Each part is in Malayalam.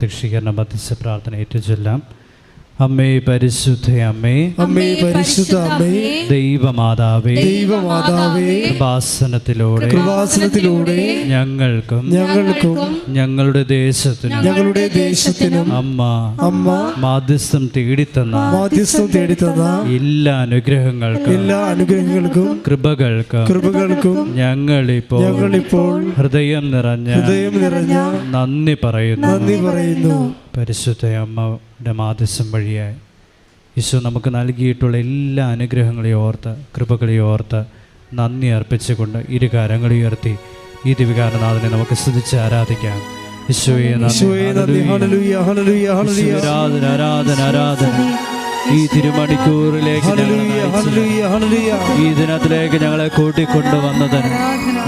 ദീക്ഷീകരണ മധ്യസ്ഥ പ്രാർത്ഥന ഏറ്റുചൊല്ലാം. അമ്മേ പരിശുദ്ധ അമ്മേ, അമ്മേ പരിശുദ്ധ അമ്മേ, ദൈവമാതാവേ, ദൈവമാതാവേ, കൃപാസനത്തിലൂടെ ഞങ്ങൾക്കും ഞങ്ങളുടെ ദേശത്തിനും അമ്മ മാധ്യസ്ഥം തേടിത്തന്ന എല്ലാ അനുഗ്രഹങ്ങൾക്കും കൃപകൾക്കും ഞങ്ങളിപ്പോൾ ഹൃദയം നിറഞ്ഞ നന്ദി പറയുന്നു. പരിശുദ്ധ അമ്മയുടെ മാധ്യസ്ഥം വഴിയായി ഈശോ നമുക്ക് നൽകിയിട്ടുള്ള എല്ലാ അനുഗ്രഹങ്ങളെയും ഓർത്ത് കൃപകളെയും ഓർത്ത് നന്ദി അർപ്പിച്ചുകൊണ്ട് ഇരുകാരങ്ങളെ ഉയർത്തി ഈ ദിവ്യകാരണനാഥനെ നമുക്ക് സ്തുതിച്ച് ആരാധിക്കാം. ഈശോയെ ആരാധന ഈ തിരുമണിക്കൂറിലേക്ക് ഈ ദിനത്തിലേക്ക് ഞങ്ങളെ കൂട്ടിക്കൊണ്ടുവന്നതിന്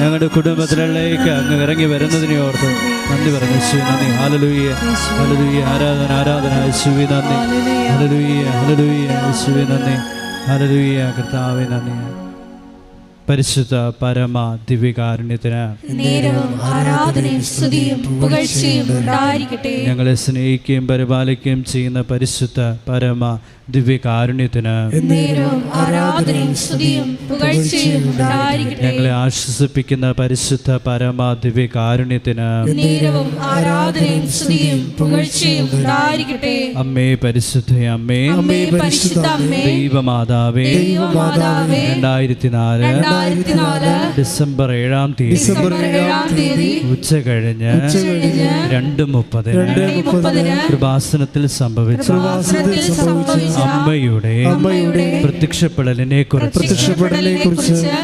ഞങ്ങളുടെ കുടുംബത്തിലേക്ക് അങ്ങ് ഇറങ്ങി വരുന്നതിനെ ഓർത്ത് നന്ദി പറഞ്ഞു. യേശുവേ നന്ദി. ഹല്ലേലൂയ ഹല്ലേലൂയ. ആരാധന യേശുവേ നന്ദി. Hallelujah hallelujah. യേശുവേ നന്ദി. ഹല്ലേലൂയ. കർത്താവേ നന്ദി. പരിശുദ്ധ പരമ ദിവ്യകാരുണ്യത്തിന് ഞങ്ങളെ സ്നേഹിക്കുകയും പരിപാലിക്കുകയും ചെയ്യുന്ന പരിശുദ്ധ പരമ ദിവ്യകാരുണ്യത്തിന് ഞങ്ങളെ ആശ്വസിപ്പിക്കുന്ന പരിശുദ്ധ പരമ ദിവ്യകാരുണ്യത്തിന് അമ്മേ പരിശുദ്ധ അമ്മേ, ദൈവമാതാവേ, 2004 ഡിസംബർ 7-ാം തീയതി ഉച്ച കഴിഞ്ഞ് 2:30 കൃപാസനത്തിൽ സംഭവിച്ച അമ്മയുടെ പ്രത്യക്ഷപ്പെടലിനെ കുറിച്ച്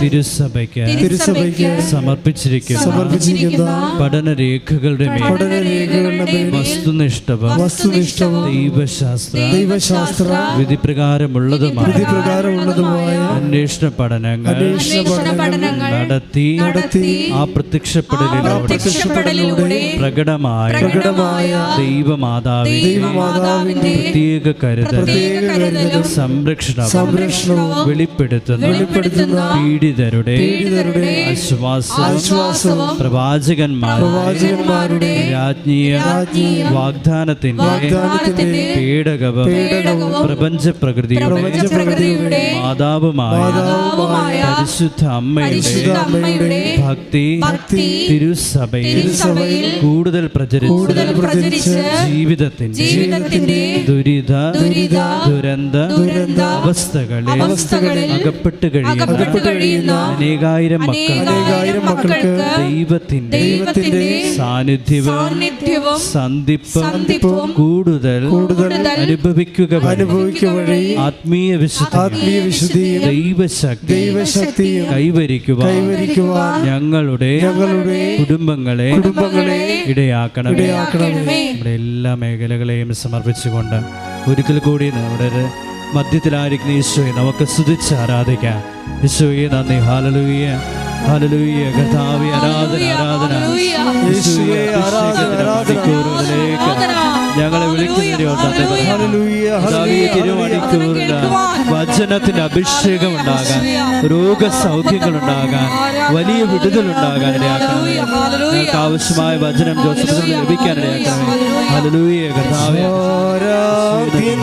തിരുസഭയ്ക്ക് സമർപ്പിച്ചിരിക്കുന്ന പഠനരേഖകളുടെ വസ്തുനിഷ്ഠവും ദൈവശാസ്ത്ര വിധിപ്രകാരമുള്ളതുമായ അന്വേഷണ പഠനങ്ങൾ നടത്തി ആ പ്രത്യക്ഷപ്പെടലിലൂടെ പ്രകടമായ ദൈവമാതാവിന്റെ പ്രത്യേക കരുതൽ സംരക്ഷണവും വെളിപ്പെടുത്തുന്ന പീഡിതരുടെ ആശ്വാസവും പ്രവാചകന്മാരുടെ രാജ്ഞീയ വാഗ്ദാനത്തിന്റെ പേടകവും പ്രപഞ്ച പ്രകൃതിയുടെ മാതാവുമായ പരിശുദ്ധ അമ്മയുടെ ഭക്തി തിരുസഭയിൽ കൂടുതൽ പ്രചരിച്ച് ജീവിതത്തിന്റെ ദുരിത ദുരന്ത അവസ്ഥകളിൽ അകപ്പെട്ട് കഴിയുന്ന അനേകായിരം മക്കൾക്ക് ദൈവത്തിന്റെ സാന്നിധ്യവും സന്ധിപ്പും കൂടുതൽ അനുഭവിക്കുക വഴി ആത്മീയ വിശുദ്ധി ദൈവശക്തി കൈവരിക്കുവാൻ ഞങ്ങളുടെ കുടുംബങ്ങളെ ഇടയാക്കണമേ. നമ്മുടെ എല്ലാ മേഖലകളെയും സമർപ്പിച്ചുകൊണ്ട് ഒരിക്കൽ കൂടി നമ്മുടെ മധ്യത്തിലായിരിക്കുന്ന ഈശോയെ നമുക്ക് സ്തുതിച്ച് ആരാധിക്കാം. ഈശോയെ നന്ദി. Hallelujah hallelujah. കർത്താവേ ആരാധന യേശുവേ ഞങ്ങളെ വിളിക്കുന്നതിന് വചനത്തിന്റെ അഭിഷേകം ഉണ്ടാകാൻ, രോഗസൗഖ്യങ്ങൾ ഉണ്ടാകാൻ, വലിയ വിടുതലുണ്ടാകാൻ ഇടയാക്കണമേ. ഞങ്ങൾക്ക് ആവശ്യമായ വചനം ജോസഫിന് ലഭിക്കാൻ ഇടയാക്കണമേ. ഹല്ലേലൂയ കർത്താവേ.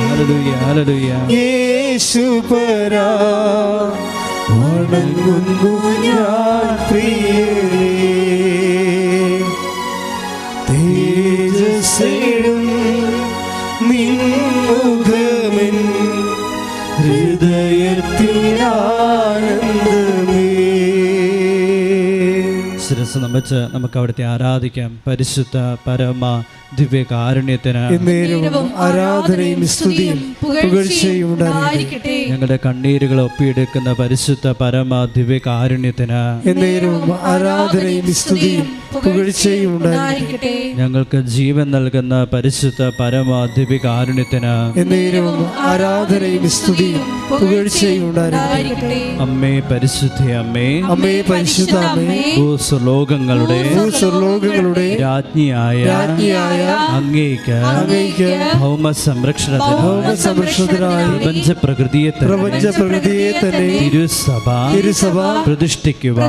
Hallelujah hallelujah. യേശുപരാ വണങ്ങുന്നു ഞാൻ പ്രിയരേ, തേജസ്സേടും നിൻമുഖമെൻ ഹൃദയത്തിനാനന്ദമേ. ശിരസ്സ് നമിച്ച് നമുക്ക് അവിടുത്തെ ആരാധിക്കാം. പരിശുദ്ധ പരമ ദിവ്യകാരുണ്യത്തിന് ആരാധനയും സ്തുതിയും പുകഴ്ചയും ഉണ്ടായിരിക്കട്ടെ. ഞങ്ങളുടെ കണ്ണീരുകൾ ഒപ്പിയെടുക്കുന്ന പരിശുദ്ധ പരമ ദിവ്യകാരുണ്യത്തിന് ആരാധനയും സ്തുതിയും പുകഴ്ചയും ഉണ്ടായിരിക്കട്ടെ. ഞങ്ങൾക്ക് ജീവൻ നൽകുന്ന പരിശുദ്ധ പരമ ദിവ്യകാരുണ്യത്തിന് ആരാധനയും സ്തുതിയും പുകഴ്ചയും ഉണ്ടായിരിക്കട്ടെ. അമ്മേ പരിശുദ്ധ അമ്മേ, അമ്മേ പരിശുദ്ധ അമ്മേ, ഭൂസ്വർലോകങ്ങളുടെ രാജ്ഞിയായ അങ്ങേക്ക് ഭൗമ സംരക്ഷണത്തിനായി പ്രപഞ്ചപ്രകൃതിയെ തന്നെ തിരുസഭ പ്രതിഷ്ഠിക്കുവാൻ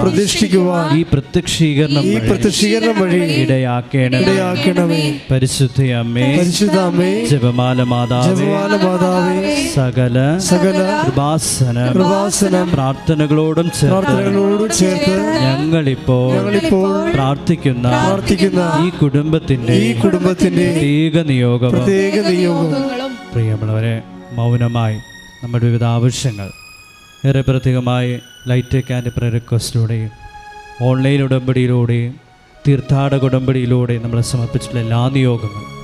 ഈ പ്രത്യക്ഷീകരണം വഴി ഇടയാക്കണമേ. പരിശുദ്ധ അമ്മേ, ജപമാല മാതാവേ, സകല കൃപാസനം പ്രാർത്ഥനകളോടും ചേർത്ത് ഞങ്ങളിപ്പോൾ പ്രാർത്ഥിക്കുന്ന ഈ കുടുംബത്തിന്റെ പ്രത്യേക നിയോഗവും. പ്രിയമുള്ളവരെ, മൗനമായി നമ്മുടെ വിവിധ ആവശ്യങ്ങൾ ഏറെ പ്രത്യേകമായി ലൈറ്റ് ആൻഡ് പ്രയർ റിക്വസ്റ്റിലൂടെയും ഓൺലൈൻ ഉടമ്പടിയിലൂടെയും തീർത്ഥാടക ഉടമ്പടിയിലൂടെയും നമ്മൾ സമർപ്പിച്ചിട്ടുള്ള എല്ലാ നിയോഗങ്ങളും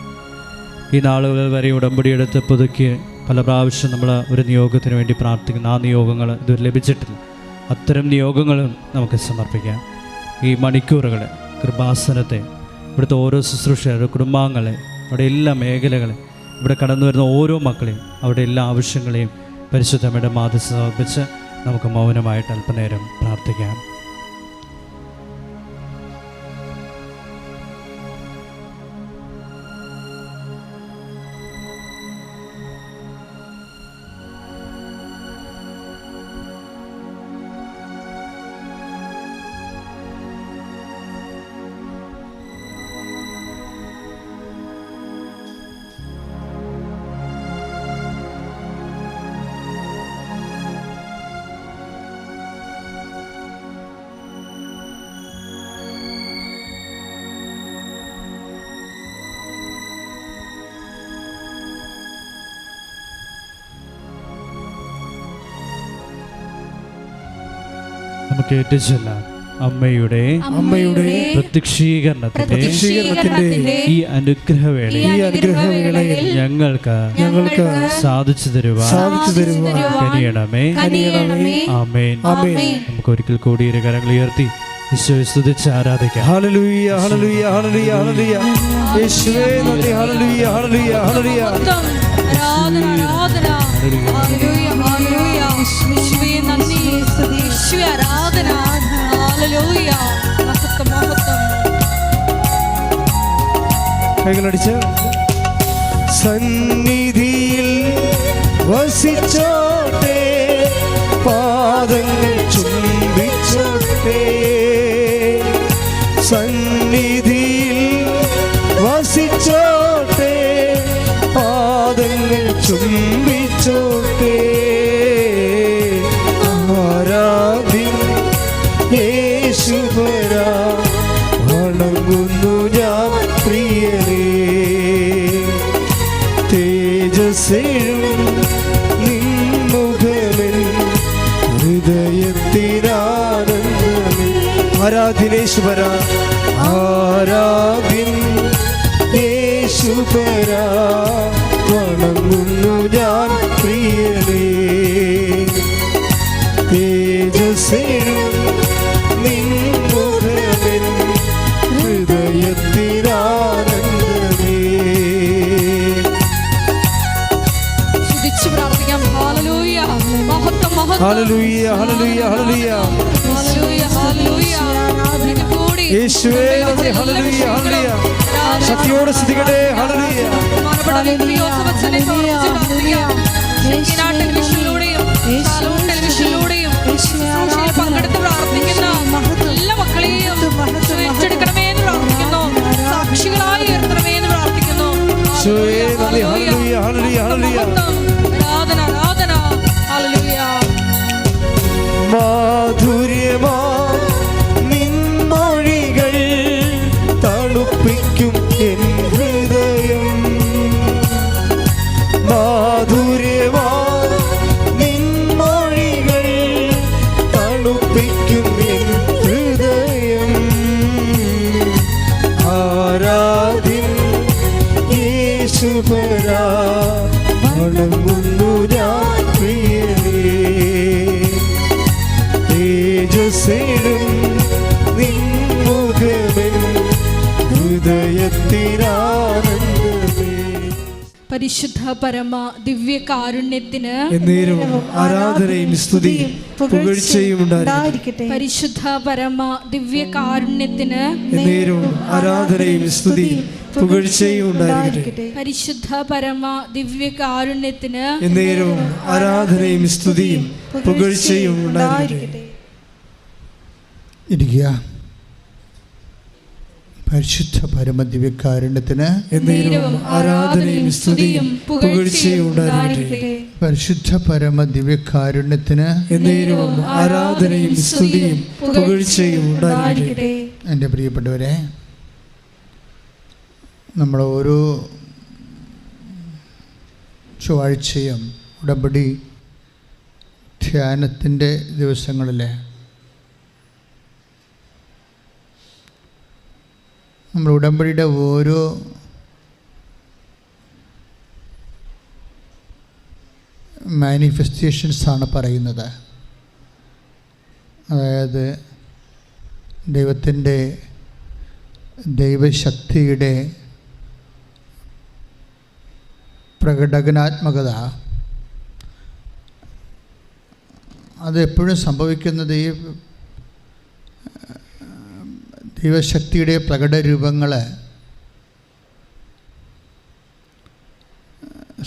ഈ നാളുകൾ വരെ ഉടമ്പടിയെടുത്ത് പുതുക്കി പല പ്രാവശ്യം നമ്മൾ ഒരു നിയോഗത്തിന് വേണ്ടി പ്രാർത്ഥിക്കുന്ന ആ നിയോഗങ്ങൾ ഇതുവരെ ലഭിച്ചിട്ടില്ല. അത്തരം നിയോഗങ്ങളും നമുക്ക് സമർപ്പിക്കാം. ഈ മണിക്കൂറുകൾ കൃപാസനത്തെ, ഇവിടുത്തെ ഓരോ ശുശ്രൂഷകരുടെ കുടുംബാംഗങ്ങളെ, അവിടെ എല്ലാ മേഖലകളെ, ഇവിടെ കടന്നു വരുന്ന ഓരോ മക്കളെയും, അവിടെ എല്ലാ ആവശ്യങ്ങളെയും പരിശുദ്ധമ്മയുടെ മാധ്യസ്ഥ സമർപ്പിച്ച് നമുക്ക് മൗനമായിട്ട് അല്പനേരം പ്രാർത്ഥിക്കാം. നമുക്ക് ഏറ്റുചൊല്ലാം. അമ്മയുടെ പ്രത്യക്ഷീകരണത്തിന്റെ ഈ അനുഗ്രഹവേളയിൽ ഞങ്ങൾക്ക് സാധിച്ചു തരുവാൻ കനിയണമേ. ആമേൻ. നമുക്ക് ഒരിക്കൽ കൂടി ഇരു കരങ്ങൾ ഉയർത്തി ഈശോയെ സ്തുതിച്ച് ആരാധിക്കാം. Hallelujah, hallelujah, hallelujah, hallelujah. യേശുവേ നന്ദി. ഹല്ലേലൂയ, ഹല്ലേലൂയ, ഹല്ലേലൂയ. ആരാധന, ആരാധന. ഹല്ലേലൂയ, ഹല്ലേലൂയ. യേശുവേ നന്ദി. യേശുവേ ആരാധന. ഹല്ലേലൂയ. മഹത്വം, മഹത്വം. കൈകളടിച്ച് സന്നിധിയിൽ വസിച്ചോട്ടെ, പാദങ്ങൾ ചുംബിച്ചോട്ടെ. സന്നിധിയിൽ വസിച്ചോട്ടെ, പാദങ്ങൾ ചുംബിച്ചോട്ടെ. ആരാധ്യൻ യേശുവരാ, വണങ്ങുന്നു ഞാൻ പ്രിയരേ. തേജസ്സേഴും നിൻമുഖമിൽ ഹൃദയത്തിനാനന്ദമേ. ആരാധ്യൻ യേശുവരാ, ആരാധ്യൻ യേശുവരാ, വണങ്ങുന്നു ഞാൻ പ്രിയരേ. തേജസ്സേഴും നിൻമുഖമിൽ ഹൃദയത്തിനാനന്ദമേ. സ്തുതിച്ച് പ്രാർത്ഥിക്കാം. ഹല്ലേലൂയ. മഹത്വം, മഹത്വം. Hallelujah, hallelujah, hallelujah. Hallelujah, hallelujah. ഒരിക്കൽ കൂടി യേശുവേ നന്ദി. Hallelujah, hallelujah. ശക്തിയോടെ സ്തുതിക്കട്ടെ. ഹല്ലേലൂയ. ബഹുമാനപ്പെട്ട യോസഫ് അച്ഛനെ സമർപ്പിച്ച് പ്രാർത്ഥിക്കാം. ശക്തിനാട് ടെലിവിഷനിലൂടെയും ശാലോം ടെലിവിഷനിലൂടെയും ശുശ്രൂഷയിൽ പങ്കെടുത്ത് പ്രാർത്ഥിക്കുന്ന എല്ലാ മക്കളെയും ഏറ്റെടുക്കണമേ എന്ന് പ്രാർത്ഥിക്കുന്നു. സാക്ഷികളായി ഉയർത്തണമേ എന്ന് പ്രാർത്ഥിക്കുന്നു. യേശുവേ നന്ദി. ഹല്ലേലൂയ, ഹല്ലേലൂയ, ഹല്ലേലൂയ. ആരാധന, ആരാധന. ഹല്ലേലൂയ. മാധുര്യമാ നിൻമൊഴികൾ തണുപ്പിക്കും എൻ ഹൃദയം. മാധുര്യമാ നിൻമൊഴികൾ തണുപ്പിക്കും എൻ ഹൃദയം. ആരാധ്യൻ യേശുവരാ, വണങ്ങുന്നു ഞാൻ പ്രിയരേ. തേജസ്സേഴും നിൻമുഖമിൽ ഹൃദയത്തിനാനന്ദമേ. പരിശുദ്ധ പരമ ദിവ്യ കാരുണ്യത്തിന് എന്നേരവും ആരാധനയും സ്തുതിയും പുകഴ്ചയും ഉണ്ടായിരിക്കട്ടെ. പരിശുദ്ധ പരമ ദിവ്യ കാരുണ്യത്തിന് എന്നേരവും ആരാധനയും സ്തുതിയും പുകഴ്ചയും ഉണ്ടായിരിക്കട്ടെ. പരിശുദ്ധ പരമ ദിവ്യ കാരുണ്യത്തിന് എന്നേരവും ആരാധനയും സ്തുതിയും പുകഴ്ചയും ഉണ്ടായിരിക്കട്ടെ. ഇരിക്കുക. പരിശുദ്ധ പരമദിവ്യകാരുണ്യത്തിന് എന്നേരവും ആരാധനയും സ്തുതിയും പുകഴ്ചയും ഉണ്ടായിരിക്കട്ടെ. പരിശുദ്ധ പരമദിവ്യകാരുണ്യത്തിന് എന്നേരവും ആരാധനയും സ്തുതിയും പുകഴ്ചയും ഉണ്ടായിരിക്കട്ടെ. എൻ്റെ പ്രിയപ്പെട്ടവരെ, നമ്മൾ ഓരോ ചൊവ്വാഴ്ചയും ഉടമ്പടി ധ്യാനത്തിൻ്റെ ദിവസങ്ങളിൽ നമ്മൾ ഉടമ്പടിയുടെ ഓരോ മാനിഫെസ്റ്റേഷൻസാണ് പറയുന്നത്. അതായത് ദൈവത്തിൻ്റെ ദൈവശക്തിയുടെ പ്രകടനാത്മകത അത് എപ്പോഴും സംഭവിക്കുന്നത് ഈ ദൈവശക്തിയുടെ പ്രകടരൂപങ്ങൾ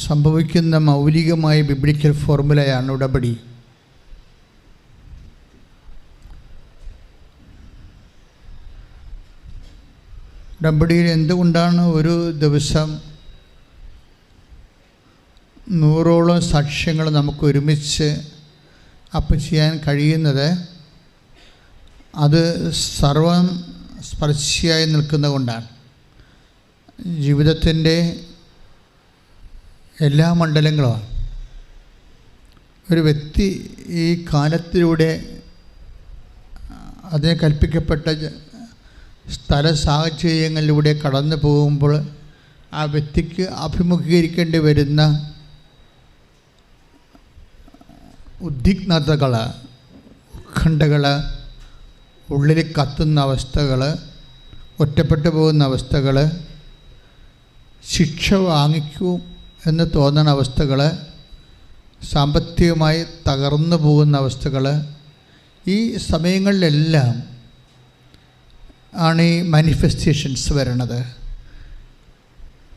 സംഭവിക്കുന്ന മൗലികമായ ബിബ്ലിക്കൽ ഫോർമുലയാണ് ഉടമ്പടി. ഉടമ്പടിയിൽ എന്തുകൊണ്ടാണ് ഒരു ദിവസം 100ഓളം സാക്ഷ്യങ്ങൾ നമുക്ക് ഒരുമിച്ച് ചെയ്യാൻ കഴിയുന്നത്? അത് സർവം സ്പർശിയായി നിൽക്കുന്നത് കൊണ്ടാണ്. ജീവിതത്തിൻ്റെ എല്ലാ മണ്ഡലങ്ങളും ഒരു വ്യക്തി ഈ കാലത്തിലൂടെ അതിന് കൽപ്പിക്കപ്പെട്ട സ്ഥല സാഹചര്യങ്ങളിലൂടെ കടന്നു പോകുമ്പോൾ ആ വ്യക്തിക്ക് അഭിമുഖീകരിക്കേണ്ടി വരുന്ന ഉദ്വിഗ്നതകൾ, ഉത്കണ്ഠകൾ, ഉള്ളിൽ കത്തുന്ന അവസ്ഥകൾ, ഒറ്റപ്പെട്ടു പോകുന്ന അവസ്ഥകൾ, ശിക്ഷ വാങ്ങിക്കും എന്ന് തോന്നുന്ന അവസ്ഥകൾ, സാമ്പത്തികമായി തകർന്നു പോകുന്ന അവസ്ഥകൾ, ഈ സമയങ്ങളിലെല്ലാം ആണ് ഈ മാനിഫെസ്റ്റേഷൻസ് വരണത്.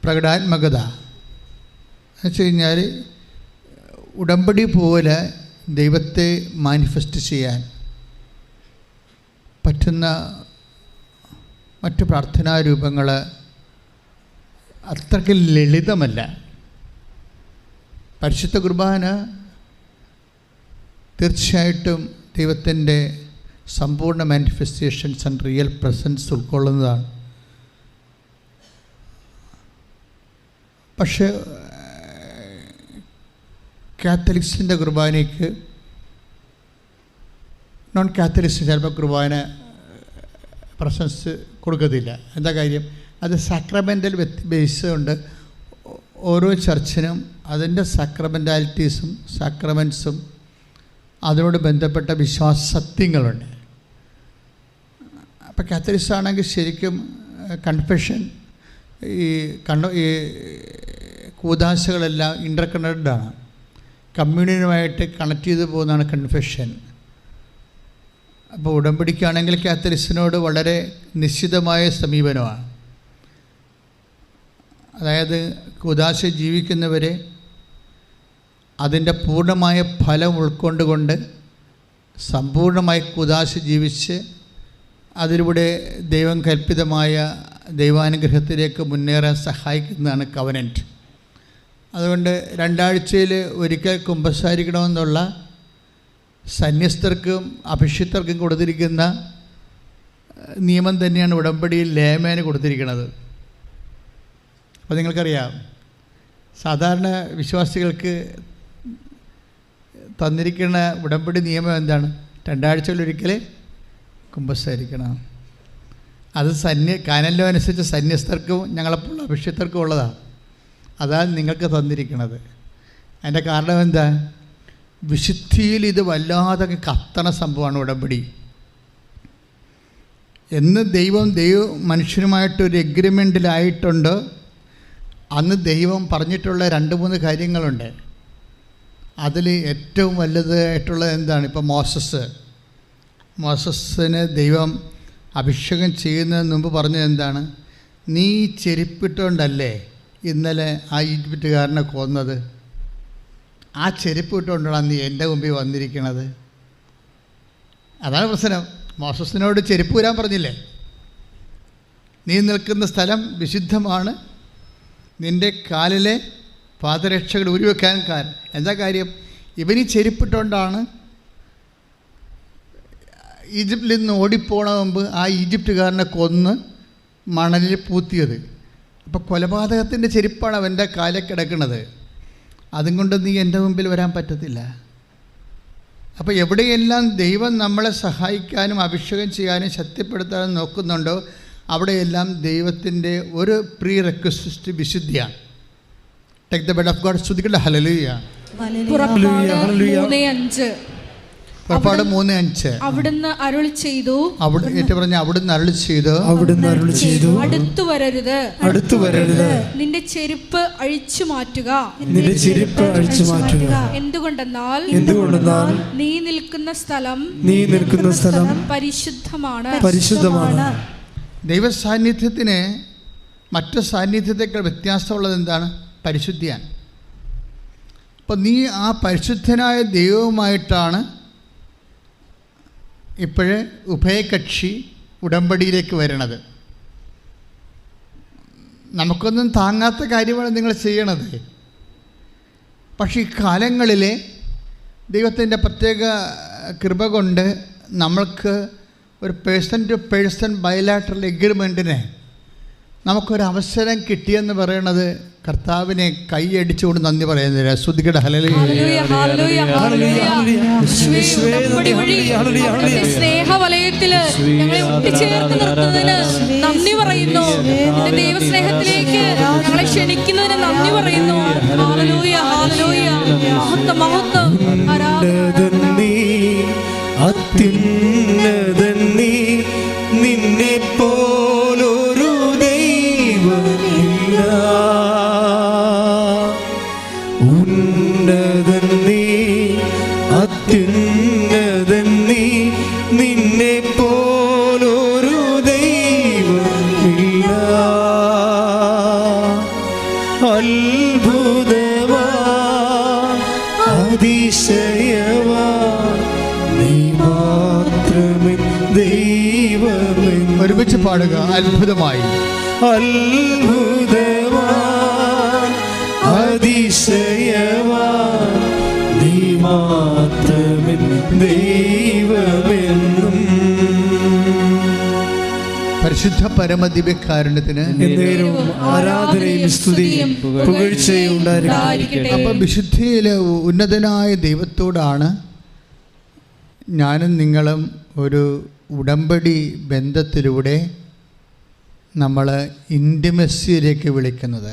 പ്രകടാത്മകത എന്ന് വെച്ച് കഴിഞ്ഞാൽ ഉടമ്പടി പോലെ ദൈവത്തെ മാനിഫെസ്റ്റ് ചെയ്യാൻ പറ്റുന്ന മറ്റ് പ്രാർത്ഥനാരൂപങ്ങൾ അത്രയ്ക്ക് ലളിതമല്ല. പരിശുദ്ധ കുർബാന തീർച്ചയായിട്ടും ദൈവത്തിൻ്റെ സമ്പൂർണ്ണ മാനിഫെസ്റ്റേഷൻസ് ആൻഡ് റിയൽ പ്രസൻസ് ഉൾക്കൊള്ളുന്നതാണ്. പക്ഷേ കാത്തലിക്സിൻ്റെ കുർബാനയ്ക്ക് നോൺ കാത്തലിക്സ് ചിലപ്പോൾ കുർബാന പ്രസൻസ് കൊടുക്കത്തില്ല. എന്താ കാര്യം? അത് സാക്രമെൻ്റൽ ബേസ് കൊണ്ട് ഓരോ ചർച്ചിനും അതിൻ്റെ സാക്രമെൻറ്റാലിറ്റീസും സാക്രമെൻസും അതിനോട് ബന്ധപ്പെട്ട വിശ്വാസ സത്യങ്ങളുണ്ട്. അപ്പോൾ കാത്തലിക്സ് ആണെങ്കിൽ ശരിക്കും കൺഫെഷൻ ഈ കൂദാശകളെല്ലാം ഇൻ്റർ കണക്റ്റഡാണ്. കമ്മ്യൂണിയനുമായിട്ട് കണക്ട് ചെയ്ത് പോകുന്നതാണ് കൺഫെഷൻ. അപ്പോൾ ഉടമ്പടിക്കാണെങ്കിൽ കാത്തലിക്സിനോട് വളരെ നിശ്ചിതമായ സമീപനമാണ്. അതായത് കൂദാശ ജീവിക്കുന്നവരെ അതിൻ്റെ പൂർണ്ണമായ ഫലം ഉൾക്കൊണ്ടുകൊണ്ട് സമ്പൂർണ്ണമായി കൂദാശ ജീവിച്ച് അതിലൂടെ ദൈവം കൽപ്പിതമായ ദൈവാനുഗ്രഹത്തിലേക്ക് മുന്നേറാൻ സഹായിക്കുന്നതാണ് കവനൻറ്റ്. അതുകൊണ്ട് 2 ആഴ്ചയിൽ ഒരിക്കൽ കുമ്പസാരിക്കണമെന്നുള്ള സന്യസ്തർക്കും അഭിഷിക്തർക്കും കൊടുത്തിരിക്കുന്ന നിയമം തന്നെയാണ് ഉടമ്പടിയിൽ ലേമേന് കൊടുത്തിരിക്കുന്നത്. അപ്പോൾ നിങ്ങൾക്കറിയാം, സാധാരണ വിശ്വാസികൾക്ക് തന്നിരിക്കുന്ന ഉടമ്പടി നിയമം എന്താണ്? 2 ആഴ്ചയിലൊരിക്കൽ കുമ്പസാരിക്കണം. അത് കാനല്ലോ അനുസരിച്ച് സന്യസ്തർക്കും ഞങ്ങളെപ്പോലുള്ള അഭിഷിക്തർക്കും ഉള്ളതാണ്. അതാണ് നിങ്ങൾക്ക് തന്നിരിക്കുന്നത്. അതിൻ്റെ കാരണം എന്താ? വിശുദ്ധിയിൽ ഇത് വല്ലാതെ കത്തണ സംഭവമാണ് ഉടമ്പടി. എന്ന് ദൈവം മനുഷ്യനുമായിട്ടൊരു എഗ്രിമെൻറ്റിലായിട്ടുണ്ട്, അന്ന് ദൈവം പറഞ്ഞിട്ടുള്ള 2-3 കാര്യങ്ങളുണ്ട്. അതിൽ ഏറ്റവും വലുതായിട്ടുള്ളത് എന്താണ്? ഇപ്പോൾ മോസസിന് ദൈവം അഭിഷേകം ചെയ്യുന്നതിന് മുമ്പ് പറഞ്ഞത് എന്താണ്? നീ ചെരുപ്പിട്ടുകൊണ്ടല്ലേ ഇന്നലെ ആ ഈജിപ്തുകാരനെ കൊന്നത്? ആ ചെരുപ്പ് ഇട്ടുകൊണ്ടാണ് നീ എൻ്റെ മുമ്പിൽ വന്നിരിക്കുന്നത്. അതാണ് പ്രശ്നം. മോസസിനോട് ചെരുപ്പ് വരാൻ പറഞ്ഞില്ലേ? നീ നിൽക്കുന്ന സ്ഥലം വിശുദ്ധമാണ്, നിൻ്റെ കാലിലെ പാദരക്ഷകൾ ഉരുവെക്കാൻ കാരണം. എന്താ കാര്യം? ഇവനീ ചെരുപ്പിട്ടുകൊണ്ടാണ് ഈജിപ്തിൽ നിന്ന് ഓടിപ്പോണ മുമ്പ് ആ ഈജിപ്തുകാരനെ കൊന്ന് മണലിൽ പൂത്തിയത്. അപ്പോൾ കൊലപാതകത്തിൻ്റെ ചെരുപ്പാണ് അവൻ്റെ കാലിൽ കിടക്കുന്നത്. അതും കൊണ്ട് നീ എൻ്റെ മുമ്പിൽ വരാൻ പറ്റത്തില്ല. അപ്പോൾ എവിടെയെല്ലാം ദൈവം നമ്മളെ സഹായിക്കാനും അഭിഷേകം ചെയ്യാനും ശക്തിപ്പെടുത്താനും നോക്കുന്നുണ്ടോ അവിടെയെല്ലാം ദൈവത്തിൻ്റെ ഒരു പ്രീ റിക്വസ്റ്റ് വിശുദ്ധിയാണ്. Take the bed of God. സ്തുതിക്കട്ടെ. ഹല്ലേലൂയ. പുറപ്പാട് 3:5. അവിടുന്ന് അരുളി ചെയ്തു, അവിടുന്ന് അരുളി ചെയ്തു, അടുത്തു വരരുത്, നിന്റെ ചെരുപ്പ് അഴിച്ചു മാറ്റുക. എന്തുകൊണ്ടെന്നാൽ നീ നിൽക്കുന്ന സ്ഥലം പരിശുദ്ധമാണ്. ദൈവസാന്നിധ്യത്തിന് മറ്റു സാന്നിധ്യത്തെക്കാൾ വ്യത്യാസമുള്ളത് എന്താണ്? പരിശുദ്ധിയാണ്. അപ്പോൾ നീ ആ പരിശുദ്ധനായ ദൈവവുമായിട്ടാണ് ഇപ്പോഴേ ഉഭയകക്ഷി ഉടമ്പടിയിലേക്ക് വരണത്. നമുക്കൊന്നും താങ്ങാത്ത കാര്യമാണ് നിങ്ങൾ ചെയ്യണത്. പക്ഷേ ഈ കാലങ്ങളിലെ ദൈവത്തിൻ്റെ പ്രത്യേക കൃപ കൊണ്ട് നമ്മൾക്ക് ഒരു പേഴ്സൺ ടു പേഴ്സൺ ബയലാറ്ററൽ എഗ്രിമെൻറ്റിന് നമുക്കൊരവസരം കിട്ടിയെന്ന് പറയണത് കർത്താവിനെ കൈയടിച്ചുകൊണ്ട് നന്ദി പറയുന്നില്ല. സ്തുതിക്കട്ടെ. സ്നേഹവലയത്തില് ഞങ്ങളെ ഒട്ടിച്ചേർത്ത് നിർത്തുന്നതിന് നന്ദി പറയുന്നു. ദൈവസ്നേഹത്തിലേക്ക് ഞങ്ങളെ ക്ഷണിക്കുന്നതിന് നന്ദി പറയുന്നു. Hallelujah, hallelujah. മഹത്വം, മഹത്വം. അത്യുന്നതൻ നീ, നിന്നെ പോലൊരു ദൈവമില്ല. ഉന്നതൻ നീ, അത്യുന്നതൻ നീ, നിന്നെ പോലൊരു ദൈവമില്ല. അത്ഭുതമാ, അതിശയമാ, നീ മാത്രമേ ദൈവമേ. ഒരുമിച്ച് പാടുക. അത്ഭുതമായി, അത്ഭുതമാൻ, അതിശയമാൻ, നീ മാത്രമേ ദൈവമെന്നും. പരിശുദ്ധ പരമദിവ്യകാരുണ്യത്തിന് ആരാധനയും സ്തുതിയും പുകഴ്ചയും ഉണ്ടായിരിക്കട്ടെ. അപ്പം വിശുദ്ധിയിലെ ഉന്നതനായ ദൈവത്തോടാണ് ഞാനും നിങ്ങളും ഒരു ഉടമ്പടി ബന്ധത്തിലൂടെ നമ്മൾ ഇൻറ്റിമസിയിലേക്ക് വിളിക്കുന്നത്.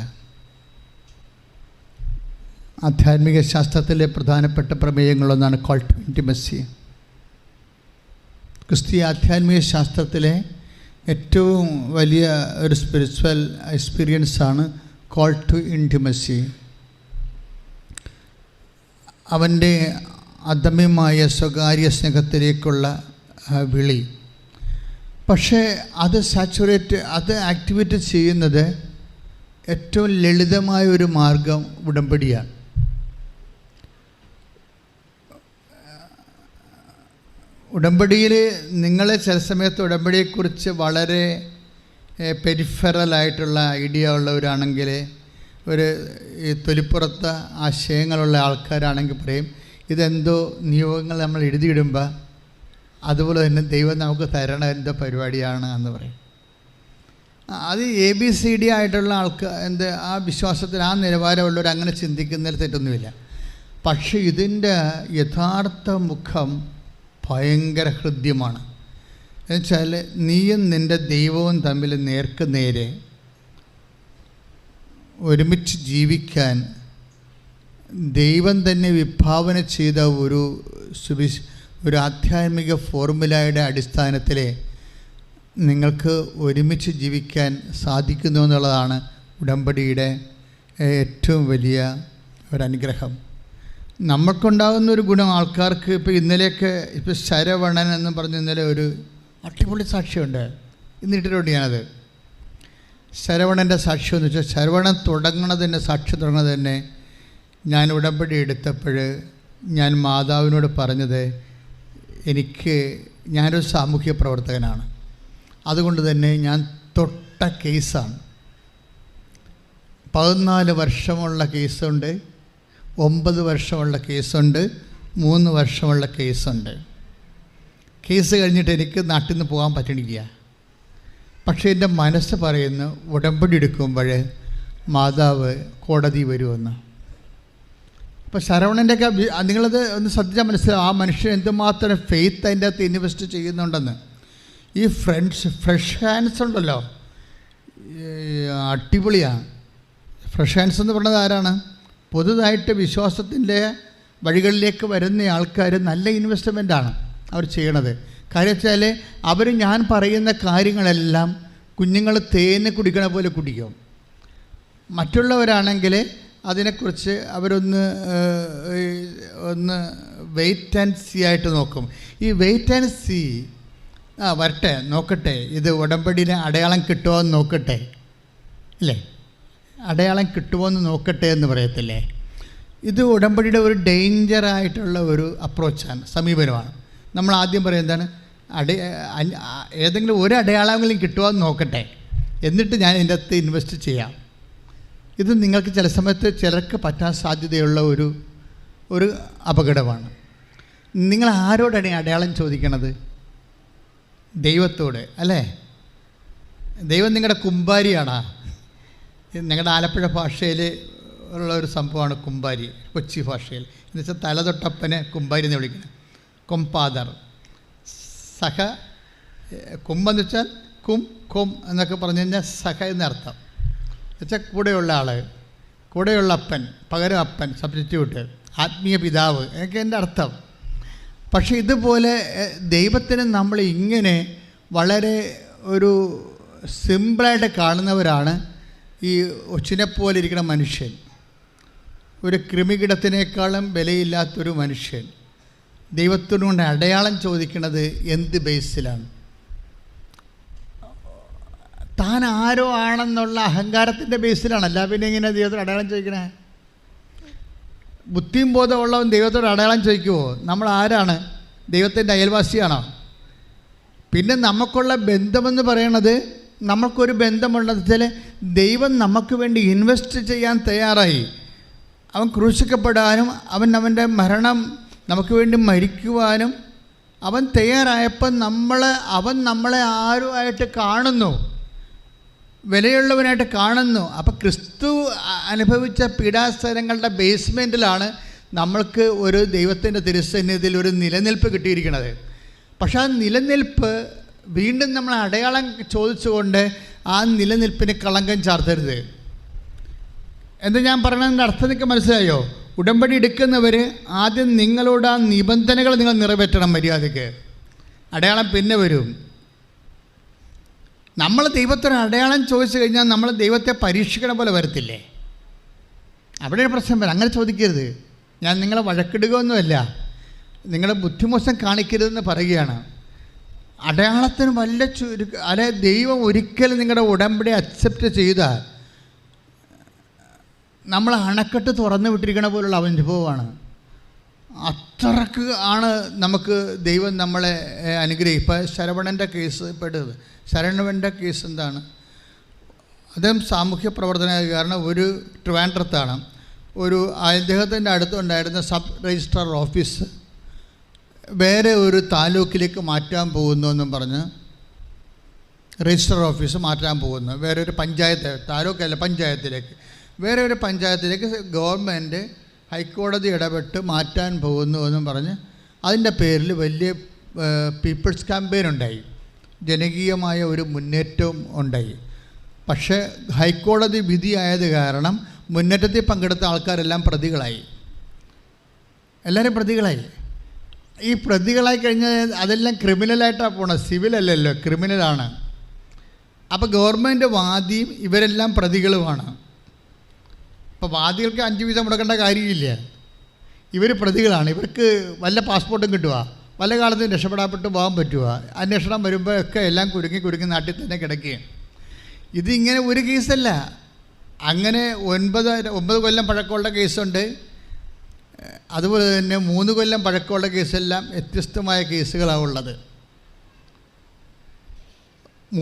ആധ്യാത്മിക ശാസ്ത്രത്തിലെ പ്രധാനപ്പെട്ട പ്രമേയങ്ങളൊന്നാണ് കോൾ ടു ഇൻറ്റിമസി. ക്രിസ്തീയ ആധ്യാത്മിക ശാസ്ത്രത്തിലെ ഏറ്റവും വലിയ ഒരു സ്പിരിച്വൽ എക്സ്പീരിയൻസാണ് കോൾ ടു ഇൻറ്റിമസി. അവൻ്റെ അദമ്യമായ സ്വകാര്യ സ്നേഹത്തിലേക്കുള്ള വിളി. പക്ഷേ അത് ആക്ടിവേറ്റ് ചെയ്യുന്നത് ഏറ്റവും ലളിതമായ ഒരു മാർഗം ഉടമ്പടിയാണ്. ഉടമ്പടിയിൽ നിങ്ങൾ ചില സമയത്ത് ഉടമ്പടിയെക്കുറിച്ച് വളരെ പെരിഫറലായിട്ടുള്ള ഐഡിയ ഉള്ളവരാണെങ്കിൽ, ഒരു ഈ തൊലിപ്പുറത്ത് ആശയങ്ങളുള്ള ആൾക്കാരാണെങ്കിൽ പറയും ഇതെന്തോ നിയോഗങ്ങൾ നമ്മൾ എഴുതിയിടുമ്പോൾ അതുപോലെ തന്നെ ദൈവം നമുക്ക് തരണ എന്തോ പരിപാടിയാണ് എന്ന് പറയും. അത് ABCD ആയിട്ടുള്ള ആൾക്കാർ ആ വിശ്വാസത്തിൽ ആ നിലവാരമുള്ളവർ അങ്ങനെ ചിന്തിക്കുന്നതിൽ തെറ്റൊന്നുമില്ല. പക്ഷേ ഇതിൻ്റെ യഥാർത്ഥ മുഖം ഭയങ്കര ഹൃദ്യമാണ്. എന്നുവെച്ചാൽ നീയും നിൻ്റെ ദൈവവും തമ്മിൽ നേർക്ക് നേരെ ഒരുമിച്ച് ജീവിക്കാൻ ദൈവം തന്നെ വിഭാവന ചെയ്ത ഒരു ആധ്യാത്മിക ഫോർമുലയുടെ അടിസ്ഥാനത്തിൽ നിങ്ങൾക്ക് ഒരുമിച്ച് ജീവിക്കാൻ സാധിക്കുന്നു എന്നുള്ളതാണ് ഉടമ്പടിയുടെ ഏറ്റവും വലിയ ഒരനുഗ്രഹം. നമുക്കുണ്ടാകുന്ന ഒരു ഗുണം ആൾക്കാർക്ക് ഇപ്പോൾ ഇന്നലെയൊക്കെ ഇപ്പോൾ ശരവണൻ എന്ന് പറഞ്ഞ് ഇന്നലെ ഒരു അടിപൊളി സാക്ഷ്യമുണ്ട്, ഇന്നിട്ടിട്ടുണ്ട് ഞാനത്. ശരവണൻ്റെ സാക്ഷ്യം എന്ന് വെച്ചാൽ ശരവണൻ തുടങ്ങണതിൻ്റെ സാക്ഷ്യം തുടങ്ങുന്നത് തന്നെ ഞാൻ ഉടമ്പടി എടുത്തപ്പോൾ ഞാൻ മാതാവിനോട് പറഞ്ഞത് ഞാനൊരു സാമൂഹ്യ പ്രവർത്തകനാണ്, അതുകൊണ്ട് തന്നെ ഞാൻ തൊട്ട കേസാണ്. 14 വർഷമുള്ള കേസുണ്ട്, 9 വർഷമുള്ള കേസുണ്ട്, 3 വർഷമുള്ള കേസുണ്ട്. കേസ് കഴിഞ്ഞിട്ട് എനിക്ക് നാട്ടിൽ നിന്ന് പോകാൻ പറ്റണില്ല. പക്ഷേ എൻ്റെ മനസ്സ് പറയുന്നു ഉടമ്പടി എടുക്കുമ്പോൾ മാതാവ് കോടതി വരുമെന്ന്. അപ്പോൾ ശരവണൻ്റെയൊക്കെ നിങ്ങളത് ഒന്ന് ശ്രദ്ധിച്ചാൽ മനസ്സിലാവും ആ മനുഷ്യൻ എന്തുമാത്രം ഫെയ്ത്ത് അതിൻ്റെ അകത്ത് ഇൻവെസ്റ്റ് ചെയ്യുന്നുണ്ടെന്ന്. ഈ ഫ്രഷ് ഹാൻഡ്സ് ഉണ്ടല്ലോ, അടിപൊളിയാണ്. ഫ്രഷ് ഹാൻഡ്സ് എന്ന് പറയുന്നത് ആരാണ്? പുതുതായിട്ട് വിശ്വാസത്തിൻ്റെ വഴികളിലേക്ക് വരുന്ന ആൾക്കാർ നല്ല ഇൻവെസ്റ്റ്മെൻറ്റാണ് അവർ ചെയ്യണത്. കാര്യം വെച്ചാൽ അവർ ഞാൻ പറയുന്ന കാര്യങ്ങളെല്ലാം കുഞ്ഞുങ്ങൾ തേന് കുടിക്കണ പോലെ കുടിക്കും. മറ്റുള്ളവരാണെങ്കിൽ അതിനെക്കുറിച്ച് അവരൊന്ന് വെയിറ്റ് ആൻഡ് സീ ആയിട്ട് നോക്കും. ഈ വെയിറ്റ് ആൻഡ് സീ വരട്ടെ, നോക്കട്ടെ, ഇത് ഉടമ്പടിന് അടയാളം കിട്ടുമോ എന്ന് നോക്കട്ടെ, ഇല്ലേ? അടയാളം കിട്ടുമോ എന്ന് നോക്കട്ടെ എന്ന് പറയത്തില്ലേ? ഇത് ഉടമ്പടിയുടെ ഒരു ഡേഞ്ചറായിട്ടുള്ള ഒരു അപ്രോച്ചാണ്, സമീപനമാണ്. നമ്മൾ ആദ്യം പറയുന്നത് എന്താണ്? ഏതെങ്കിലും ഒരു അടയാളമെങ്കിലും കിട്ടുമോ എന്ന് നോക്കട്ടെ, എന്നിട്ട് ഞാൻ ഇതിൻ്റെ അകത്ത് ഇൻവെസ്റ്റ് ചെയ്യാം. ഇത് നിങ്ങൾക്ക് ചില സമയത്ത് ചിലർക്ക് പറ്റാൻ സാധ്യതയുള്ള ഒരു അപകടമാണ്. നിങ്ങൾ ആരോടാണ് ഈ അടയാളം ചോദിക്കണത്? ദൈവത്തോട് അല്ലേ? ദൈവം നിങ്ങളുടെ കുമ്പാരിയാണോ? ഞങ്ങളുടെ ആലപ്പുഴ ഭാഷയിൽ ഉള്ള ഒരു സംഭവമാണ് കുമ്പാരി, കൊച്ചി ഭാഷയിൽ. എന്ന് വെച്ചാൽ തലതൊട്ടപ്പനെ കുമ്പാരി എന്ന് വിളിക്കുന്നത്. കൊമ്പാദർ സഹ, കുമ്പെന്ന് വെച്ചാൽ കൊം എന്നൊക്കെ പറഞ്ഞു കഴിഞ്ഞാൽ സഹ എന്നർത്ഥം. എന്നുവെച്ചാൽ കൂടെയുള്ള ആൾ, കൂടെയുള്ള അപ്പൻ, പകരം അപ്പൻ, സബ്സ്റ്റിറ്റ്യൂട്ട്, ആത്മീയ പിതാവ് എന്നൊക്കെ എൻ്റെ അർത്ഥം. പക്ഷേ ഇതുപോലെ ദൈവത്തിന് നമ്മൾ ഇങ്ങനെ വളരെ ഒരു സിമ്പിളായിട്ട് കാണുന്നവരാണ് ഈ ഒച്ചിനെപ്പോലെ ഇരിക്കുന്ന മനുഷ്യൻ. ഒരു കൃമികിടത്തിനേക്കാളും വിലയില്ലാത്തൊരു മനുഷ്യൻ ദൈവത്തിനോട് അടയാളം ചോദിക്കുന്നത് എന്ത് ബേസിലാണ്? താൻ ആരോ ആണെന്നുള്ള അഹങ്കാരത്തിൻ്റെ ബേസിലാണ്. അല്ല പിന്നെ ഇങ്ങനെ ദൈവത്തോട് അടയാളം ചോദിക്കണേ? ബുദ്ധിയും ബോധമുള്ളവൻ ദൈവത്തോട് അടയാളം ചോദിക്കുമോ? നമ്മൾ ആരാണ്? ദൈവത്തിൻ്റെ അയൽവാസിയാണോ? പിന്നെ നമുക്കുള്ള ബന്ധമെന്ന് പറയണത്, നമുക്കൊരു ബന്ധമുള്ളത് വെച്ചാൽ ദൈവം നമുക്ക് വേണ്ടി ഇൻവെസ്റ്റ് ചെയ്യാൻ തയ്യാറായി. അവൻ ക്രൂശിക്കപ്പെടാനും അവൻ്റെ മരണം നമുക്ക് വേണ്ടി മരിക്കുവാനും അവൻ തയ്യാറായപ്പോൾ അവൻ നമ്മളെ ആരുമായിട്ട് കാണുന്നു, വിലയുള്ളവനായിട്ട് കാണുന്നു. അപ്പോൾ ക്രിസ്തു അനുഭവിച്ച പീഡാസനങ്ങളുടെ ബേസ്മെൻറ്റിലാണ് നമ്മൾക്ക് ഒരു ദൈവത്തിൻ്റെ തിരുസന്നിധിയിൽ ഒരു നിലനിൽപ്പ് കിട്ടിയിരിക്കുന്നത്. പക്ഷെ ആ നിലനിൽപ്പ് വീണ്ടും നമ്മൾ അടയാളം ചോദിച്ചുകൊണ്ട് ആ നിലനിൽപ്പിന് കളങ്കം ചാർത്തരുത്. എന്താ ഞാൻ പറയണതിൻ്റെ അർത്ഥം നിങ്ങൾക്ക് മനസ്സിലായോ? ഉടമ്പടി എടുക്കുന്നവർ ആദ്യം നിങ്ങളോട് ആ നിബന്ധനകൾ നിങ്ങൾ നിറവേറ്റണം മര്യാദയ്ക്ക്. അടയാളം പിന്നെ വരും. നമ്മൾ ദൈവത്തിന് അടയാളം ചോദിച്ചു കഴിഞ്ഞാൽ നമ്മൾ ദൈവത്തെ പരീക്ഷിക്കണ പോലെ വരത്തില്ലേ? അവിടെ പ്രശ്നം വരും. അങ്ങനെ ചോദിക്കരുത്. ഞാൻ നിങ്ങളെ വഴക്കിടുകയൊന്നുമല്ല, നിങ്ങളെ ബുദ്ധിമോശം കാണിക്കരുതെന്ന് പറയുകയാണ്. അടയാളത്തിന് വല്ല അല്ലെ ദൈവം ഒരിക്കലും നിങ്ങളുടെ ഉടമ്പടി അക്സെപ്റ്റ് ചെയ്താൽ നമ്മൾ അണക്കെട്ട് തുറന്നു വിട്ടിരിക്കണ പോലുള്ള അനുഭവമാണ്. അത്രക്ക് ആണ് നമുക്ക് ദൈവം നമ്മളെ അനുഗ്രഹിക്കും. ഇപ്പോൾ ശരവണൻ്റെ കേസ് പെട്ടത്, ശരവണൻ്റെ കേസ് എന്താണ്? അദ്ദേഹം സാമൂഹ്യ പ്രവർത്തനമായ കാരണം ഒരു ട്രിവാൻഡ്രത്താണ്. ഒരു അദ്ദേഹത്തിൻ്റെ അടുത്തുണ്ടായിരുന്ന സബ് രജിസ്ട്രാർ ഓഫീസ് വേറെ ഒരു താലൂക്കിലേക്ക് മാറ്റാൻ പോകുന്നു എന്നും പറഞ്ഞ് രജിസ്റ്റർ ഓഫീസ് മാറ്റാൻ പോകുന്നു. വേറെ ഒരു പഞ്ചായത്ത്, താലൂക്കല്ല പഞ്ചായത്തിലേക്ക്, വേറെ ഒരു പഞ്ചായത്തിലേക്ക് ഗവൺമെൻറ് ഹൈക്കോടതി ഇടപെട്ട് മാറ്റാൻ പോകുന്നു എന്നും പറഞ്ഞ് അതിൻ്റെ പേരിൽ വലിയ പീപ്പിൾസ് ക്യാമ്പയിൻ ഉണ്ടായി, ജനകീയമായ ഒരു മുന്നേറ്റവും ഉണ്ടായി. പക്ഷേ ഹൈക്കോടതി വിധിയായത് കാരണം മുന്നേറ്റത്തിൽ പങ്കെടുത്ത ആൾക്കാരെല്ലാം പ്രതികളായി, എല്ലാവരും പ്രതികളായി. ഈ പ്രതികളായി കഴിഞ്ഞാൽ അതെല്ലാം ക്രിമിനലായിട്ടാണ് പോണത്, സിവിലല്ലല്ലോ, ക്രിമിനലാണ്. അപ്പോൾ ഗവൺമെൻറ് വാദിയും ഇവരെല്ലാം പ്രതികളുമാണ്. അപ്പോൾ വാദികൾക്ക് 5 വീതം മുടക്കേണ്ട കാര്യമില്ല. ഇവർ പ്രതികളാണ്. ഇവർക്ക് വല്ല പാസ്പോർട്ടും കിട്ടുക, വല്ല കാലത്തും രക്ഷപ്പെടാപ്പെട്ട് പോകാൻ പറ്റുക. അന്വേഷണം വരുമ്പോഴൊക്കെ എല്ലാം കുരുങ്ങി നാട്ടിൽ തന്നെ കിടക്കുകയാണ്. ഇതിങ്ങനെ ഒരു കേസല്ല, അങ്ങനെ 9 കൊല്ലം പഴക്കമുള്ള കേസുണ്ട്. അതുപോലെ തന്നെ 3 കൊല്ലം പഴക്കമുള്ള കേസെല്ലാം വ്യത്യസ്തമായ കേസുകളാണ് ഉള്ളത്.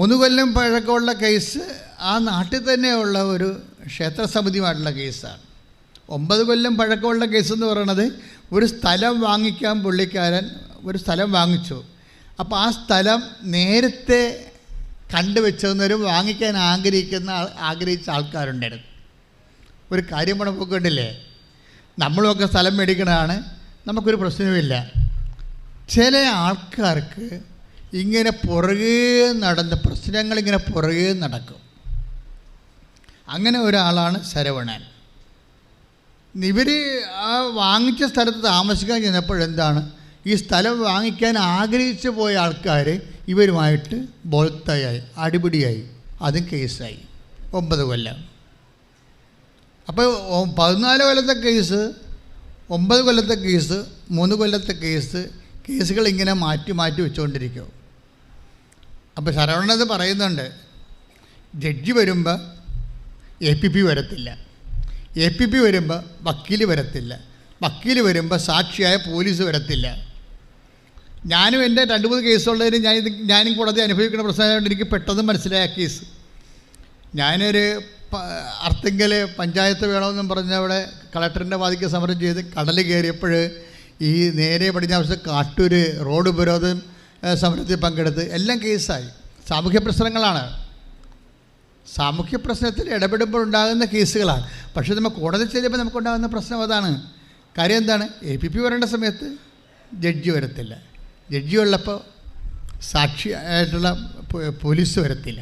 3 കൊല്ലം പഴക്കമുള്ള കേസ് ആ നാട്ടിൽ തന്നെയുള്ള ഒരു ക്ഷേത്രസമിതിയുമായിട്ടുള്ള കേസാണ്. 9 കൊല്ലം പഴക്കമുള്ള കേസെന്ന് പറയുന്നത് ഒരു സ്ഥലം വാങ്ങിക്കാൻ പുള്ളിക്കാരൻ ഒരു സ്ഥലം വാങ്ങിച്ചു. അപ്പോൾ ആ സ്ഥലം നേരത്തെ കണ്ടുവെച്ചെന്നൊരു വാങ്ങിക്കാൻ ആഗ്രഹിച്ച ആൾക്കാരുണ്ടായിരുന്നു. ഒരു കാര്യം പണപ്പൊക്കണ്ടില്ലേ, നമ്മളുമൊക്കെ സ്ഥലം മേടിക്കണതാണ്, നമുക്കൊരു പ്രശ്നവുമില്ല. ചില ആൾക്കാർക്ക് ഇങ്ങനെ പുറകെ നടന്ന് പ്രശ്നങ്ങളിങ്ങനെ പുറകെ നടക്കും. അങ്ങനെ ഒരാളാണ് ശരവണൻ. ഇവർ ആ വാങ്ങിച്ച സ്ഥലത്ത് താമസിക്കാൻ ചെന്നപ്പോഴെന്താണ്, ഈ സ്ഥലം വാങ്ങിക്കാൻ ആഗ്രഹിച്ചു പോയ ആൾക്കാർ ഇവരുമായിട്ട് ബോൾത്തായി, അടിപിടിയായി, അതും കേസായി 9 കൊല്ലം. അപ്പോൾ 14 കൊല്ലത്തെ കേസ്, 9 കൊല്ലത്തെ കേസ്, 3 കൊല്ലത്തെ കേസുകൾ ഇങ്ങനെ മാറ്റി വെച്ചുകൊണ്ടിരിക്കും. അപ്പോൾ ശരവണത് പറയുന്നുണ്ട്, ജഡ്ജി വരുമ്പോൾ APP വരത്തില്ല, APP വരുമ്പോൾ വക്കീൽ വരത്തില്ല, വക്കീൽ വരുമ്പോൾ സാക്ഷിയായ പോലീസ് വരത്തില്ല. ഞാനും എൻ്റെ 2-3 കേസുള്ളതിന് ഞാനും കോടതി അനുഭവിക്കുന്ന പ്രശ്നമായതുകൊണ്ട് എനിക്ക് പെട്ടെന്ന് മനസ്സിലായ കേസ്. ഞാനൊരു അർത്തിങ്കൽ പഞ്ചായത്ത് വേണമെന്നും പറഞ്ഞ് അവിടെ കളക്ടറിൻ്റെ വാദിക്ക് സമരം ചെയ്ത് കടൽ കയറിയപ്പോൾ ഈ നേരെ പടിഞ്ഞാറ് കാട്ടൂർ റോഡ് ഉപരോധം സമരത്തിൽ പങ്കെടുത്ത് എല്ലാം കേസായി. സാമൂഹ്യ പ്രശ്നങ്ങളാണ്, സാമൂഹ്യ പ്രശ്നത്തിൽ ഇടപെടുമ്പോൾ ഉണ്ടാകുന്ന കേസുകളാണ്. പക്ഷേ നമ്മൾ കോടതി ചെല്ലുമ്പോൾ നമുക്കുണ്ടാകുന്ന പ്രശ്നം അതാണ്. കാര്യം എന്താണ്, APP വരേണ്ട സമയത്ത് ജഡ്ജി വരത്തില്ല, ജഡ്ജി ഉള്ളപ്പോൾ സാക്ഷിയായിട്ടുള്ള പോലീസ് വരത്തില്ല.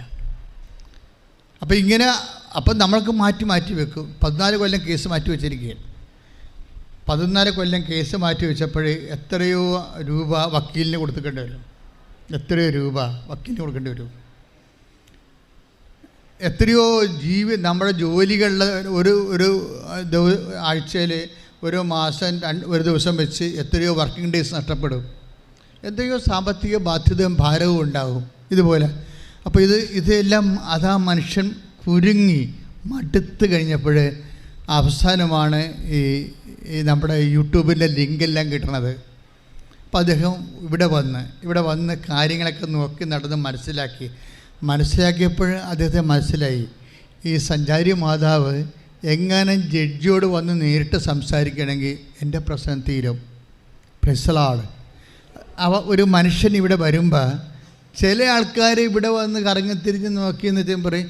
അപ്പോൾ ഇങ്ങനെ നമ്മൾക്ക് മാറ്റി വെക്കും. 14 കൊല്ലം കേസ് മാറ്റി വെച്ചിരിക്കുകയാണ്. 14 കൊല്ലം കേസ് മാറ്റി വെച്ചപ്പോൾ എത്രയോ രൂപ വക്കീലിന് കൊടുക്കേണ്ടി വരും, എത്രയോ രൂപ വക്കീലിന് കൊടുക്കേണ്ടി വരും. എത്രയോ നമ്മുടെ ജോലികളിൽ ഒരു ആഴ്ചയിൽ, ഒരു മാസം, ഒരു ദിവസം വെച്ച് എത്രയോ വർക്കിംഗ് ഡേയ്സ് നഷ്ടപ്പെടും. എത്രയോ സാമ്പത്തിക ബാധ്യതയും ഭാരവും ഉണ്ടാകും ഇതുപോലെ. അപ്പോൾ ഇതെല്ലാം അതാ മനുഷ്യൻ കുരുങ്ങി മടുത്ത് കഴിഞ്ഞപ്പോൾ അവസാനമാണ് ഈ നമ്മുടെ യൂട്യൂബിൻ്റെ ലിങ്കെല്ലാം കിട്ടണത്. അപ്പോൾ അദ്ദേഹം ഇവിടെ വന്ന് കാര്യങ്ങളൊക്കെ നോക്കി നടന്ന് മനസ്സിലാക്കിയപ്പോൾ അദ്ദേഹത്തെ മനസ്സിലായി, ഈ സഞ്ചാരി മാതാവ് എങ്ങനെ ജഡ്ജിയോട് വന്ന് നേരിട്ട് സംസാരിക്കണമെങ്കിൽ എൻ്റെ പ്രശ്നം തീരും. പ്രശ്നമാണ് ഒരു മനുഷ്യൻ ഇവിടെ വരുമ്പോൾ ചില ആൾക്കാർ ഇവിടെ വന്ന് കറങ്ങിത്തിരിഞ്ഞ് നോക്കിയെന്ന് വെച്ചാൽ പറയും,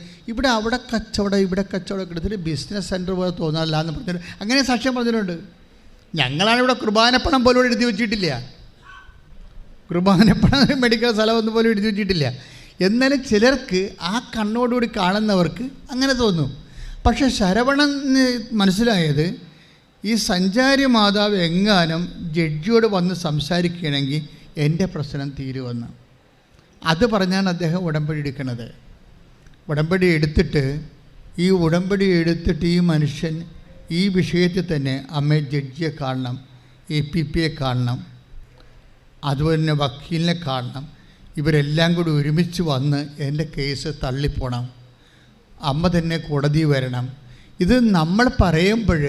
അവിടെ കച്ചവടം ഇവിടെ കച്ചവടം എടുത്തിട്ട് ബിസിനസ് സെൻറ്റർ പോലെ തോന്നാറില്ല എന്ന് പറഞ്ഞിട്ട് അങ്ങനെ സാക്ഷ്യം പറഞ്ഞിട്ടുണ്ട്. ഞങ്ങളാണിവിടെ കുർബാനപ്പണം പോലും എഴുതി വെച്ചിട്ടില്ല, കുർബാനപ്പണം മേടിക്കുന്ന സ്ഥലമൊന്നും പോലും എഴുതി വെച്ചിട്ടില്ല. എന്നാലും ചിലർക്ക് ആ കണ്ണോടുകൂടി കാണുന്നവർക്ക് അങ്ങനെ തോന്നും. പക്ഷേ ശരവണന് മനസ്സിലായത്, ഈ സഞ്ചാരി മാതാവ് എങ്ങാനും ജഡ്ജിയോട് വന്ന് സംസാരിക്കുകയാണെങ്കിൽ എൻ്റെ പ്രശ്നം തീരുമെന്ന്. അത് പറഞ്ഞാണ് അദ്ദേഹം ഉടമ്പടി എടുക്കുന്നത്. ഉടമ്പടി എടുത്തിട്ട് ഈ മനുഷ്യൻ ഈ വിഷയത്തിൽ തന്നെ ജഡ്ജിയെ കാണണം, APPയെ കാണണം, അതുപോലെ തന്നെ വക്കീലിനെ കാണണം. ഇവരെല്ലാം കൂടി ഒരുമിച്ച് വന്ന് എൻ്റെ കേസ് തള്ളിപ്പോണം, അമ്മ തന്നെ കോടതി വരണം. ഇത് നമ്മൾ പറയുമ്പോൾ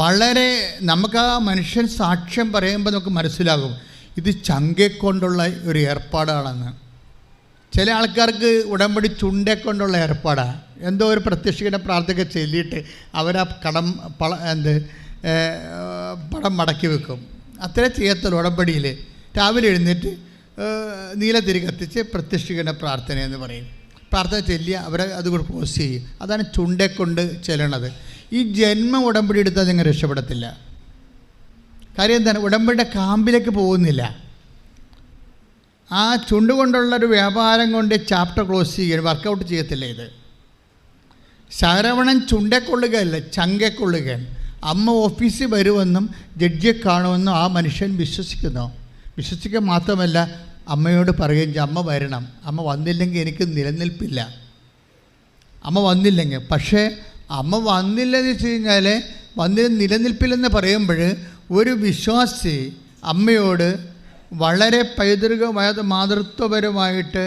വളരെ നമുക്ക് ആ മനുഷ്യൻ സാക്ഷ്യം പറയുമ്പോൾ നമുക്ക് മനസ്സിലാകും ഇത് ചങ്കെക്കൊണ്ടുള്ള ഒരു ഏർപ്പാടാണെന്ന്. ചില ആൾക്കാർക്ക് ഉടമ്പടി ചുണ്ടേക്കൊണ്ടുള്ള ഏർപ്പാടാണ്. എന്തോ ഒരു പ്രത്യക്ഷീകരണ പ്രാർത്ഥന ചൊല്ലിയിട്ട് അവരാ പടം മടക്കി വെക്കും. അത്രേ ചെയ്യത്തുള്ളൂ ഉടമ്പടിയിൽ. രാവിലെ എഴുന്നേറ്റ് നീലത്തിരി കത്തിച്ച് പ്രത്യക്ഷീകരണ പ്രാർത്ഥന എന്ന് പറയും. പ്രാർത്ഥന ചൊല്ലിയ അവരെ അതുകൂടെ പോസ്റ്റ് ചെയ്യും. അതാണ് ചുണ്ടേക്കൊണ്ട് ചെല്ലണത്. ഈ ജന്മം ഉടമ്പടി എടുത്താൽ നിങ്ങൾ രക്ഷപ്പെടത്തില്ല. കാര്യം എന്താണ്, ഉടമ്പടിയുടെ കാമ്പിലേക്ക് പോകുന്നില്ല. ആ ചുണ്ടുകൊണ്ടുള്ളൊരു വ്യാപാരം കൊണ്ട് ചാപ്റ്റർ ക്ലോസ് ചെയ്യുക, വർക്കൗട്ട് ചെയ്യത്തില്ല. ഇത് ശരവണൻ ചുണ്ടേക്കൊള്ളുകയല്ല, ചങ്കേക്കൊള്ളുകയാണ്. അമ്മ ഓഫീസിൽ വരുമെന്നും ജഡ്ജിയെ കാണുമെന്നും ആ മനുഷ്യൻ വിശ്വസിക്കുക മാത്രമല്ല അമ്മയോട് പറയുകയും ചെയ്യും, അമ്മ വരണം, അമ്മ വന്നില്ലെങ്കിൽ എനിക്ക് നിലനിൽപ്പില്ല, അമ്മ വന്നില്ലെങ്കിൽ. പക്ഷേ അമ്മ വന്നില്ലെന്ന് വെച്ച് കഴിഞ്ഞാൽ നിലനിൽപ്പില്ലെന്ന് പറയുമ്പോൾ ഒരു വിശ്വാസി അമ്മയോട് വളരെ പൈതൃകമായ മാതൃത്വപരമായിട്ട്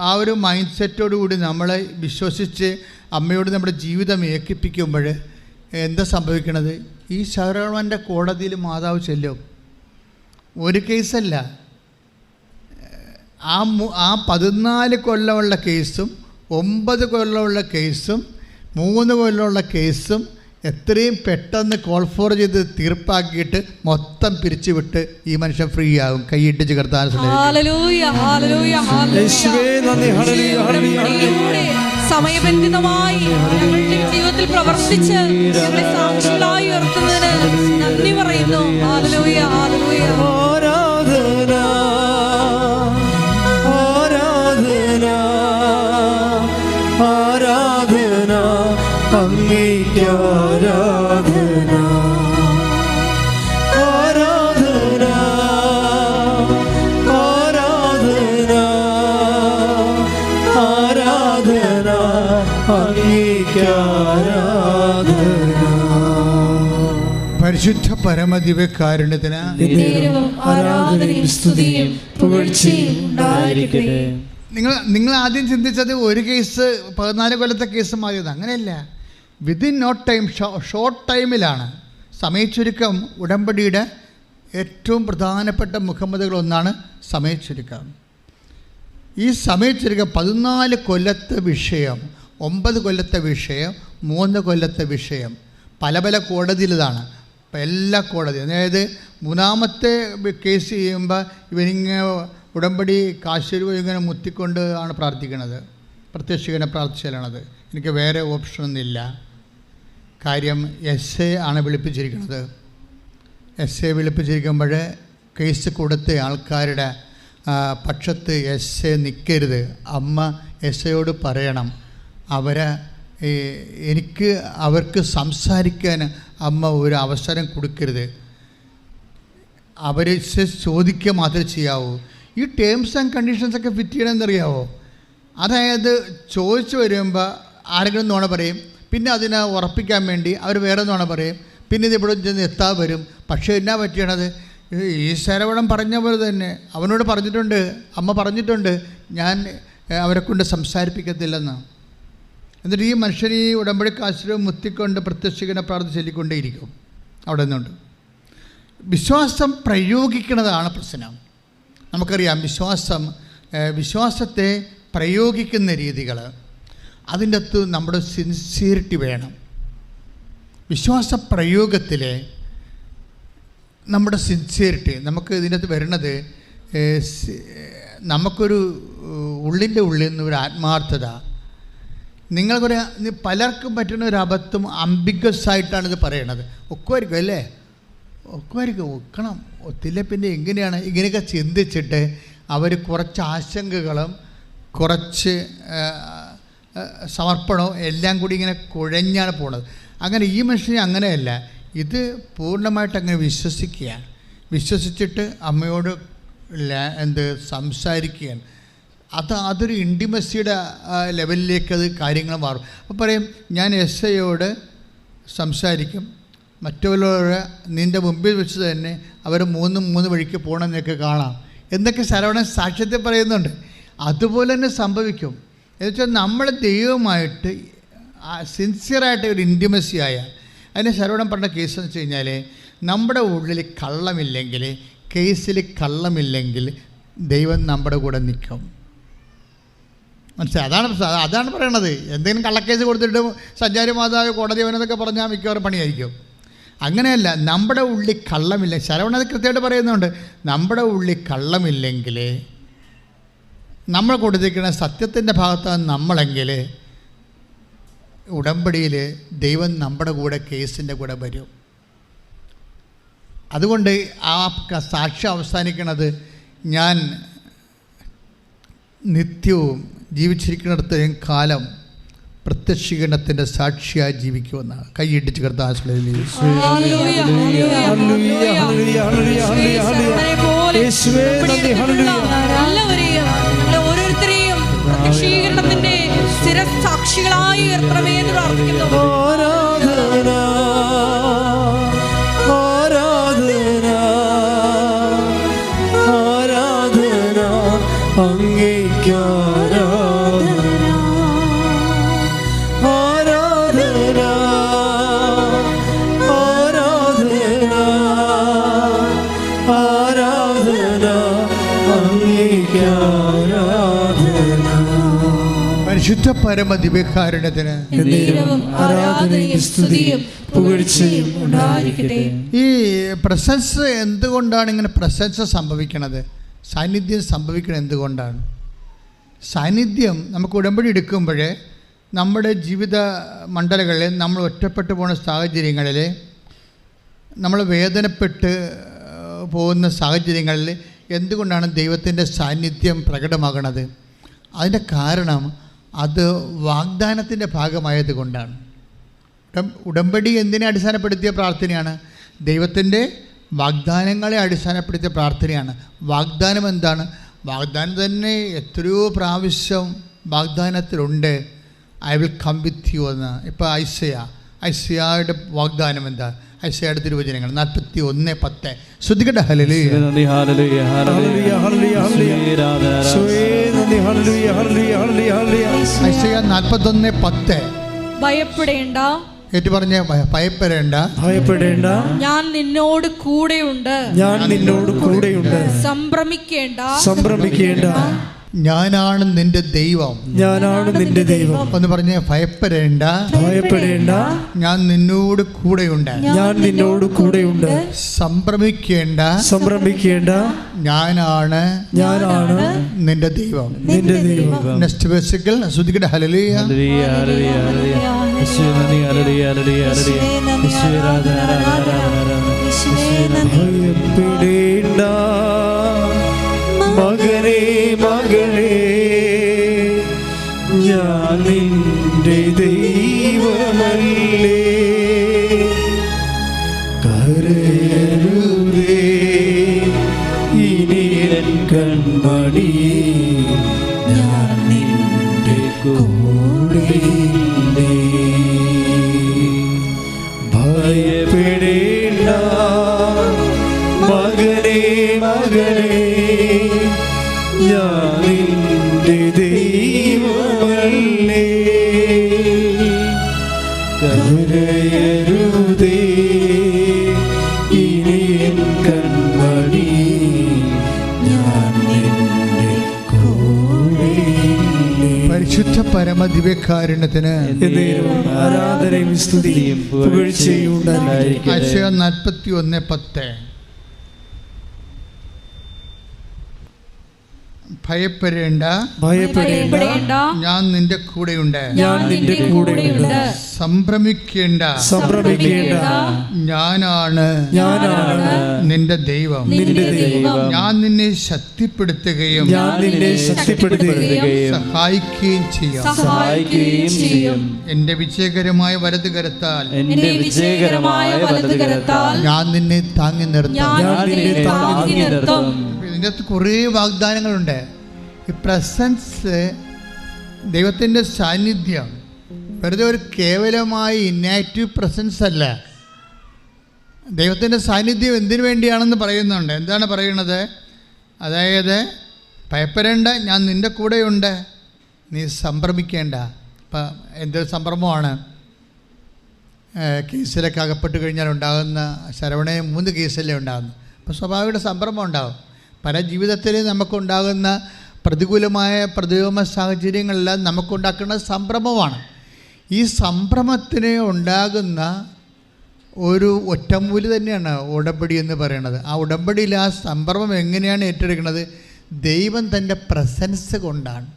ആ ഒരു മൈൻഡ് സെറ്റോടു കൂടി നമ്മളെ വിശ്വസിച്ച് അമ്മയോട് നമ്മുടെ ജീവിതം ഏൽപ്പിക്കുമ്പോൾ എന്താ സംഭവിക്കണത്? ഈ ശരവണൻ്റെ കോടതിയിൽ മാതാവ് ചെല്ലും. ഒരു കേസല്ല, ആ 14 കൊല്ലമുള്ള കേസും 9 കൊല്ലമുള്ള കേസും 3 കൊല്ലമുള്ള കേസും എത്രയും പെട്ടെന്ന് കോൾ ഫോർ ചെയ്ത് തീർപ്പാക്കിയിട്ട് മൊത്തം പിരിച്ചുവിട്ട് ഈ മനുഷ്യൻ ഫ്രീ ആകും. കൈയിട്ടിച്ച് കർത്താൻ സമയബന്ധിതമായി ഞങ്ങളുടെ ജീവിതത്തിൽ പ്രവർത്തിച്ച് ഞങ്ങളെ സാക്ഷികളായി ഉയർത്തുന്നതിന് നന്ദി പറയുന്നു. ഹല്ലേലൂയ, ഹല്ലേലൂയ. ആരാധന ആരാധന ആരാധന അങ്ങേക്ക് ആരാധന ആരാധന ആരാധന ആരാധന അങ്ങേക്ക് ആരാധന. പരിശുദ്ധ പരമദിവ്യകാരുണ്യത്തിന് ആരാധനയും സ്തുതിയും പുകഴ്ചയും ഉണ്ടായിരിക്കട്ടെ. നിങ്ങൾ ആദ്യം ചിന്തിച്ചത് ഒരു കേസ് 14 കൊല്ലത്തെ കേസ് മാറിയത്. അങ്ങനെയല്ല, വിതിൻ നോ ടൈം, ഷോർട്ട് ടൈമിലാണ്. സമയച്ചുരുക്കം ഉടമ്പടിയുടെ ഏറ്റവും പ്രധാനപ്പെട്ട മുഖമ്മദുകളൊന്നാണ് സമയച്ചുരുക്കം. ഈ സമയച്ചുരുക്കം 14 കൊല്ലത്തെ വിഷയം, 9 കൊല്ലത്തെ വിഷയം, 3 കൊല്ലത്തെ വിഷയം പല പല കോടതിയിലാണ്. അപ്പം എല്ലാ കോടതി, അതായത് 3ാമത്തെ കേസ് ചെയ്യുമ്പോൾ ഇവനിങ്ങനെ ഉടമ്പടി കാശുരൂപ ഇങ്ങനെ മുത്തിക്കൊണ്ട് ആണ് പ്രാർത്ഥിക്കണത്. പ്രത്യക്ഷീകരണ പ്രാർത്ഥിച്ചാലാണത്. എനിക്ക് വേറെ ഓപ്ഷനൊന്നുമില്ല. കാര്യം SA ആണ് വിളിപ്പിച്ചിരിക്കുന്നത്. SA വിളിപ്പിച്ചിരിക്കുമ്പോൾ കേസ് കൊടുത്ത ആൾക്കാരുടെ പക്ഷത്ത് SA നിൽക്കരുത്. അമ്മ SAയോട് പറയണം, അവർക്ക് സംസാരിക്കാൻ അമ്മ ഒരു അവസരം കൊടുക്കരുത്. അവർ ചോദിക്കുക മാത്രമേ ചെയ്യാവൂ. ഈ ടേംസ് ആൻഡ് കണ്ടീഷൻസൊക്കെ ഫിറ്റ് ചെയ്യണമെന്നറിയാവോ? അതായത് ചോദിച്ചു വരുമ്പോൾ ആരെങ്കിലും നുണ പറയും, പിന്നെ അതിനെ ഉറപ്പിക്കാൻ വേണ്ടി അവർ വേറെ നുണ പറയും, പിന്നെ ഇത് ഇവിടെ ചെന്ന് എത്താൻ വരും. പക്ഷേ എന്നാ പറ്റിയണത്? ഈ ശരവണം പറഞ്ഞ പോലെ തന്നെ അവനോട് പറഞ്ഞിട്ടുണ്ട്, അമ്മ പറഞ്ഞിട്ടുണ്ട്, ഞാൻ അവരെ കൊണ്ട് സംസാരിപ്പിക്കത്തില്ലെന്ന്. എന്നിട്ട് ഈ മനുഷ്യൻ ഈ ഉടമ്പടി കാശുരൂപം മുത്തിക്കൊണ്ട് പ്രത്യക്ഷീകരണ പ്രാർത്ഥന ചൊല്ലിക്കൊണ്ടേയിരിക്കും അവിടെ നിന്നുണ്ട്. വിശ്വാസം പ്രയോഗിക്കുന്നതാണ് പ്രശ്നം. നമുക്കറിയാം, വിശ്വാസത്തെ പ്രയോഗിക്കുന്ന രീതികൾ, അതിൻ്റെ അകത്ത് നമ്മുടെ സിൻസിയറിറ്റി വേണം. വിശ്വാസ പ്രയോഗത്തിൽ നമ്മുടെ സിൻസിയറിറ്റി, നമുക്ക് ഇതിനകത്ത് വരുന്നത് നമുക്കൊരു ഉള്ളിൻ്റെ ഉള്ളിൽ നിന്ന് ഒരു ആത്മാർത്ഥത. നിങ്ങൾക്കൊരു പലർക്കും പറ്റുന്ന ഒരു അബദ്ധം അംബിഗസ് ആയിട്ടാണ് ഇത് പറയണത്. ഒക്കുമായിരിക്കും അല്ലേ? ഒക്കുമായിരിക്കും, ഒക്കണം, ഒത്തില്ല പിന്നെ എങ്ങനെയാണ് ഇങ്ങനെയൊക്കെ ചിന്തിച്ചിട്ട് അവർ കുറച്ച് ആശങ്കകളും കുറച്ച് സമർപ്പണവും എല്ലാം കൂടി ഇങ്ങനെ കുഴഞ്ഞാണ് പോണത്. അങ്ങനെ ഈ മനുഷ്യനെ അങ്ങനെയല്ല, ഇത് പൂർണ്ണമായിട്ട് അങ്ങനെ വിശ്വസിക്കുകയാണ്. വിശ്വസിച്ചിട്ട് അമ്മയോട് സംസാരിക്കുകയാണ്. അതൊരു ഇൻറ്റിമസിയുടെ ലെവലിലേക്ക് അത് കാര്യങ്ങൾ മാറും. അപ്പോൾ പറയും, ഞാൻ SAയോട് സംസാരിക്കും, മറ്റുള്ളവരെ നിൻ്റെ മുമ്പിൽ വെച്ച് തന്നെ അവർ 3 വഴിക്ക് പോകണമെന്നൊക്കെ കാണാം എന്നൊക്കെ ശരവണൻ സാക്ഷ്യത്തെ പറയുന്നുണ്ട്. അതുപോലെ തന്നെ സംഭവിക്കും. എന്നുവെച്ചാൽ നമ്മൾ ദൈവമായിട്ട് സിൻസിയറായിട്ട് ഒരു ഇൻറ്റിമസി ആയാൽ, അതിന് ശരവണൻ പറഞ്ഞ കേസ് എന്ന് വെച്ച് കഴിഞ്ഞാൽ, നമ്മുടെ ഉള്ളിൽ കള്ളമില്ലെങ്കിൽ, കേസിൽ കള്ളമില്ലെങ്കിൽ ദൈവം നമ്മുടെ കൂടെ നിൽക്കും. മനസ്സിലായി? അതാണ് പറയണത്. എന്തെങ്കിലും കള്ളക്കേസ് കൊടുത്തിട്ട് സഞ്ചാരി മാതാവ് കോടതി അവനെന്നൊക്കെ പറഞ്ഞാൽ മിക്കവാറും പണിയായിരിക്കും. അങ്ങനെയല്ല, നമ്മുടെ ഉള്ളിൽ കള്ളമില്ല. ശരവണൻ അത് കൃത്യമായിട്ട് പറയുന്നുണ്ട്. നമ്മുടെ ഉള്ളിൽ കള്ളമില്ലെങ്കിൽ, നമ്മൾ കൊടുത്തിരിക്കുന്ന സത്യത്തിൻ്റെ ഭാഗത്താണ് നമ്മളെങ്കിൽ, ഉടമ്പടിയിൽ ദൈവം നമ്മുടെ കൂടെ കേസിൻ്റെ കൂടെ വരും. അതുകൊണ്ട് ആ സാക്ഷ്യം അവസാനിക്കുന്നത്, ഞാൻ നിത്യവും ജീവിച്ചിരിക്കുന്നിടത്തോളം കാലം പ്രത്യക്ഷീകരണത്തിൻ്റെ സാക്ഷിയായി ജീവിക്കുമെന്നാണ്. കൈയിട്ടിച്ച് കർത്താൻ ഓരോരുത്തരെയും പ്രത്യക്ഷീകരണത്തിന്റെ സാക്ഷികളായി ഉയർത്തണമേ എന്ന് പ്രാർത്ഥിക്കുന്നു. ആരാധന ആരാധന ആരാധന അങ്ങേക്ക് ആരാധന ആരാധന ആരാധന ആരാധന അങ്ങേക്ക് ആരാധന. പരിശുദ്ധ പരമദിവ്യകാരുണ്യത്തിന് എന്നേരവും ആരാധനയും സ്തുതിയും പുകഴ്ചയും ഉണ്ടായിരിക്കട്ടെ. ഈ പ്രസൻസ് എന്തുകൊണ്ടാണ് ഇങ്ങനെ പ്രസൻസ് സംഭവിക്കണത്? സാന്നിധ്യം സംഭവിക്കുന്നത് എന്തുകൊണ്ടാണ്? സാന്നിധ്യം നമുക്ക് ഉടമ്പടി എടുക്കുമ്പോൾ നമ്മുടെ ജീവിത മണ്ഡലങ്ങളിൽ നമ്മൾ ഒറ്റപ്പെട്ടു പോകുന്ന സാഹചര്യങ്ങളിൽ, നമ്മൾ വേദനപ്പെട്ട് പോകുന്ന സാഹചര്യങ്ങളിൽ എന്തുകൊണ്ടാണ് ദൈവത്തിൻ്റെ സാന്നിധ്യം പ്രകടമാകണത്? അതിൻ്റെ കാരണം അത് വാഗ്ദാനത്തിൻ്റെ ഭാഗമായത് കൊണ്ടാണ്. ഉടമ്പടി എന്തിനെ അടിസ്ഥാനപ്പെടുത്തിയ പ്രാർത്ഥനയാണ്? ദൈവത്തിൻ്റെ വാഗ്ദാനങ്ങളെ അടിസ്ഥാനപ്പെടുത്തിയ പ്രാർത്ഥനയാണ്. വാഗ്ദാനം എന്താണ്? വാഗ്ദാനം തന്നെ എത്രയോ പ്രാവശ്യം വാഗ്ദാനത്തിലുണ്ട്. I will come with you എന്ന്. ഇപ്പോൾ ഐസയായുടെ വാഗ്ദാനം എന്താ? ഐസയായുടെ തിരുവചനങ്ങൾ 41:10. ശ്രദ്ധിക്കട്ടെ. ഹല്ലേലൂയ നന്ദി, ഹല്ലേലൂയ, ഹല്ലേലൂയ, ഐസയ 41:10. ഭയപ്പെടേണ്ട, ഏറ്റു പറഞ്ഞ ഭയപ്പെടേണ്ട, ഭയപ്പെടേണ്ട, ഞാൻ നിന്നോട് കൂടെയുണ്ട്. ഞാൻ നിന്നോട് കൂടെയുണ്ട്. സംഭ്രമിക്കേണ്ട, സംഭ്രമിക്കേണ്ട, ഞാനാണ് നിന്റെ ദൈവം. ഞാനാണ് നിന്റെ ദൈവം. ഒന്ന് പറഞ്ഞേ, ഭയപ്പെടേണ്ട, ഭയപ്പെടേണ്ട, ഞാൻ നിന്നോട് കൂടെയുണ്ട്. ഞാൻ നിന്നോട് കൂടെയുണ്ട്. സംഭ്രമിക്കേണ്ട, സംഭ്രമിക്കേണ്ട, ഞാനാണ് നിന്റെ ദൈവം. നിന്റെ ദൈവം. നെക്സ്റ്റ് വേഴ്സിക്കൽ ശ്രദ്ധിക്കട്ടെ. Hallelujah, hallelujah, hallelujah, hallelujah. യേശുവേ നന്ദി, ഹല്ലേലൂയ, ഹല്ലേലൂയ, ഹല്ലേലൂയ. യേശുവേ ആരാധന, ആരാധന, ആരാധന. ഭയപ്പെടേണ്ട മകനേ, മകളേ, ഞാൻ നിന്റെ ദൈവമല്ലേ. കരയരുതേ ഇനി എൻ കൺമണി, ഞാൻ നിന്റെ കൂടെയില്ലേ. ഭയപ്പെടേണ്ട മകനേ, മകളേ, ഞാൻ നിന്റെ ദൈവമല്ലേ. കരയരുതേ ഇനി എൻ കൺമണി, ഞാൻ നിന്റെ കൂടെയില്ലേ. പരിശുദ്ധ പരമദിവ്യകാരുണ്യത്തിന് ആരാധനയും സ്തുതിയും പുകഴ്ചയും ഉണ്ടായിരിക്കട്ടെ. ഐസയ 41:10. ഭയപ്പെടേണ്ട, ഭയപ്പെടേണ്ട, ഞാൻ നിന്റെ കൂടെയുണ്ട്. ഞാൻ നിന്റെ കൂടെയുണ്ട്. സംഭ്രമിക്കേണ്ട, സംഭ്രമിക്കേണ്ട, ഞാനാണ് നിന്റെ ദൈവം. നിന്റെ ദൈവം. ഞാൻ നിന്നെ ശക്തിപ്പെടുത്തുകയും ഞാൻ നിന്നെ ശക്തിപ്പെടുത്തുകയും സഹായിക്കുകയും ചെയ്യും. എന്റെ വിജയകരമായ വലതുകരത്താൽ ഞാൻ നിന്നെ താങ്ങി നിർത്താം. ഇതിൻ്റെ അകത്ത് കുറേ വാഗ്ദാനങ്ങളുണ്ട്. ഈ പ്രസൻസ്, ദൈവത്തിൻ്റെ സാന്നിധ്യം വെറുതെ ഒരു കേവലമായി ഇന്നാക്റ്റീവ് പ്രസൻസ് അല്ല. ദൈവത്തിൻ്റെ സാന്നിധ്യം എന്തിനു വേണ്ടിയാണെന്ന് പറയുന്നുണ്ട്. എന്താണ് പറയുന്നത്? അതായത് ഭയപ്പെടേണ്ട, ഞാൻ നിൻ്റെ കൂടെയുണ്ട്. നീ സംഭ്രമിക്കേണ്ട. ഇപ്പം എന്തൊരു സംഭ്രമമാണ്. കേസിലൊക്കെ അകപ്പെട്ട് കഴിഞ്ഞാൽ ഉണ്ടാകുന്ന, ശരവണയെ 3 കേസല്ലേ ഉണ്ടാകുന്നു. അപ്പോൾ സ്വാഭാവിക സംഭ്രമം ഉണ്ടാകും. പല ജീവിതത്തിൽ നമുക്കുണ്ടാകുന്ന പ്രതികൂലമായ പ്രതിലോമ സാഹചര്യങ്ങളെല്ലാം നമുക്കുണ്ടാക്കുന്ന സംഭ്രമമാണ്. ഈ സംഭ്രമത്തിന് ഉണ്ടാകുന്ന ഒരു ഒറ്റമൂലി തന്നെയാണ് ഉടമ്പടി എന്ന് പറയുന്നത്. ആ ഉടമ്പടിയിൽ ആ സംഭ്രമം എങ്ങനെയാണ് ഏറ്റെടുക്കുന്നത്? ദൈവം തൻ്റെ പ്രസൻസ് കൊണ്ടാണ്.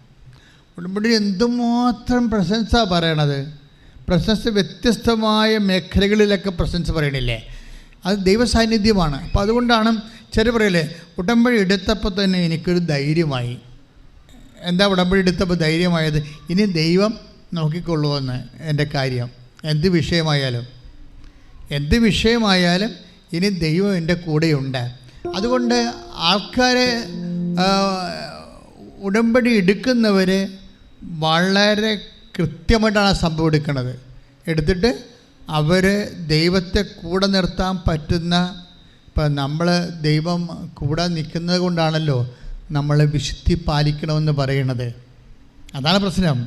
ഉടമ്പടി എന്തുമാത്രം പ്രസൻസാണ് പറയണത്. പ്രസൻസ് വ്യത്യസ്തമായ മേഖലകളിലൊക്കെ പ്രസൻസ് പറയണില്ലേ, അത് ദൈവസാന്നിധ്യമാണ്. അപ്പോൾ അതുകൊണ്ടാണ് ചില പറയല്ലേ, ഉടമ്പടി എടുത്തപ്പോൾ തന്നെ എനിക്കൊരു ധൈര്യമായി. എന്താ ഉടമ്പടി എടുത്തപ്പോൾ ധൈര്യമായത്? ഇനി ദൈവം നോക്കിക്കൊള്ളുമെന്ന്. എൻ്റെ കാര്യം എന്ത് വിഷയമായാലും ഇനി ദൈവം എൻ്റെ കൂടെയുണ്ട്. അതുകൊണ്ട് ആൾക്കാരെ, ഉടമ്പടി എടുക്കുന്നവർ വളരെ കൃത്യമായിട്ടാണ് ആ സംഭവം എടുക്കുന്നത്. എടുത്തിട്ട് അവർ ദൈവത്തെ കൂടെ നിർത്താൻ പറ്റുന്ന, ഇപ്പം നമ്മൾ ദൈവം കൂടെ നിൽക്കുന്നത് കൊണ്ടാണല്ലോ നമ്മൾ വിശുദ്ധി പാലിക്കണമെന്ന് പറയുന്നത്. അതാണ് പ്രശ്നം.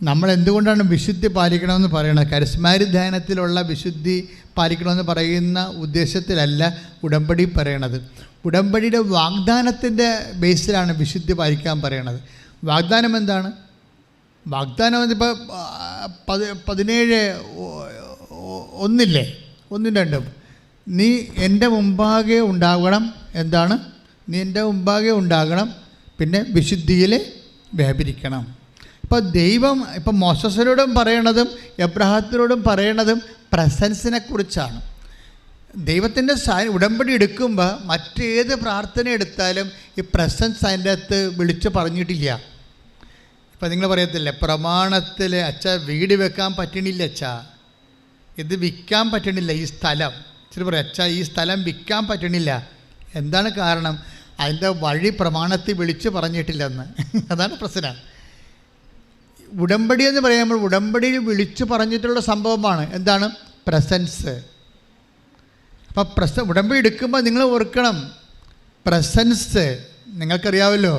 നമ്മൾ എന്തുകൊണ്ടാണ് വിശുദ്ധി പാലിക്കണമെന്ന് പറയുന്നത്? കരിസ്മാറ്റിക് ധ്യാനത്തിലുള്ള വിശുദ്ധി പാലിക്കണമെന്ന് പറയുന്ന ഉദ്ദേശത്തിലല്ല ഉടമ്പടി പറയണത്. ഉടമ്പടിയുടെ വാഗ്ദാനത്തിൻ്റെ ബേസിലാണ് വിശുദ്ധി പാലിക്കാൻ പറയണത്. വാഗ്ദാനം എന്താണ്? വാഗ്ദാനം ഇപ്പോൾ 17:1 1-2 നീ എൻ്റെ മുമ്പാകെ ഉണ്ടാകണം. എന്താണ്? നീ എൻ്റെ മുമ്പാകെ ഉണ്ടാകണം, പിന്നെ വിശുദ്ധിയിൽ വ്യാപരിക്കണം. ഇപ്പോൾ ദൈവം ഇപ്പം മോശസിനോടും പറയണതും എബ്രഹാത്തിനോടും പറയണതും പ്രസൻസിനെ കുറിച്ചാണ്. ദൈവത്തിൻ്റെ ഉടമ്പടി എടുക്കുമ്പോൾ മറ്റേത് പ്രാർത്ഥന എടുത്താലും ഈ പ്രസൻസ് അതിൻ്റെ അകത്ത് വിളിച്ച് പറഞ്ഞിട്ടില്ല. ഇപ്പം നിങ്ങൾ പറയത്തില്ലേ, പ്രമാണത്തിൽ അച്ഛാ വീട് വെക്കാൻ പറ്റണില്ല, അച്ഛാ ഇത് വിൽക്കാൻ പറ്റണില്ല, ഈ സ്ഥലം ഇച്ചിരി പറയും, അച്ഛാ ഈ സ്ഥലം വിൽക്കാൻ പറ്റണില്ല. എന്താണ് കാരണം? അതിൻ്റെ വഴി പ്രമാണത്തിൽ വിളിച്ച് പറഞ്ഞിട്ടില്ലെന്ന്. അതാണ് പ്രശ്നം. ഉടമ്പടി എന്ന് പറയുമ്പോൾ ഉടമ്പടിയിൽ വിളിച്ച് പറഞ്ഞിട്ടുള്ള സംഭവമാണ്. എന്താണ്? പ്രസൻസ്. അപ്പം ഉടമ്പടി എടുക്കുമ്പോൾ നിങ്ങൾ ഓർക്കണം, പ്രസൻസ് നിങ്ങൾക്കറിയാമല്ലോ.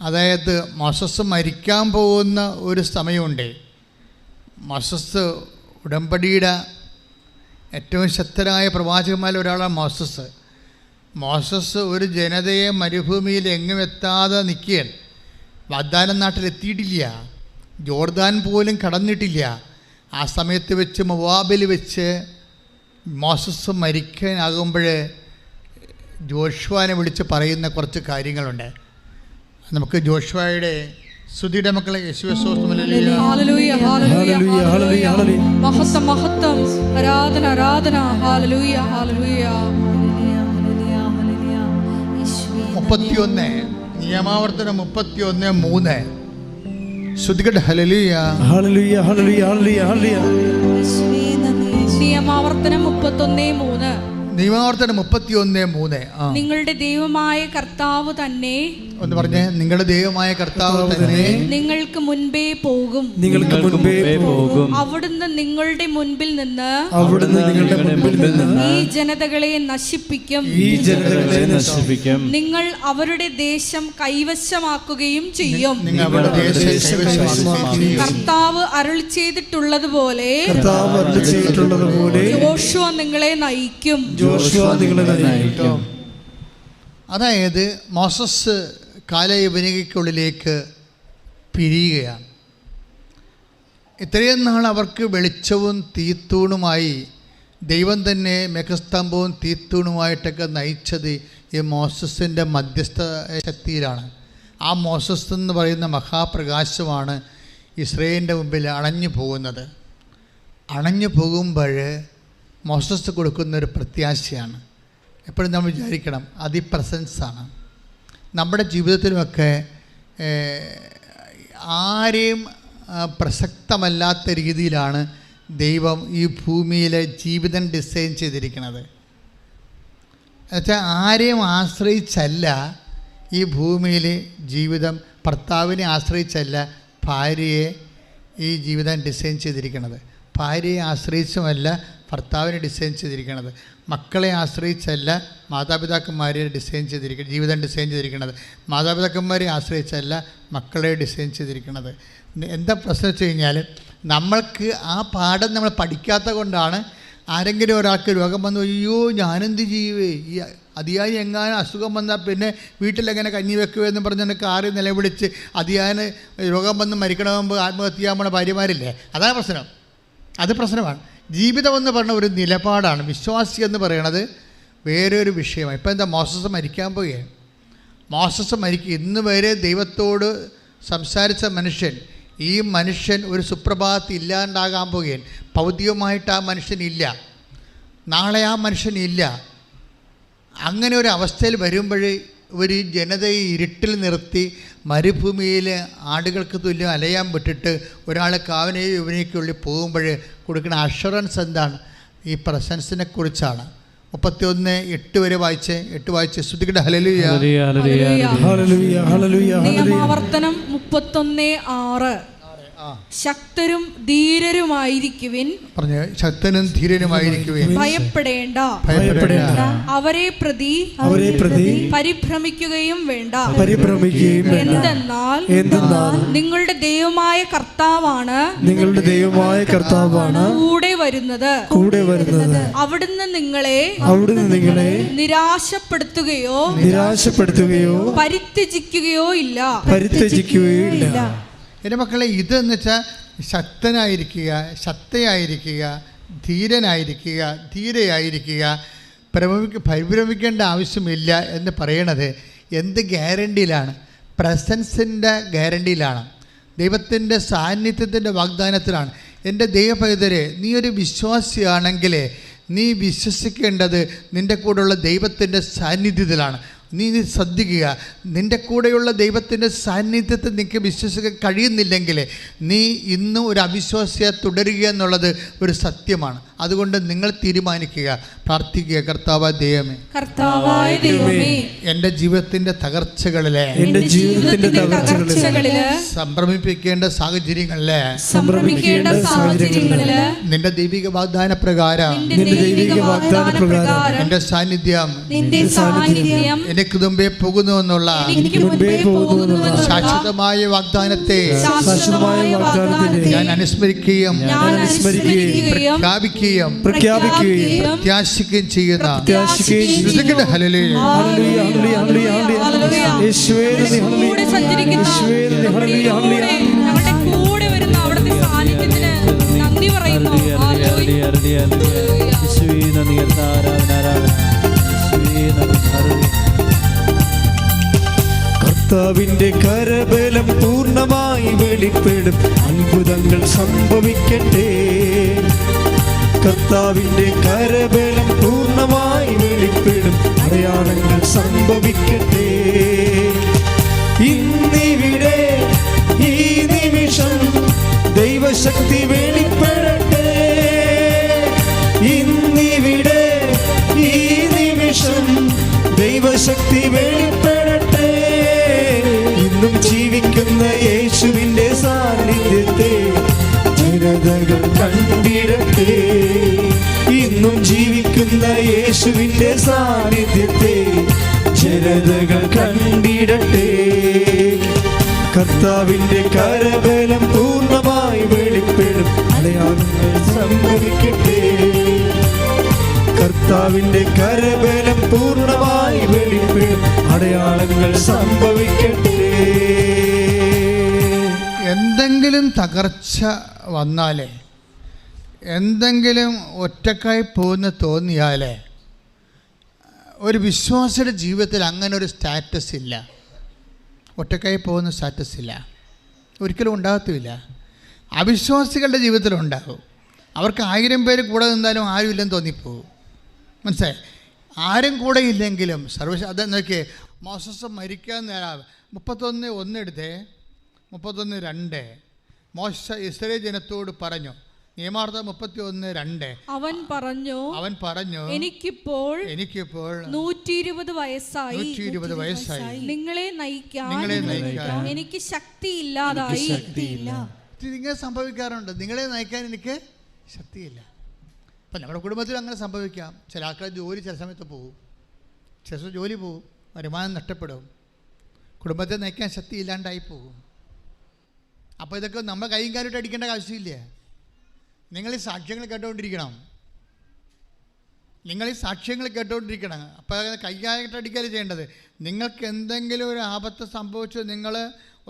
അതായത് മോസസ് മരിക്കാൻ പോകുന്ന ഒരു സമയമുണ്ട്. മോസസ് ഉടമ്പടിയുടെ ഏറ്റവും ശക്തരായ പ്രവാചകന്മാരിൽ ഒരാളാണ് മോസസ്. മോസസ് ഒരു ജനതയെ മരുഭൂമിയിൽ എങ്ങും എത്താതെ നിൽക്കുകയാണ്. വാഗ്ദാന നാട്ടിലെത്തിയിട്ടില്ല, ജോർദാൻ പോലും കടന്നിട്ടില്ല. ആ സമയത്ത് വെച്ച് മൊവാബിൽ വെച്ച് മോസസ് മരിക്കാനാകുമ്പോൾ ജോഷുവാനെ വിളിച്ച് പറയുന്ന കുറച്ച് കാര്യങ്ങളുണ്ട്. നമുക്ക് ജോഷുവയുടെ സ്തുതിയുടെ മക്കളെ മഹത്വം ആരാധന ആരാധന. ഹല്ലേലൂയ ഹല്ലേലൂയ. 31 നിയമാവർത്തനം 31:3 ശ്രുതികട്ടെ. Hallelujah hallelujah hallelujah hallelujah hallelujah. നിയമാവർത്തനം 31:3. നിയമാവർത്തനം 31:3. നിങ്ങളുടെ ദൈവമായ കർത്താവ് തന്നെ, ഒന്ന് പറഞ്ഞേ, നിങ്ങളുടെ ദൈവമായ കർത്താവ് തന്നെ നിങ്ങൾക്ക് മുൻപേ പോകും. നിങ്ങൾക്ക് മുൻപേ പോകും. അവിടുന്ന് നിങ്ങളുടെ മുൻപിൽ നിന്ന് ഈ ജനതകളെ നശിപ്പിക്കും. നിങ്ങൾ അവരുടെ ദേശം കൈവശമാക്കുകയും ചെയ്യും. കർത്താവ് അരുളി ചെയ്തിട്ടുള്ളതുപോലെ യോശുവ നിങ്ങളെ നയിക്കും. അതായത് മോസസ് കാലയവനികയ്ക്കുള്ളിലേക്ക് പിരിയുകയാണ്. ഇത്രയും നാൾ അവർക്ക് വെളിച്ചവും തീത്തൂണുമായി ദൈവം തന്നെ മേഘസ്തംഭവും തീത്തൂണുമായിട്ടൊക്കെ നയിച്ചത് ഈ മോസസിൻ്റെ മധ്യസ്ഥ ശക്തിയിലാണ്. ആ മോസസ് എന്ന് പറയുന്ന മഹാപ്രകാശമാണ് ഇസ്രായേലിൻ്റെ മുമ്പിൽ അണഞ്ഞു പോകുന്നത്. അണഞ്ഞു പോകുമ്പോൾ മോസസ് കൊടുക്കുന്നൊരു പ്രത്യാശയാണ്. എപ്പോഴും നമ്മൾ വിചാരിക്കണം, അത് ഈ പ്രസൻസാണ്. നമ്മുടെ ജീവിതത്തിലുമൊക്കെ ആരെയും പ്രസക്തമല്ലാത്ത രീതിയിലാണ് ദൈവം ഈ ഭൂമിയിലെ ജീവിതം ഡിസൈൻ ചെയ്തിരിക്കുന്നത്. എന്നുവെച്ചാൽ ആരെയും ആശ്രയിച്ചല്ല ഈ ഭൂമിയിൽ ജീവിതം, ഭർത്താവിനെ ആശ്രയിച്ചല്ല ഭാര്യയെ ഈ ജീവിതം ഡിസൈൻ ചെയ്തിരിക്കുന്നത്. ഭാര്യയെ ആശ്രയിച്ചുമല്ല ഭർത്താവിനെ ഡിസൈൻ ചെയ്തിരിക്കുന്നത്. മക്കളെ ആശ്രയിച്ചല്ല മാതാപിതാക്കന്മാരെ ജീവിതം ഡിസൈൻ ചെയ്തിരിക്കുന്നത്. മാതാപിതാക്കന്മാരെ ആശ്രയിച്ചല്ല മക്കളെ ഡിസൈൻ ചെയ്തിരിക്കുന്നത്. എന്താ പ്രശ്നം വെച്ച് കഴിഞ്ഞാൽ, നമ്മൾക്ക് ആ പാഠം നമ്മൾ പഠിക്കാത്ത കൊണ്ടാണ് ആരെങ്കിലും ഒരാൾക്ക് രോഗം വന്നു, അയ്യോ ഞാനെന്ത് ചെയ്യുവേ, ഈ അതിയായി എങ്ങാനും അസുഖം വന്നാൽ പിന്നെ വീട്ടിലെങ്ങനെ കഞ്ഞി വെക്കുമെന്ന് പറഞ്ഞ് കാറി നിലവിളിച്ച് അതിയാന് രോഗം വന്ന് മരിക്കണമെന്ന് ആത്മഹത്യ ചെയ്യാൻ പോണ ഭാര്യമാരില്ലേ? അതാണ് പ്രശ്നം. അത് പ്രശ്നമാണ്. ജീവിതം എന്ന് പറഞ്ഞ ഒരു നിലപാടാണ്. വിശ്വാസി എന്ന് പറയണത് വേറൊരു വിഷയമാണ്. ഇപ്പം എന്താ, മോസസ് മരിക്കാൻ പോവുകയാണ്. മോസസ് ഇന്ന് വരെ ദൈവത്തോട് സംസാരിച്ച മനുഷ്യൻ, ഈ മനുഷ്യൻ ഒരു സുപ്രഭാതത്തിൽ ഇല്ലാണ്ടാകാൻ പോവുകയാണ്. ഭൗതികമായിട്ട് ആ മനുഷ്യനില്ല, നാളെ ആ മനുഷ്യനില്ല. അങ്ങനെ ഒരു അവസ്ഥയിൽ വരുമ്പോൾ ഒരു ജനതയെ ഇരുട്ടിൽ നിർത്തി മരുഭൂമിയിൽ ആടുകൾക്ക് തുല്യം അലയാൻ വിട്ടിട്ട് ഒരാൾ കാവനെയും യുവനയ്ക്കുള്ളിൽ പോകുമ്പോൾ കൊടുക്കുന്ന അഷുറൻസ് എന്താണ്? ഈ പ്രസൻസിനെ കുറിച്ചാണ്. 31:8 വരെ വായിച്ച് 8 വായിച്ച് ശ്രുതിക്കട്ടെ. ഹല്ലേലൂയ നിയമാവർത്തനം 31:6. ശക്തരും ധീരരുമായിരിക്കുവിൻ. പറഞ്ഞു, ശക്തനും ധീരനുമായിരിക്കുവിൻ. ഭയപ്പെടേണ്ട. അവരെ പ്രതി പരിഭ്രമിക്കുകയും വേണ്ട. എന്തെന്നാൽ നിങ്ങളുടെ ദൈവമായ കർത്താവാണ് കൂടെ വരുന്നത്. അവിടുന്ന് നിങ്ങളെ നിരാശപ്പെടുത്തുകയോ പരിത്യജിക്കുകയോ ഇല്ല. എൻ്റെ മക്കളെ, ഇതെന്ന് വെച്ചാൽ ശക്തനായിരിക്കുക, ശക്തയായിരിക്കുക, ധീരനായിരിക്കുക, ധീരയായിരിക്കുക, പരിഭ്രമിക്കേണ്ട ആവശ്യമില്ല എന്ന് പറയണത് എന്ത് ഗ്യാരണ്ടിയിലാണ്? പ്രസൻസിൻ്റെ ഗ്യാരണ്ടിയിലാണ്, ദൈവത്തിൻ്റെ സാന്നിധ്യത്തിൻ്റെ വാഗ്ദാനത്തിലാണ്. എൻ്റെ ദൈവപൈതരെ, നീ ഒരു വിശ്വാസിയാണെങ്കിൽ നീ വിശ്വസിക്കേണ്ടത് നിൻ്റെ കൂടെയുള്ള ദൈവത്തിൻ്റെ സാന്നിധ്യത്തിലാണ്. നീ ശ്രദ്ധിക്കുക, നിൻ്റെ കൂടെയുള്ള ദൈവത്തിൻ്റെ സാന്നിധ്യത്തിൽ നിനക്ക് വിശ്വസിക്കാൻ കഴിയുന്നില്ലെങ്കിൽ നീ ഇന്നും ഒരു അവിശ്വാസിയെ തുടരുക എന്നുള്ളത് ഒരു സത്യമാണ്. അതുകൊണ്ട് നിങ്ങൾ തീരുമാനിക്കുക, പ്രാർത്ഥിക്കുക, കർത്താവായ ദൈവമേ, എൻ്റെ ജീവിതത്തിൻ്റെ തകർച്ചകളിലെ സംഭ്രമിപ്പിക്കേണ്ട സാഹചര്യങ്ങളിലെ നിന്റെ ദൈവിക വാഗ്ദാന പ്രകാരം എൻ്റെ സാന്നിധ്യം എനിക്ക് മുമ്പേ പോകുന്നു എന്നുള്ള ശാശ്വതമായ വാഗ്ദാനത്തെ ഞാൻ അനുസ്മരിക്കുകയും പ്രഖ്യാപിക്കുകയും പ്രത്യാശിക്കുകയും ചെയ്യുന്ന കർത്താവിന്റെ കരബലം പൂർണ്ണമായി വെളിപ്പെടും, അത്ഭുതങ്ങൾ സംഭവിക്കട്ടെ. കർത്താവിന്റെ കരബലം പൂർണ്ണമായി വെളിപ്പെടും, അടയാളങ്ങൾ സംഭവിക്കട്ടെ. ഇന്നിവിടെ ഈ നിമിഷം ദൈവശക്തി വെളിപ്പെടട്ടെ. ഇന്നിവിടെ ഈ നിമിഷം ദൈവശക്തി വെളിപ്പെടട്ടെ. ഇന്നും ജീവിക്കുന്ന യേശുവിന്റെ സാന്നിധ്യത്തെ ജനതകൾ കണ്ടിടട്ടെ. ഇന്നും ജീവിക്കുന്ന യേശുവിന്റെ സാന്നിധ്യത്തെ ജനതകൾ കണ്ടിടട്ടെ. കർത്താവിന്റെ കരബലം പൂർണ്ണമായി വെളിപ്പെടും, അടയാളങ്ങൾ സംഭവിക്കട്ടെ. കർത്താവിന്റെ കരബലം പൂർണ്ണമായി വെളിപ്പെടും, അടയാളങ്ങൾ സംഭവിക്കട്ടെ. എന്തെങ്കിലും തകർച്ച വന്നാലേ, എന്തെങ്കിലും ഒറ്റക്കായി പോകുന്ന തോന്നിയാലേ, ഒരു വിശ്വാസിയുടെ ജീവിതത്തിൽ അങ്ങനെ ഒരു സ്റ്റാറ്റസ് ഇല്ല. ഒറ്റക്കായി പോകുന്ന സ്റ്റാറ്റസ് ഇല്ല, ഒരിക്കലും ഉണ്ടാകത്തുമില്ല. അവിശ്വാസികളുടെ ജീവിതത്തിലുണ്ടാകും. അവർക്ക് 1000 പേര് കൂടെ നിന്നാലും ആരും ഇല്ലെന്ന് തോന്നിപ്പോകും. മനസ്സിലായി? ആരും കൂടെ ഇല്ലെങ്കിലും അത് നോക്കിയേ, മോസസ് മരിക്കാൻ നേരം 31:1 എടുത്തേ, 31:2 മോശ ഇസ്രായേൽ ജനത്തോട് പറഞ്ഞു, നിയമാർത്ഥം 31:2 അവൻ പറഞ്ഞു എനിക്കിപ്പോൾ 120 വയസ്സായി. നിങ്ങളെ നയിക്കാൻ എനിക്ക് ശക്തിയില്ലാതായി. ഇങ്ങനെ സംഭവിക്കാറുണ്ട്, നിങ്ങളെ നയിക്കാൻ എനിക്ക് ശക്തിയില്ല. അപ്പം നമ്മുടെ കുടുംബത്തിൽ അങ്ങനെ സംഭവിക്കാം. ചില ആൾക്കാർ ജോലി ചില സമയത്ത് പോകും, ചില ജോലി പോകും, വരുമാനം നഷ്ടപ്പെടും, കുടുംബത്തെ നയിക്കാൻ ശക്തി ഇല്ലാണ്ടായി പോകും. അപ്പോൾ ഇതൊക്കെ നമ്മൾ കൈയും കാലിട്ട് അടിക്കേണ്ട ആവശ്യമില്ല. നിങ്ങൾ ഈ സാക്ഷ്യങ്ങൾ കേട്ടുകൊണ്ടിരിക്കണം, അപ്പോൾ കൈകാലിട്ട് അടിക്കുകയല്ല ചെയ്യേണ്ടത്. നിങ്ങൾക്ക് എന്തെങ്കിലും ഒരു ആപത്ത് സംഭവിച്ചു നിങ്ങൾ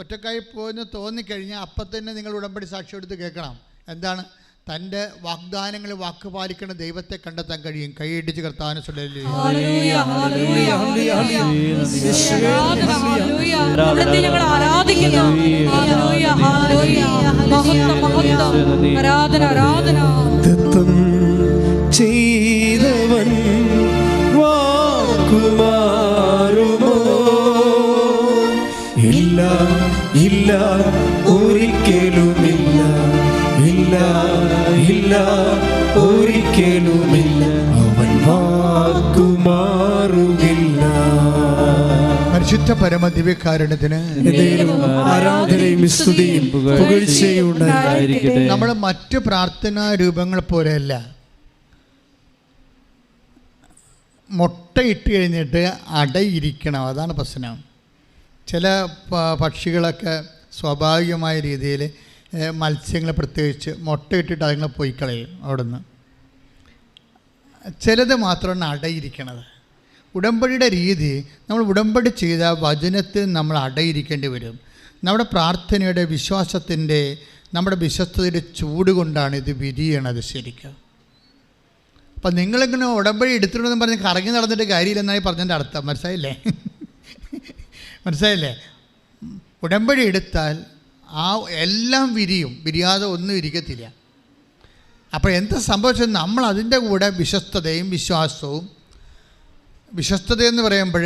ഒറ്റക്കായി പോയെന്ന് തോന്നിക്കഴിഞ്ഞാൽ അപ്പം തന്നെ നിങ്ങൾ ഉടമ്പടി സാക്ഷ്യം എടുത്ത് കേൾക്കണം. എന്താണ്? തൻ്റെ വാഗ്ദാനങ്ങൾ വാക്കുപാലിക്കുന്ന ദൈവത്തെ കണ്ടെത്താൻ കഴിയും. കൈയിടിച്ച് കർത്താവിനെ ചെയ്തവൻ വാക്കുമാറുമോ? ഇല്ല ഇല്ല, ഒരിക്കലുമില്ല. ഇല്ല ഇല്ല, ഒരിക്കലുമില്ല. അവൻ വാക്കുമാറുകില്ല. പരിശുദ്ധ പരമദിവ്യകാരുണ്യത്തിന് ആരാധനയും സ്തുതിയും പുകഴ്ചയും ഉണ്ടായിരിക്കട്ടെ. നമ്മൾ മറ്റു പ്രാർത്ഥനാ രൂപങ്ങൾ പോലെയല്ല. മുട്ടയിട്ട് കഴിഞ്ഞിട്ട് അടയിരിക്കണം, അതാണ് പ്രശ്നം. ചില പക്ഷികളൊക്കെ സ്വാഭാവികമായ രീതിയിൽ മത്സ്യങ്ങളെ പ്രത്യേകിച്ച് മുട്ടയിട്ടിട്ട് അതുങ്ങളെ പോയി കളയും അവിടെ നിന്ന്. ചിലത് മാത്രമാണ് അടയിരിക്കണത്. ഉടമ്പടിയുടെ രീതി, നമ്മൾ ഉടമ്പടി ചെയ്ത വചനത്തിൽ നമ്മൾ അടയിരിക്കേണ്ടി വരും. നമ്മുടെ പ്രാർത്ഥനയുടെ, വിശ്വാസത്തിൻ്റെ, നമ്മുടെ വിശ്വസ്തയുടെ ചൂട് കൊണ്ടാണ് ഇത് വിരിയണത് ശരിക്കും. അപ്പം നിങ്ങളിങ്ങനെ ഉടമ്പടി എടുത്തിട്ടുണ്ടെന്ന് പറഞ്ഞ് കറങ്ങി നടന്നിട്ട് കാര്യമില്ലെന്നായി പറഞ്ഞതിൻ്റെ അർത്ഥം മനസ്സിലായില്ലേ? മനസ്സിലായില്ലേ? ഉടമ്പടി എടുത്താൽ ആ എല്ലാം വിരിയും, വിരിയാതെ ഒന്നും ഇരിക്കത്തില്ല. അപ്പോൾ എന്താ സംഭവിച്ചത്? നമ്മൾ അതിൻ്റെ കൂടെ വിശ്വസ്തതയും വിശ്വാസവും, വിശ്വസ്തതയെന്ന് പറയുമ്പോൾ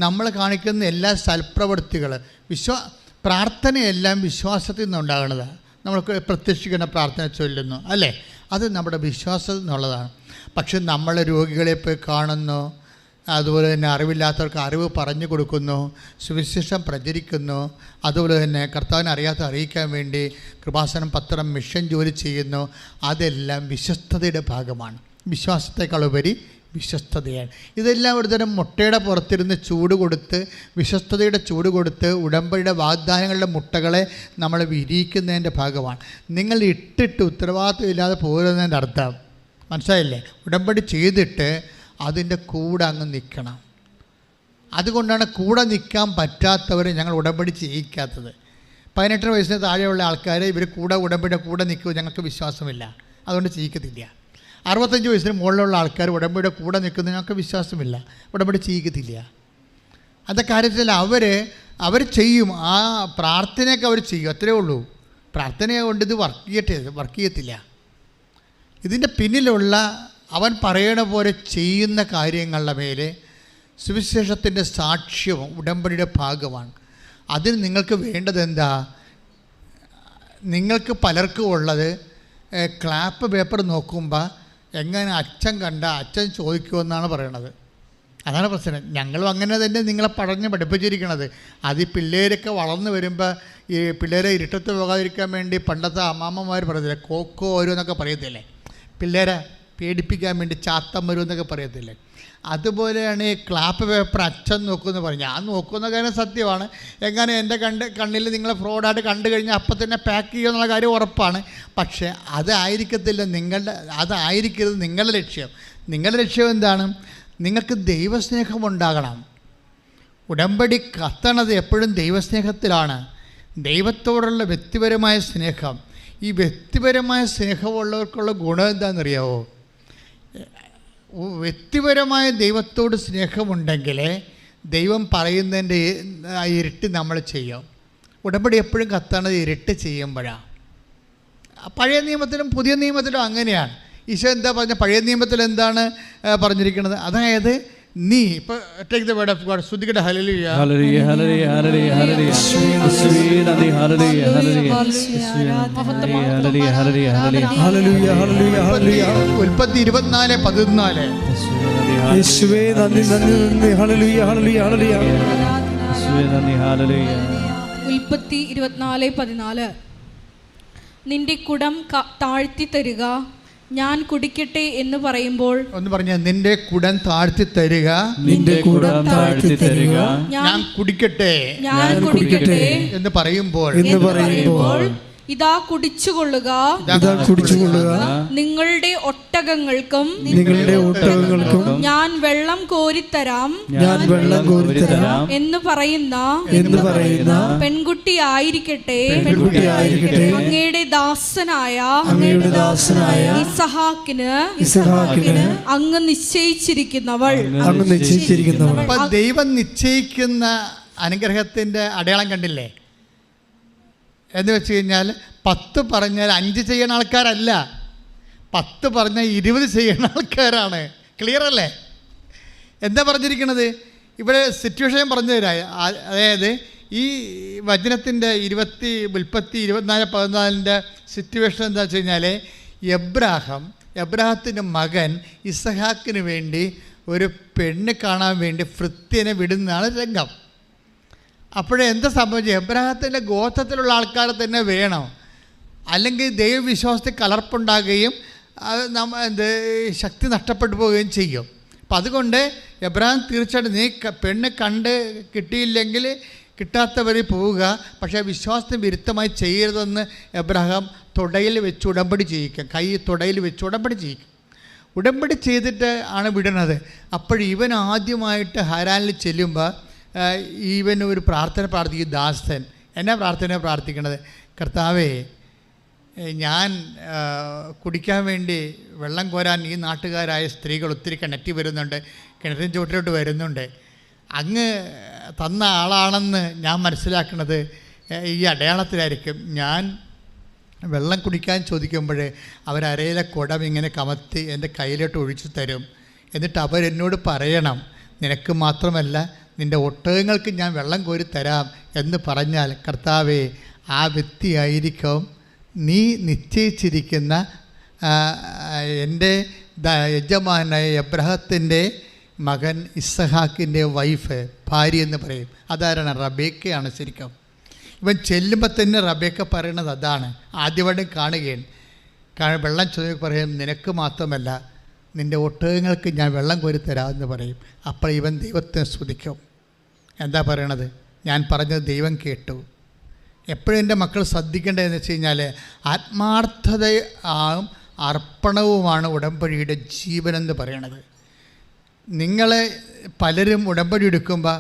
നമ്മൾ കാണിക്കുന്ന എല്ലാ സൽപ്രവൃത്തികൾ, പ്രാർത്ഥനയെല്ലാം വിശ്വാസത്തിൽ നിന്നുണ്ടാകുന്നതാണ്. നമ്മൾക്ക് പ്രത്യക്ഷിക്കുന്ന പ്രാർത്ഥന ചൊല്ലുന്നു അല്ലേ, അത് നമ്മുടെ വിശ്വാസത്തിൽ നിന്നുള്ളതാണ്. പക്ഷെ നമ്മൾ രോഗികളെ പോയി കാണുന്നു, അതുപോലെ തന്നെ അറിവില്ലാത്തവർക്ക് അറിവ് പറഞ്ഞു കൊടുക്കുന്നു, സുവിശേഷം പ്രചരിക്കുന്നു, അതുപോലെ തന്നെ കർത്താവിനെ അറിയിക്കാൻ വേണ്ടി കൃപാസനം പത്രം മിഷൻ ജോലി ചെയ്യുന്നു. അതെല്ലാം വിശ്വസ്തതയുടെ ഭാഗമാണ്. വിശ്വാസത്തെക്കാളുപരി വിശ്വസ്തതയാണ്. ഇതെല്ലാം ഒരു തരം മുട്ടയുടെ പുറത്തിരുന്ന് ചൂട് കൊടുത്ത്, വിശ്വസ്തതയുടെ ചൂട് കൊടുത്ത് ഉടമ്പടിയുടെ വാഗ്ദാനങ്ങളുടെ മുട്ടകളെ നമ്മൾ വിരിയിക്കുന്നതിൻ്റെ ഭാഗമാണ്. നിങ്ങൾ ഇട്ടിട്ട് ഉത്തരവാദിത്വം ഇല്ലാതെ പോരുന്നതിൻ്റെ അർത്ഥം മനസ്സിലായില്ലേ? ഉടമ്പടി ചെയ്തിട്ട് അതിൻ്റെ കൂടെ അങ്ങ് നിൽക്കണം. അതുകൊണ്ടാണ് കൂടെ നിൽക്കാൻ പറ്റാത്തവർ ഞങ്ങൾ ഉടമ്പടി ചെയ്യിക്കാത്തത്. 18 വയസ്സിന് താഴെയുള്ള ആൾക്കാർ ഇവർ ഉടമ്പടിയുടെ കൂടെ നിൽക്കുമോ ഞങ്ങൾക്ക് വിശ്വാസമില്ല, അതുകൊണ്ട് ചെയ്യിക്കത്തില്ല. 65 വയസ്സിന് മുകളിലുള്ള ആൾക്കാർ ഉടമ്പടിയുടെ കൂടെ നിൽക്കുന്നത് ഞങ്ങൾക്ക് വിശ്വാസമില്ല, ഉടമ്പടി ചെയ്യിക്കത്തില്ല. അതെ കാര്യത്തിൽ അവർ ചെയ്യും, ആ പ്രാർത്ഥനയൊക്കെ അവർ ചെയ്യും, അത്രയേ ഉള്ളൂ. പ്രാർത്ഥനയെ കൊണ്ട് ഇത് വർക്ക് ചെയ്യത്തില്ല. ഇതിൻ്റെ പിന്നിലുള്ള അവൻ പറയണ പോലെ ചെയ്യുന്ന കാര്യങ്ങളുടെ മേലെ സുവിശേഷത്തിൻ്റെ സാക്ഷ്യവും ഉടമ്പടിയുടെ ഭാഗമാണ്. അതിന് നിങ്ങൾക്ക് വേണ്ടത് എന്താ? നിങ്ങൾക്ക് പലർക്കും ഉള്ളത് ക്ലാപ്പ് പേപ്പർ നോക്കുമ്പോൾ എങ്ങനെ അച്ഛൻ കണ്ട അച്ഛൻ ചോദിക്കുമെന്നാണ് പറയണത്. അതാണ് പ്രശ്നം. ഞങ്ങളും അങ്ങനെ തന്നെ നിങ്ങളെ പഠിപ്പിച്ചിരിക്കണത്. അത് ഈ പിള്ളേരൊക്കെ വളർന്നു വരുമ്പോൾ ഈ പിള്ളേരെ ഇരുട്ടത്ത് പോകാതിരിക്കാൻ വേണ്ടി പണ്ടത്തെ അമ്മാമ്മമാർ പറയത്തില്ലേ, കോക്കോ വരുമെന്നൊക്കെ പറയത്തില്ലേ, പിള്ളേരെ പേടിപ്പിക്കാൻ വേണ്ടി ചാത്തം വരുമെന്നൊക്കെ പറയത്തില്ലേ. അതുപോലെയാണ് ഈ ക്ലാപ്പ് പേപ്പർ അച്ഛൻ നോക്കുമെന്ന് പറഞ്ഞു. ഞാൻ നോക്കുന്ന കാര്യം സത്യമാണ്. എങ്ങനെ എൻ്റെ കണ്ണിൽ നിങ്ങളെ ഫ്രോഡായിട്ട് കണ്ടു കഴിഞ്ഞാൽ അപ്പം തന്നെ പാക്ക് ചെയ്യുമെന്നുള്ള കാര്യം ഉറപ്പാണ്. പക്ഷേ അതായിരിക്കത്തില്ല അതായിരിക്കരുത് നിങ്ങളുടെ ലക്ഷ്യം. നിങ്ങളുടെ ലക്ഷ്യം എന്താണ്? നിങ്ങൾക്ക് ദൈവസ്നേഹമുണ്ടാകണം. ഉടമ്പടി കത്തണത് എപ്പോഴും ദൈവസ്നേഹത്തിലാണ്. ദൈവത്തോടുള്ള വ്യക്തിപരമായ സ്നേഹം. ഈ വ്യക്തിപരമായ സ്നേഹമുള്ളവർക്കുള്ള ഗുണം എന്താണെന്നറിയാവോ? വ്യക്തിപരമായ ദൈവത്തോട് സ്നേഹമുണ്ടെങ്കിൽ ദൈവം പറയുന്നതിൻ്റെ ഇരട്ടി നമ്മൾ ചെയ്യും. ഉടമ്പടി എപ്പോഴും കത്തണത് ഇരട്ടി ചെയ്യുമ്പോഴാണ്. പഴയ നിയമത്തിലും പുതിയ നിയമത്തിലും അങ്ങനെയാണ്. ഈശോ എന്താ പറഞ്ഞ? പഴയ നിയമത്തിൽ എന്താണ് പറഞ്ഞിരിക്കുന്നത്? അതായത് നീ ഇപ്പോൾ take the word of God. ശ്രുതികട hallelujah hallelujah hallelujah hallelujah hallelujah hallelujah hallelujah hallelujah hallelujah. ഉൽപ്പത്തി 24:14. യേശുവേ നന്ദി നന്ദി നന്ദി. ഹല്ലേലൂയ ഹല്ലേലൂയ ഹല്ലേലൂയ യേശുവേ നന്ദി. ഹല്ലേലൂയ. ഉൽപ്പത്തി 24:14. നിന്റെ കുടം താഴ്ത്തി തരിക, ഞാൻ കുടിക്കട്ടെ എന്ന് പറയുമ്പോൾ, ഒന്ന് പറഞ്ഞ, നിന്റെ കുടം താഴ്ത്തി തരിക, നിന്റെ കുടം താഴ്ത്തി തരിക, ഞാൻ കുടിക്കട്ടെ എന്ന് പറയുമ്പോൾ ഇതാ കുടിച്ചുകൊള്ളുക, നിങ്ങളുടെ ഒട്ടകങ്ങൾക്കും ഞാൻ വെള്ളം കോരിത്തരാം എന്ന് പറയുന്ന പെൺകുട്ടി ആയിരിക്കട്ടെ അങ്ങയുടെ ദാസനായ ഇസഹാക്കിന് അങ്ങ് നിശ്ചയിച്ചിരിക്കുന്നവൾ. ദൈവം നിശ്ചയിക്കുന്ന അനുഗ്രഹത്തിന്റെ അടയാളം കണ്ടില്ലേ? എന്ന് വെച്ച് കഴിഞ്ഞാൽ 10 പറഞ്ഞാൽ 5 ചെയ്യുന്ന ആൾക്കാരല്ല, 10 പറഞ്ഞാൽ 20 ചെയ്യുന്ന ആൾക്കാരാണ്. ക്ലിയർ അല്ലേ? എന്താ പറഞ്ഞിരിക്കുന്നത് ഇവിടെ? സിറ്റുവേഷൻ പറഞ്ഞു തരാം. അതായത് ഈ വചനത്തിൻ്റെ ഉൽപ്പത്തി 24:14 സിറ്റുവേഷൻ എന്താ വെച്ച് കഴിഞ്ഞാൽ, എബ്രാഹത്തിൻ്റെ മകൻ ഇസഹാക്കിന് വേണ്ടി ഒരു പെണ്ണ് കാണാൻ വേണ്ടി ഭൃത്യനെ വിടുന്നതാണ് രംഗം. അപ്പോഴേ എന്താ സംഭവിച്ചത്? എബ്രഹാത്തിൻ്റെ ഗോത്രത്തിലുള്ള ആൾക്കാരെ തന്നെ വേണം, അല്ലെങ്കിൽ ദൈവവിശ്വാസത്തിൽ കലർപ്പുണ്ടാകുകയും അത് ശക്തി നഷ്ടപ്പെട്ടു പോവുകയും ചെയ്യും. അപ്പം അതുകൊണ്ട് എബ്രഹാം തീർച്ചയായിട്ടും നീ പെണ്ണ് കണ്ട് കിട്ടിയില്ലെങ്കിൽ കിട്ടാത്തവർ പോവുക, പക്ഷേ വിശ്വാസത്തിന് വിരുദ്ധമായി ചെയ്യരുതെന്ന് എബ്രഹാം തുടയിൽ വെച്ച് ഉടമ്പടി ചെയ്യിക്കും. കൈ തുടയിൽ വെച്ച് ഉടമ്പടി ചെയ്യിക്കും. ഉടമ്പടി ചെയ്തിട്ട് ആണ് വിടുന്നത്. ഇവൻ ആദ്യമായിട്ട് ഹാരാനിൽ ചെല്ലുമ്പോൾ ഇവൻ ഒരു പ്രാർത്ഥന പ്രാർത്ഥിക്കും. ദാസൻ എന്നാ പ്രാർത്ഥന പ്രാർത്ഥിക്കണത്? കർത്താവേ, ഞാൻ കുടിക്കാൻ വേണ്ടി വെള്ളം കോരാൻ ഈ നാട്ടുകാരായ സ്ത്രീകൾ ഒത്തിരി കിണറ്റി വരുന്നുണ്ട്, കിണറ്റിന് ചുവട്ടിലോട്ട് വരുന്നുണ്ട്. അങ്ങ് തന്ന ആളാണെന്ന് ഞാൻ മനസ്സിലാക്കുന്നത് ഈ അടയാളത്തിലായിരിക്കും. ഞാൻ വെള്ളം കുടിക്കാൻ ചോദിക്കുമ്പോൾ അവരരയിലെ കുടം ഇങ്ങനെ കമത്തി എൻ്റെ കയ്യിലോട്ട് ഒഴിച്ചു തരും. എന്നിട്ട് അവരെന്നോട് പറയണം, നിനക്ക് മാത്രമല്ല നിൻ്റെ ഒട്ടകങ്ങൾക്ക് ഞാൻ വെള്ളം കോരി തരാം എന്ന് പറഞ്ഞാൽ, കർത്താവേ, ആ വ്യക്തിയായിരിക്കും നീ നിശ്ചയിച്ചിരിക്കുന്ന എൻ്റെ യജമാനായ എബ്രഹത്തിൻ്റെ മകൻ ഇസ്ഹാക്കിൻ്റെ വൈഫ്, ഭാര്യ എന്ന് പറയും. അതാരാണ്? റബേക്കയാണ് ശരിക്കും. ഇവൻ ചെല്ലുമ്പോൾ തന്നെ റബേക്ക പറയണത് അതാണ്. ആദ്യമായിട്ടും കാണുകയാണ്. വെള്ളം ചോദിക്കുക പറയും, നിനക്ക് മാത്രമല്ല നിൻ്റെ ഒട്ടകങ്ങൾക്ക് ഞാൻ വെള്ളം കോരി തരാമെന്ന് പറയും. അപ്പോൾ ഇവൻ ദൈവത്തെ സ്തുതിക്കും. എന്താ പറയണത്? ഞാൻ പറഞ്ഞത് ദൈവം കേട്ടു. എപ്പോഴും എൻ്റെ മക്കൾ ശ്രദ്ധിക്കേണ്ടതെന്ന് വെച്ച് കഴിഞ്ഞാൽ, ആത്മാർത്ഥതയും അർപ്പണവുമാണ് ഉടമ്പടിയുടെ ജീവനെന്ന് പറയണത്. നിങ്ങൾ പലരും ഉടമ്പടി എടുക്കുമ്പോൾ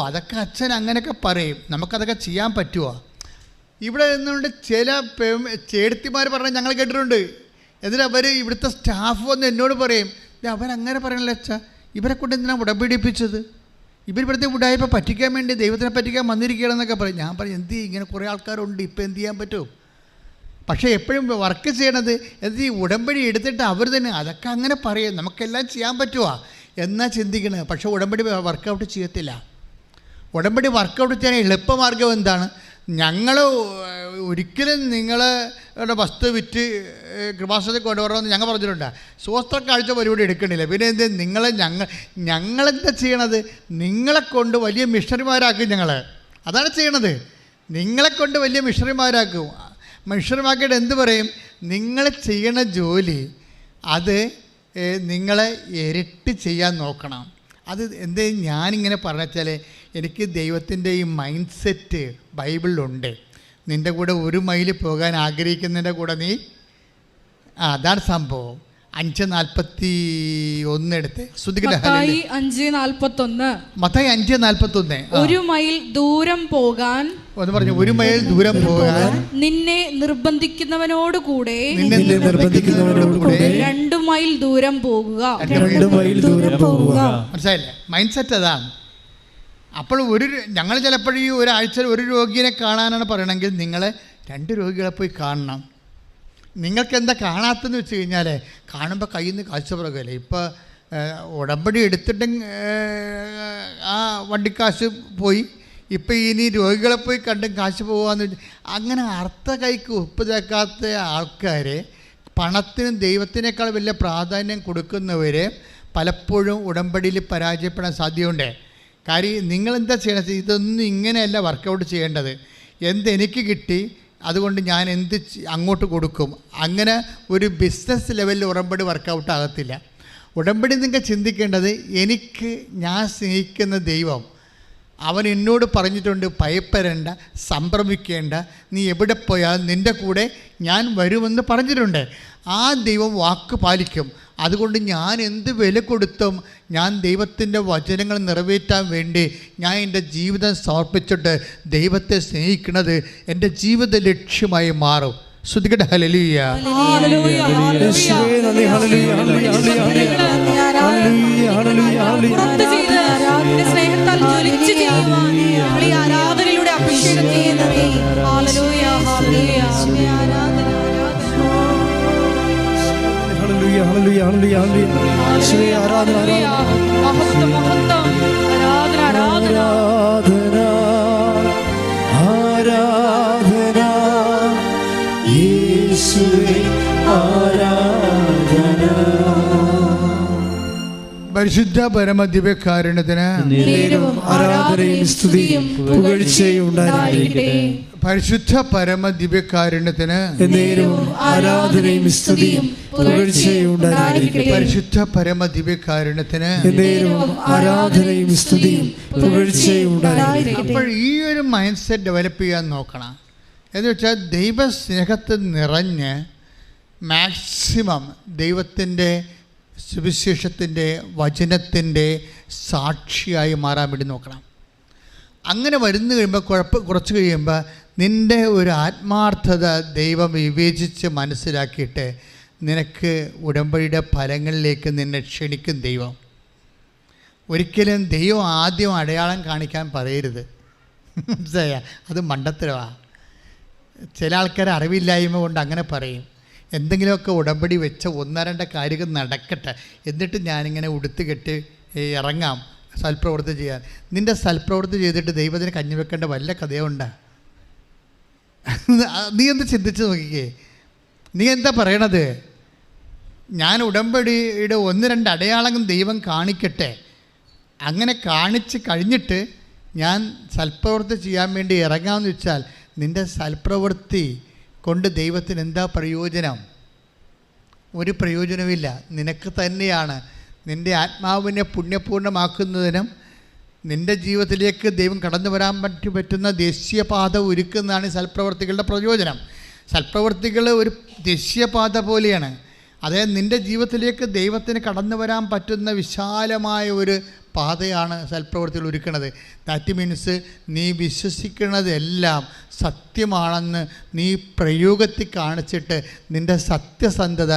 അതൊക്കെ അച്ഛൻ അങ്ങനെയൊക്കെ പറയും, നമുക്കതൊക്കെ ചെയ്യാൻ പറ്റുമോ? ഇവിടെ നിന്നുകൊണ്ട് ചില ചേടത്തിമാർ പറഞ്ഞാൽ ഞങ്ങൾ കേട്ടിട്ടുണ്ട്. എന്നിട്ട് അവർ ഇവിടുത്തെ സ്റ്റാഫ് വന്ന് എന്നോട് പറയും, അവരങ്ങനെ പറയണല്ലോ അച്ഛാ, ഇവരെ കൊണ്ട് എന്തിനാണ് ഉടമ്പടിപ്പിച്ചത്? ഇവിടുത്തെ ഉടായ്പ പറ്റിക്കാൻ വേണ്ടി ദൈവത്തിനെ പറ്റിക്കാൻ വന്നിരിക്കുകയാണെന്നൊക്കെ പറയും. ഞാൻ പറയും, എന്ത് ഇങ്ങനെ കുറേ ആൾക്കാരുണ്ട്, ഇപ്പോൾ എന്ത് ചെയ്യാൻ പറ്റും? പക്ഷേ എപ്പോഴും വർക്ക് ചെയ്യണത് ഈ ഉടമ്പടി എടുത്തിട്ട് അവർ തന്നെ അതൊക്കെ അങ്ങനെ പറയും, നമുക്കെല്ലാം ചെയ്യാൻ പറ്റുമോ എന്നാ ചിന്തിക്കണത്. പക്ഷേ ഉടമ്പടി വർക്കൗട്ട് ചെയ്യത്തില്ല. ഉടമ്പടി വർക്കൗട്ട് ചെയ്യാൻ എളുപ്പമാർഗം എന്താണ്? ഞങ്ങൾ ഒരിക്കലും നിങ്ങളുടെ വസ്തു വിറ്റ് കൃപാസനത്തിൽ കൊണ്ടുവരണമെന്ന് ഞങ്ങൾ പറഞ്ഞിട്ടുണ്ട്. സ്വസ്ത്ര കാഴ്ച പരിപാടി എടുക്കണില്ല. പിന്നെ എന്ത് ഞങ്ങളെന്താ ചെയ്യണത്? നിങ്ങളെ കൊണ്ട് വലിയ മിഷണറിമാരാക്കും. അതാണ് ചെയ്യണത്. നിങ്ങളെ കൊണ്ട് വലിയ മിഷണറിമാരാക്കും. മിഷണറിമാക്കിയിട്ട് എന്ത് പറയും? നിങ്ങൾ ചെയ്യണ ജോലി അത് നിങ്ങളെ ഇരട്ടി ചെയ്യാൻ നോക്കണം. അത് എന്തേ ഞാനിങ്ങനെ പറഞ്ഞാൽ, എനിക്ക് ദൈവത്തിൻ്റെ ഈ മൈൻഡ് സെറ്റ് ബൈബിളിലുണ്ട്. നിൻ്റെ കൂടെ 1 മൈൽ പോകാൻ ആഗ്രഹിക്കുന്നതിൻ്റെ കൂടെ നീ അതാണ് സംഭവം. 5:41 എടുത്ത് മത്തായി 5:41. മത്തായി 5:41. 1 മൈൽ ദൂരം പോകാൻ ഒന്ന് പറഞ്ഞു. 1 മൈൽ ദൂരം പോകാൻ നിന്നെ നിർബന്ധിക്കുന്നവനോട് കൂടെ 2 മൈൽ ദൂരം പോകുക. മനസ്സിലായില്ലേ? മൈൻഡ് സെറ്റ് അതാണ്. അപ്പോൾ ഞങ്ങൾ ചിലപ്പോൾ ഈ ഒരാഴ്ചയിൽ 1 രോഗിയെ കാണാനാണ് പറയണമെങ്കിൽ നിങ്ങൾ 2 രോഗികളെ പോയി കാണണം. നിങ്ങൾക്ക് എന്താ കാണാത്തെന്ന് വെച്ച് കഴിഞ്ഞാൽ, കാണുമ്പോൾ കയ്യിൽ നിന്ന് കാശ് പുറകല്ലേ. ഇപ്പോൾ ഉടമ്പടി എടുത്തിട്ടും ആ വണ്ടിക്കാശ് പോയി, ഇപ്പം ഇനി രോഗികളെ പോയി കണ്ടും കാശ് പോകാമെന്ന് വെച്ചാൽ, അങ്ങനെ അർത്ഥ കൈക്ക് ഉപ്പ് ചേർക്കാത്ത ആൾക്കാർ, പണത്തിനും ദൈവത്തിനേക്കാൾ വലിയ പ്രാധാന്യം കൊടുക്കുന്നവർ പലപ്പോഴും ഉടമ്പടിയിൽ പരാജയപ്പെടാൻ സാധ്യതയുണ്ട്. കാര്യം നിങ്ങളെന്താ ചെയ്യണത്? ഇതൊന്നും ഇങ്ങനെയല്ല വർക്കൗട്ട് ചെയ്യേണ്ടത്. എന്തെനിക്ക് കിട്ടി അതുകൊണ്ട് ഞാൻ അങ്ങോട്ട് കൊടുക്കും. അങ്ങനെ ഒരു ബിസിനസ് ലെവലിൽ ഉടമ്പടി വർക്കൗട്ട് ആകത്തില്ല. ഉടമ്പടി നിങ്ങൾ ചിന്തിക്കേണ്ടത്, ഞാൻ സ്നേഹിക്കുന്ന ദൈവം അവൻ എന്നോട് പറഞ്ഞിട്ടുണ്ട്, ഭയപ്പെടേണ്ട, സംഭ്രമിക്കേണ്ട, നീ എവിടെ പോയാലും നിൻ്റെ കൂടെ ഞാൻ വരുമെന്ന് പറഞ്ഞിട്ടുണ്ട്. ആ ദൈവം വാക്ക് പാലിക്കും. അതുകൊണ്ട് ഞാൻ എന്ത് വില കൊടുത്തും ഞാൻ ദൈവത്തിൻ്റെ വചനങ്ങൾ നിറവേറ്റാൻ വേണ്ടി ഞാൻ എൻ്റെ ജീവിതം സമർപ്പിച്ചിട്ട് ദൈവത്തെ സ്നേഹിക്കുന്നത് എൻ്റെ ജീവിത ലക്ഷ്യമായി മാറും. ശ്രുതികട ഹല്ലേലൂയ. സ്നേഹത്താൽ ജ്വലിച്ച് ചെയ്യുവാൻ ഈ ആരാധനയിലൂടെ അഭിഷേകം ചെയ്യുന്നവേ. ഹല്ലേലൂയ, ഹല്ലേലൂയ, ആരാധന, മഹത്വം, മഹത്വം, ആരാധന, ആരാധന, പരിശുദ്ധ പരമദിവ്യകാരുണ്യത്തിന് നേരവും ആരാധനയും സ്തുതിയും പുകഴ്ചയും ഉണ്ടായിരിക്കട്ടെ. പരിശുദ്ധ പരമദിവ്യകാരുണ്യത്തിന് നേരവും ആരാധനയും സ്തുതിയും പുകഴ്ചയും ഉണ്ടായിരിക്കട്ടെ. പരിശുദ്ധ പരമദിവ്യകാരുണ്യത്തിന് നേരവും ആരാധനയും സ്തുതിയും പുകഴ്ചയും ഉണ്ടായിരിക്കട്ടെ. അപ്പോൾ ഈ ഒരു മൈൻഡ് സെറ്റ് ഡെവലപ്പ് ചെയ്യാൻ നോക്കണം. എന്ന് വെച്ചാൽ ദൈവസ്നേഹത്തിൽ നിറഞ്ഞ് മാക്സിമം ദൈവത്തിൻ്റെ സുവിശേഷത്തിൻ്റെ വചനത്തിൻ്റെ സാക്ഷിയായി മാറാൻ വേണ്ടി നോക്കണം. അങ്ങനെ വരുന്നു കഴിയുമ്പോൾ കുറച്ച് കഴിയുമ്പോൾ നിൻ്റെ ഒരു ആത്മാർത്ഥത ദൈവം വിവേചിച്ച് മനസ്സിലാക്കിയിട്ട് നിനക്ക് ഉടമ്പടിയുടെ ഫലങ്ങളിലേക്ക് നിന്നെ ക്ഷണിക്കും ദൈവം. ഒരിക്കലും ദൈവം ആദ്യം അടയാളം കാണിക്കാൻ പറയരുത്. മനസ്സിലായ? അത് മണ്ടത്തരമാണ്. ചില ആൾക്കാർ അറിവില്ലായ്മ കൊണ്ട് അങ്ങനെ പറയും. എന്തെങ്കിലുമൊക്കെ ഉടമ്പടി വെച്ച ഒന്നോ രണ്ടോ കാര്യങ്ങൾ നടക്കട്ടെ, എന്നിട്ട് ഞാനിങ്ങനെ ഉടുത്ത് കെട്ടി ഇറങ്ങാം സൽപ്രവൃത്തി ചെയ്യാൻ. നിൻ്റെ സൽപ്രവൃത്തി ചെയ്തിട്ട് ദൈവത്തിന് കഞ്ഞി വെക്കേണ്ട വല്ല കഥയുണ്ടാ? നീ എന്ത് ചിന്തിച്ച് നോക്കിക്കേ. നീ എന്താ പറയണത്? ഞാൻ ഉടമ്പടിയുടെ ഒന്ന് രണ്ട് അടയാളങ്ങൾ ദൈവം കാണിക്കട്ടെ, അങ്ങനെ കാണിച്ച് കഴിഞ്ഞിട്ട് ഞാൻ സൽപ്രവൃത്തി ചെയ്യാൻ വേണ്ടി ഇറങ്ങാമെന്ന് വെച്ചാൽ നിൻ്റെ സൽപ്രവൃത്തി കൊണ്ട് ദൈവത്തിന് എന്താ പ്രയോജനം? ഒരു പ്രയോജനമില്ല. നിനക്ക് തന്നെയാണ്. നിൻ്റെ ആത്മാവിനെ പുണ്യപൂർണ്ണമാക്കുന്നതിനും നിൻ്റെ ജീവിതത്തിലേക്ക് ദൈവം കടന്നു വരാൻ പറ്റുന്ന ദേശീയപാത ഒരുക്കുന്നതാണ് ഈ സൽപ്രവർത്തികളുടെ പ്രയോജനം. സൽപ്രവർത്തികൾ ഒരു ദേശീയപാത പോലെയാണ്. അതായത് നിൻ്റെ ജീവിതത്തിലേക്ക് ദൈവത്തിന് കടന്നു വരാൻ പറ്റുന്ന വിശാലമായ ഒരു പാതയാണ് സൽപ്രവർത്തികൾ ഒരുക്കുന്നത്. ദാറ്റ് മീൻസ് നീ വിശ്വസിക്കുന്നതെല്ലാം സത്യമാണെന്ന് നീ പ്രയോഗത്തിൽ കാണിച്ചിട്ട് നിൻ്റെ സത്യസന്ധത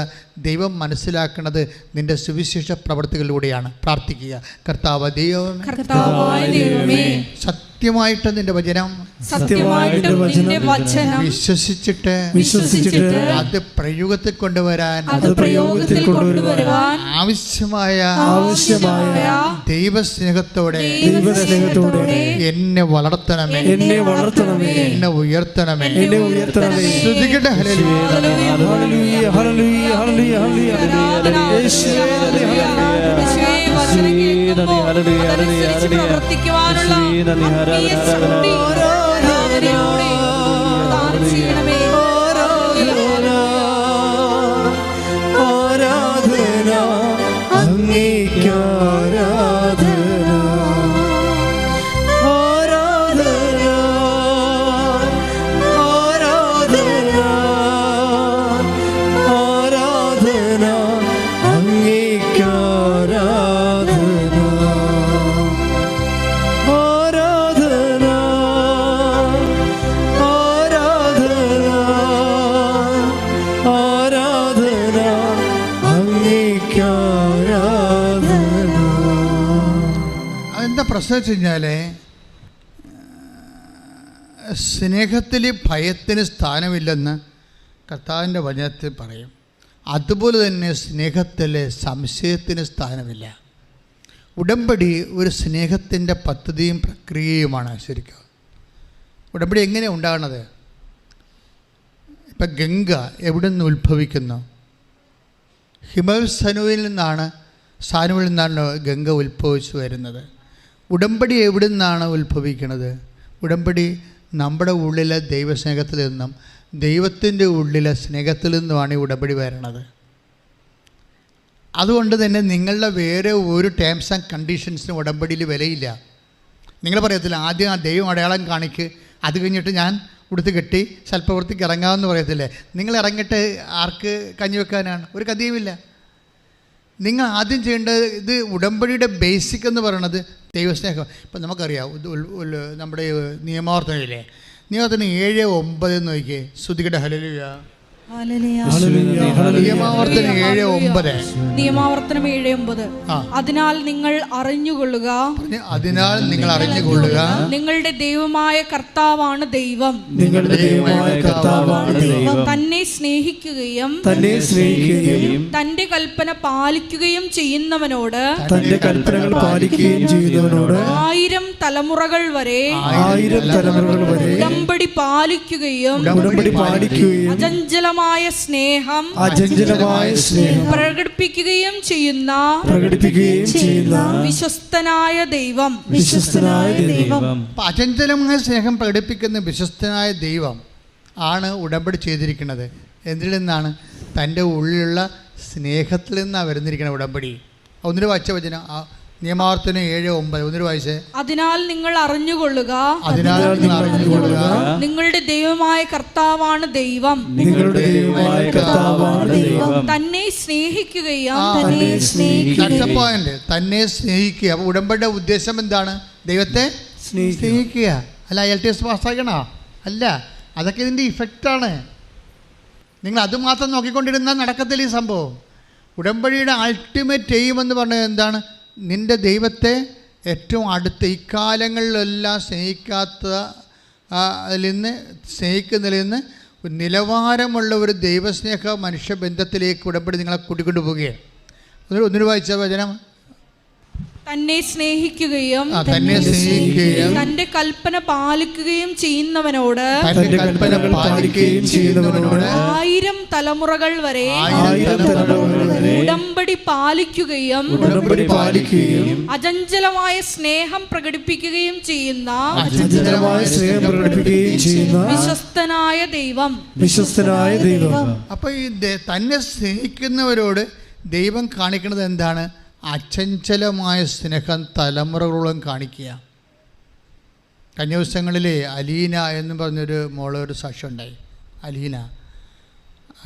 ദൈവം മനസ്സിലാക്കുന്നത് നിൻ്റെ സുവിശേഷ പ്രവർത്തികളിലൂടെയാണ്. പ്രാർത്ഥിക്കുക. കർത്താവ് ദൈവമേ, സത്യമായിട്ട് നിൻ്റെ വചനം വിശ്വസിച്ചിട്ട് അത് പ്രയോഗത്തിൽ കൊണ്ടുവരാൻ ആവശ്യമായ ദൈവസ്നേഹത്തോടെ എന്നെ വളർത്തണമേ, എന്നെ ഉയർത്തണമേ. ശ്രദ്ധിക്കട്ടെ. പ്രശ്നം വെച്ച് കഴിഞ്ഞാൽ സ്നേഹത്തിൽ ഭയത്തിന് സ്ഥാനമില്ലെന്ന് കർത്താവിൻ്റെ വചനത്തിൽ പറയും. അതുപോലെ തന്നെ സ്നേഹത്തിൽ സംശയത്തിന് സ്ഥാനമില്ല. ഉടമ്പടി ഒരു സ്നേഹത്തിൻ്റെ പദ്ധതിയും പ്രക്രിയയുമാണ്. ശരിക്കും ഉടമ്പടി എങ്ങനെയാണ് ഉണ്ടാകുന്നത്? ഇപ്പം ഗംഗ എവിടെ നിന്ന് ഉത്ഭവിക്കുന്നു? ഹിമവത്സനുവിൽ നിന്നാണ് ഗംഗ ഉത്ഭവിച്ചു വരുന്നത്. ഉടമ്പടി എവിടെ നിന്നാണ് ഉത്ഭവിക്കുന്നത്? ഉടമ്പടി നമ്മുടെ ഉള്ളിലെ ദൈവസ്നേഹത്തിൽ നിന്നും ദൈവത്തിൻ്റെ ഉള്ളിലെ സ്നേഹത്തിൽ നിന്നുമാണ് ഈ ഉടമ്പടി വരണത്. അതുകൊണ്ട് തന്നെ നിങ്ങളുടെ വേറെ ഒരു ടേംസ് ആൻഡ് കണ്ടീഷൻസിനും ഉടമ്പടിയിൽ വിലയില്ല. നിങ്ങൾ പറയത്തില്ല ആദ്യം ആ ദൈവം അടയാളം കാണിക്ക്, അത് കഴിഞ്ഞിട്ട് ഞാൻ ഉടുത്ത് കെട്ടി സൽപ്രവൃത്തിക്ക് ഇറങ്ങാമെന്ന് പറയത്തില്ലേ. നിങ്ങൾ ഇറങ്ങിയിട്ട് ആർക്ക് കഞ്ഞി വെക്കാനാണ്? ഒരു കഥയുമില്ല. നിങ്ങൾ ആദ്യം ചെയ്യേണ്ടത്, ഇത് ഉടമ്പടിയുടെ ബേസിക് എന്ന് പറയുന്നത് ദൈവസ്നേഹം. ഇപ്പം നമുക്കറിയാം, നമ്മുടെ നിയമാവർത്തനയില്ലേ, നിയമാവർത്തനം 7:9 നോക്കിയേ. ശ്രുതികട ഹല്ലേലൂയ. നിയമാവർത്തനം 7:9. അതിനാൽ നിങ്ങൾ അറിഞ്ഞുകൊള്ളുക, നിങ്ങളുടെ ദൈവമായ കർത്താവാണ് ദൈവം. തന്നെ സ്നേഹിക്കുകയും തന്റെ കൽപ്പന പാലിക്കുകയും ചെയ്യുന്നവനോട് 1000 തലമുറകൾ വരെ ഉടമ്പടി പാലിക്കുകയും അചഞ്ചലമായി അചഞ്ചലമായ സ്നേഹം പ്രകടിപ്പിക്കുകയും ചെയ്യുന്ന വിശ്വസ്തനായ ദൈവം. അചഞ്ചലമായ സ്നേഹം പ്രകടിപ്പിക്കുന്ന വിശ്വസ്തനായ ദൈവം ആണ് ഉടമ്പടി ചെയ്തിരിക്കുന്നത്. എന്തിൽ നിന്നാണ്? തൻ്റെ ഉള്ളിലുള്ള സ്നേഹത്തിൽ നിന്നാണ് വരുന്നിരിക്കുന്നത് ഉടമ്പടി. ഒന്നിന് വായിച്ച വചനം നിയമാവർത്തനം 7:9 ഒന്നിന് വായിച്ചേ. അതിനാൽ നിങ്ങൾ അറിഞ്ഞുകൊള്ളുക, നിങ്ങളുടെ ദൈവമായ കർത്താവാണ് ദൈവം. തന്നെ സ്നേഹിക്കുകയും തന്നെ സ്നേഹിക്കുക. അപ്പോൾ ഉടമ്പടിയുടെ ഉദ്ദേശം എന്താണ്? ദൈവത്തെ സ്നേഹിക്കുക. അല്ല LTS പാസ്സാക്കണോ? അല്ല, അതൊക്കെ ഇതിൻ്റെ ഇഫക്റ്റാണ്. നിങ്ങൾ അതുമാത്രം നോക്കിക്കൊണ്ടിരുന്നാൽ നടക്കത്തില്ല ഈ സംഭവം. ഉടമ്പടിയുടെ അൾട്ടിമേറ്റ് എയിം എന്ന് പറഞ്ഞത് എന്താണ്? നിൻ്റെ ദൈവത്തെ ഏറ്റവും അടുത്ത ഇക്കാലങ്ങളിലെല്ലാം സ്നേഹിക്കുന്നതിൽ നിന്ന് നിലവാരമുള്ള ഒരു ദൈവസ്നേഹ മനുഷ്യബന്ധത്തിലേക്ക് ഉടമ്പടി നിങ്ങളെ കൂട്ടിക്കൊണ്ടു പോവുകയാണ്. ഒന്നിനു വായിച്ച വചനം. തന്നെ സ്നേഹിക്കുകയും തന്റെ കൽപ്പന പാലിക്കുകയും ചെയ്യുന്നവനോട് 1000 തലമുറകൾ വരെ ഉടമ്പടി പാലിക്കുകയും അചഞ്ചലമായ സ്നേഹം പ്രകടിപ്പിക്കുകയും ചെയ്യുന്ന വിശ്വസ്തനായ ദൈവം. അപ്പോൾ ഈ തന്നെ സ്നേഹിക്കുന്നവരോട് ദൈവം കാണിക്കുന്നത് എന്താണ്? അചഞ്ചലമായ സ്നേഹം തലമുറകളോളം കാണിക്കുക. കഴിഞ്ഞ ദിവസങ്ങളിൽ അലീന എന്ന് പറഞ്ഞൊരു മോളൊരു സാക്ഷ്യം ഉണ്ടായി.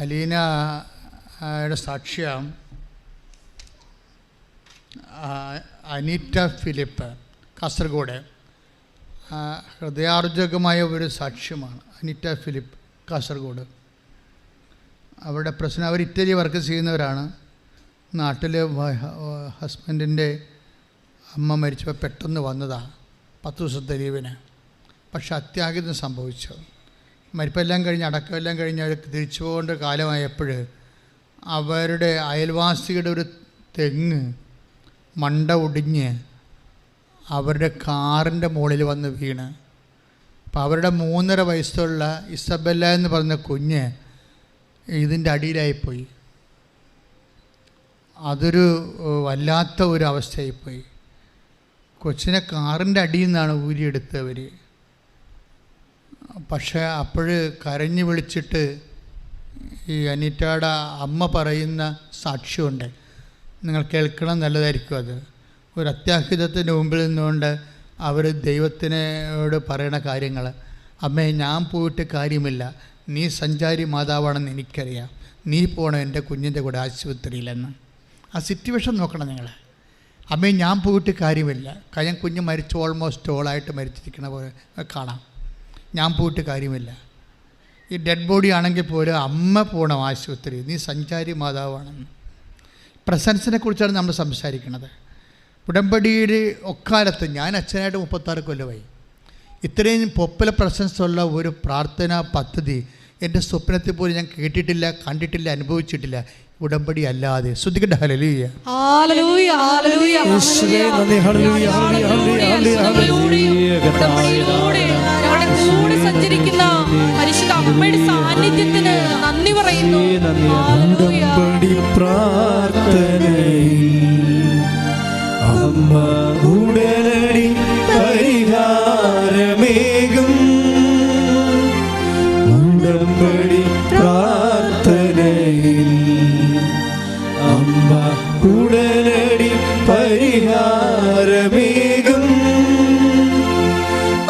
അലീനയുടെ സാക്ഷ്യം അനീറ്റ ഫിലിപ്പ്, കാസർഗോഡ്. ഹൃദയാർജകമായ ഒരു സാക്ഷ്യമാണ് അനീറ്റ ഫിലിപ്പ്, കാസർഗോഡ്. അവരുടെ പ്രശ്നം, അവർ ഇറ്റലി വർക്ക് ചെയ്യുന്നവരാണ്. നാട്ടിൽ ഹസ്ബൻഡിൻ്റെ അമ്മ മരിച്ചപ്പോൾ പെട്ടെന്ന് വന്നതാണ് 10 ദിവസത്തെ ലീവിന്. പക്ഷെ അത്യാഹിതം സംഭവിച്ചു. മരിപ്പെല്ലാം കഴിഞ്ഞ് അടക്കമെല്ലാം കഴിഞ്ഞ് അവർ തിരിച്ചു പോകേണ്ട കാലമായപ്പോൾ അവരുടെ അയൽവാസിയുടെ ഒരു തെങ്ങ് മണ്ട ഒടിഞ്ഞ് അവരുടെ കാറിൻ്റെ മുകളിൽ വന്ന് വീണ്. അപ്പോൾ അവരുടെ 3.5 വയസ്സുള്ള ഇസബെല്ല എന്ന് പറഞ്ഞ കുഞ്ഞ് ഇതിൻ്റെ അടിയിലായിപ്പോയി. അതൊരു വല്ലാത്ത ഒരു അവസ്ഥയായിപ്പോയി. കൊച്ചിനെ കാറിൻ്റെ അടിയിൽ നിന്നാണ് ഊരിയെടുത്തവർ. പക്ഷേ അപ്പോൾ കരഞ്ഞു വിളിച്ചിട്ട് ഈ അനീറ്റയുടെ അമ്മ പറയുന്ന സാക്ഷ്യമുണ്ട്, നിങ്ങൾ കേൾക്കണം, നല്ലതായിരിക്കും അത്. ഒരു അത്യാഹിതത്തിൻ്റെ മുമ്പിൽ നിന്നുകൊണ്ട് അവർ ദൈവത്തിനോട് പറയണ കാര്യങ്ങൾ. അമ്മേ, ഞാൻ പോയിട്ട് കാര്യമില്ല, നീ സഞ്ചാരി മാതാവാണെന്ന് എനിക്കറിയാം, നീ പോകണം എൻ്റെ കുഞ്ഞിൻ്റെ കൂടെ ആശുപത്രിയിലെന്ന്. ആ സിറ്റുവേഷൻ നോക്കണം നിങ്ങൾ. അമ്മേ, ഞാൻ പോയിട്ട് കാര്യമില്ല, കാര്യം കുഞ്ഞ് മരിച്ച് ഓൾമോസ്റ്റ് ഓളായിട്ട് മരിച്ചിരിക്കണ പോലെ കാണാം. ഞാൻ പോയിട്ട് കാര്യമില്ല. ഈ ഡെഡ് ബോഡി ആണെങ്കിൽ പോലും അമ്മ പോകണം ആശുപത്രി, നീ സഞ്ചാരി മാതാവാണെന്ന്. പ്രസൻസിനെ കുറിച്ചാണ് നമ്മൾ സംസാരിക്കുന്നത്. ഉടമ്പടിയുടെ ഒക്കാലത്ത് ഞാൻ അച്ഛനായിട്ട് 36 കൊല്ലമായി. ഇത്രയും പോപ്പുലർ പ്രസൻസ് ഉള്ള ഒരു പ്രാർത്ഥനാ പദ്ധതി എൻ്റെ സ്വപ്നത്തിൽ പോലും ഞാൻ കേട്ടിട്ടില്ല, കണ്ടിട്ടില്ല, അനുഭവിച്ചിട്ടില്ല. ഉടമ്പടി അല്ലാതെ. ശ്രദ്ധിക്കട്ടെ. ഹല്ലേലൂയ, ഹല്ലേലൂയ, ഹല്ലേലൂയ, യേശുവേ നന്ദി. Hallelujah, hallelujah, hallelujah. കൂടെ സഞ്ചരിക്കുന്ന പരിശുദ്ധ അമ്മയുടെ സാന്നിധ്യത്തിന് നന്ദി പറയുന്നു. ഉടമ്പടി പ്രാർത്ഥനയിൽ അമ്മ ഉടനടി പരിഹാരമേകും. ഉടമ്പടി പ്രാർത്ഥനയിൽ അമ്മ ഉടനടി പരിഹാരമേകും.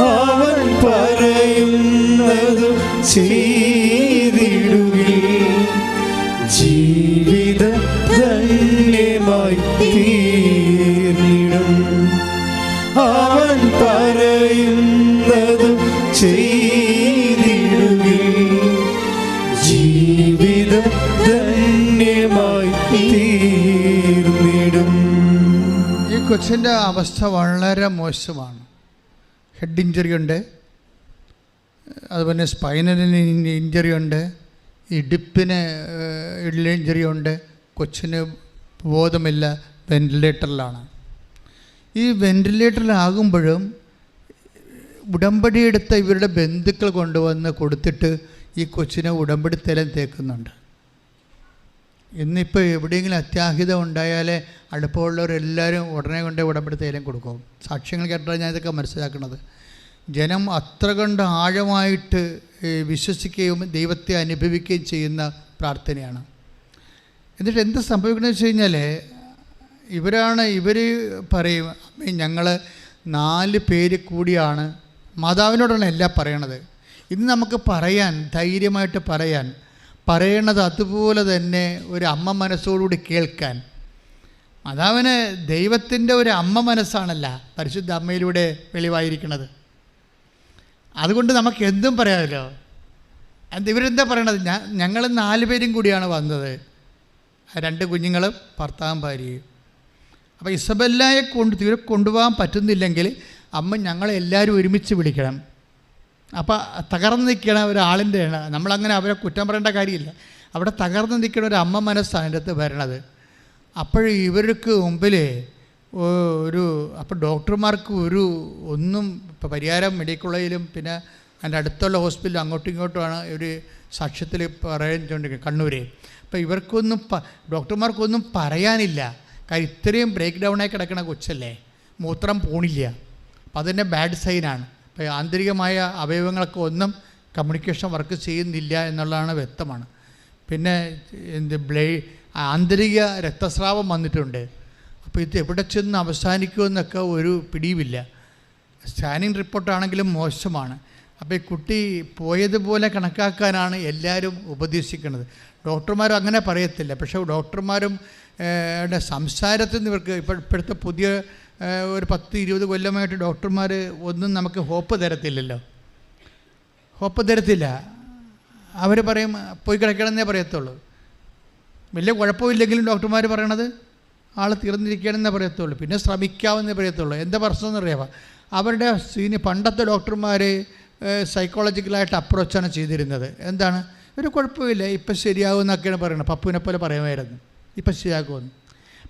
അവൻ പറയുന്നതും ചെയ്തിടുകിൽ ജീവിത ധന്യമായി തീർന്നിടും. അവൻ പറയുന്നതും ചെയ്തിടുകിൽ ജീവിതം ധന്യമായി തീർന്നിടും. ഈ കൊച്ചിൻ്റെ അവസ്ഥ വളരെ മോശമാണ്. ഹെഡ് ഇഞ്ചറി ഉണ്ട്, അതുപോലെ സ്പൈനലിന് ഇഞ്ചറി ഉണ്ട്, ഇടുപ്പിന് ഇഞ്ചറി ഉണ്ട്. കൊച്ചിന് ബോധമില്ല, വെന്റിലേറ്ററിലാണ്. ഈ വെന്റിലേറ്ററിലാകുമ്പോഴും ഉടമ്പടി എടുത്ത ഇവരുടെ ബന്ധുക്കൾ കൊണ്ടുവന്ന് കൊടുത്തിട്ട് ഈ കൊച്ചിനെ ഉടമ്പടി തൈലം തേക്കുന്നുണ്ട്. ഇന്നിപ്പോൾ എവിടെയെങ്കിലും അത്യാഹിതം ഉണ്ടായാൽ അടുപ്പമുള്ളവരെല്ലാവരും ഉടനെ കൊണ്ട് ഉടമ്പടി തൈലം കൊടുക്കും. സാക്ഷ്യങ്ങൾ കേട്ടാൽ ഞാൻ ഇതൊക്കെ മനസ്സിലാക്കുന്നത്. ജനം അത്ര കണ്ട് ആഴമായിട്ട് വിശ്വസിക്കുകയും ദൈവത്തെ അനുഭവിക്കുകയും ചെയ്യുന്ന പ്രാർത്ഥനയാണ്. എന്നിട്ട് എന്ത് സംഭവിക്കണമെന്ന് വെച്ച് കഴിഞ്ഞാൽ ഇവർ പറയും, അമ്മേ ഞങ്ങൾ 4 പേര് കൂടിയാണ്, മാതാവിനോടാണ് എല്ലാം പറയണത്. ഇന്ന് നമുക്ക് പറയാൻ, ധൈര്യമായിട്ട് പറയണത് അതുപോലെ തന്നെ ഒരു അമ്മ മനസ്സോടുകൂടി കേൾക്കാൻ. മാതാവിന് ദൈവത്തിൻ്റെ ഒരു അമ്മ മനസ്സാണല്ല പരിശുദ്ധ അമ്മയിലൂടെ വെളിവായിരിക്കുന്നത്. അതുകൊണ്ട് നമുക്ക് എന്തും പറയാമല്ലോ. ഇവരെന്താ പറയണത്? ഞങ്ങൾ 4 പേരും കൂടിയാണ് വന്നത്, 2 കുഞ്ഞുങ്ങളും ഭർത്താവും ഭാര്യയും. അപ്പോൾ ഇസബെല്ലയെ കൊണ്ടുപോകാൻ പറ്റുന്നില്ലെങ്കിൽ അമ്മ ഞങ്ങളെല്ലാവരും ഒരുമിച്ച് വിളിക്കണം. അപ്പോൾ തകർന്ന് നിൽക്കണ ഒരാളിൻ്റെ, നമ്മളങ്ങനെ അവരെ കുറ്റം പറയേണ്ട കാര്യമില്ല, അവിടെ തകർന്ന് നിൽക്കണ ഒരു അമ്മ മനസ്സാണ് എൻ്റെ അടുത്ത് വരണത്. അപ്പോൾ ഇവർക്ക് മുമ്പിൽ അപ്പോൾ ഡോക്ടർമാർക്ക് ഒന്നും ഇപ്പോൾ പരിയാരം മെഡിക്കൽ കോളേജിലും പിന്നെ അതിൻ്റെ അടുത്തുള്ള ഹോസ്പിറ്റലും അങ്ങോട്ടും ഇങ്ങോട്ടുമാണ് ഒരു സാക്ഷ്യത്തിൽ പറയുന്നുണ്ടെങ്കിൽ കണ്ണൂരെ. അപ്പോൾ ഇവർക്കൊന്നും ഡോക്ടർമാർക്കൊന്നും പറയാനില്ല. കാര്യം ഇത്രയും ബ്രേക്ക് ഡൗണായി കിടക്കണ കൊച്ചല്ലേ, മൂത്രം പോണില്ല. അപ്പോൾ അതിൻ്റെ ബാഡ് സൈനാണ്. അപ്പോൾ ആന്തരികമായ അവയവങ്ങളൊക്കെ ഒന്നും കമ്മ്യൂണിക്കേഷൻ വർക്ക് ചെയ്യുന്നില്ല എന്നുള്ളതാണ് വ്യക്തമാണ്. പിന്നെ ആന്തരിക രക്തസ്രാവം വന്നിട്ടുണ്ട്. അപ്പോൾ ഇത് എവിടെ ചെന്ന് അവസാനിക്കുമെന്നൊക്കെ ഒരു പിടിയുമില്ല. സ്കാനിങ് റിപ്പോർട്ടാണെങ്കിലും മോശമാണ്. അപ്പോൾ ഈ കുട്ടി പോയതുപോലെ കണക്കാക്കാനാണ് എല്ലാവരും ഉപദേശിക്കുന്നത്. ഡോക്ടർമാരും അങ്ങനെ പറയത്തില്ല, പക്ഷേ ഡോക്ടർമാരും സംസാരത്തിൽ നിന്ന് ഇവർക്ക് ഇപ്പോഴത്തെ പുതിയ ഒരു 10-20 കൊല്ലമായിട്ട് ഡോക്ടർമാർ ഒന്നും നമുക്ക് ഹോപ്പ് തരത്തില്ലല്ലോ. അവർ പറയും പോയി കിടക്കണമെന്നേ പറയത്തുള്ളൂ. വലിയ കുഴപ്പമില്ലെങ്കിലും ഡോക്ടർമാർ പറയണത് ആൾ തീർന്നിരിക്കണമെന്നേ പറയത്തുള്ളൂ, പിന്നെ ശ്രമിക്കാമെന്നേ പറയത്തുള്ളൂ. എന്താ പ്രശ്നമെന്ന് അറിയാമോ? അവരുടെ പണ്ടത്തെ ഡോക്ടർമാർ സൈക്കോളജിക്കലായിട്ട് അപ്രോച്ചാണ് ചെയ്തിരുന്നത്. എന്താണ്, ഒരു കുഴപ്പമില്ല, ഇപ്പം ശരിയാകുമെന്നൊക്കെയാണ് പറയുന്നത്. പപ്പുവിനെ പോലെ പറയുമായിരുന്നു ഇപ്പം ശരിയാക്കുമെന്ന്.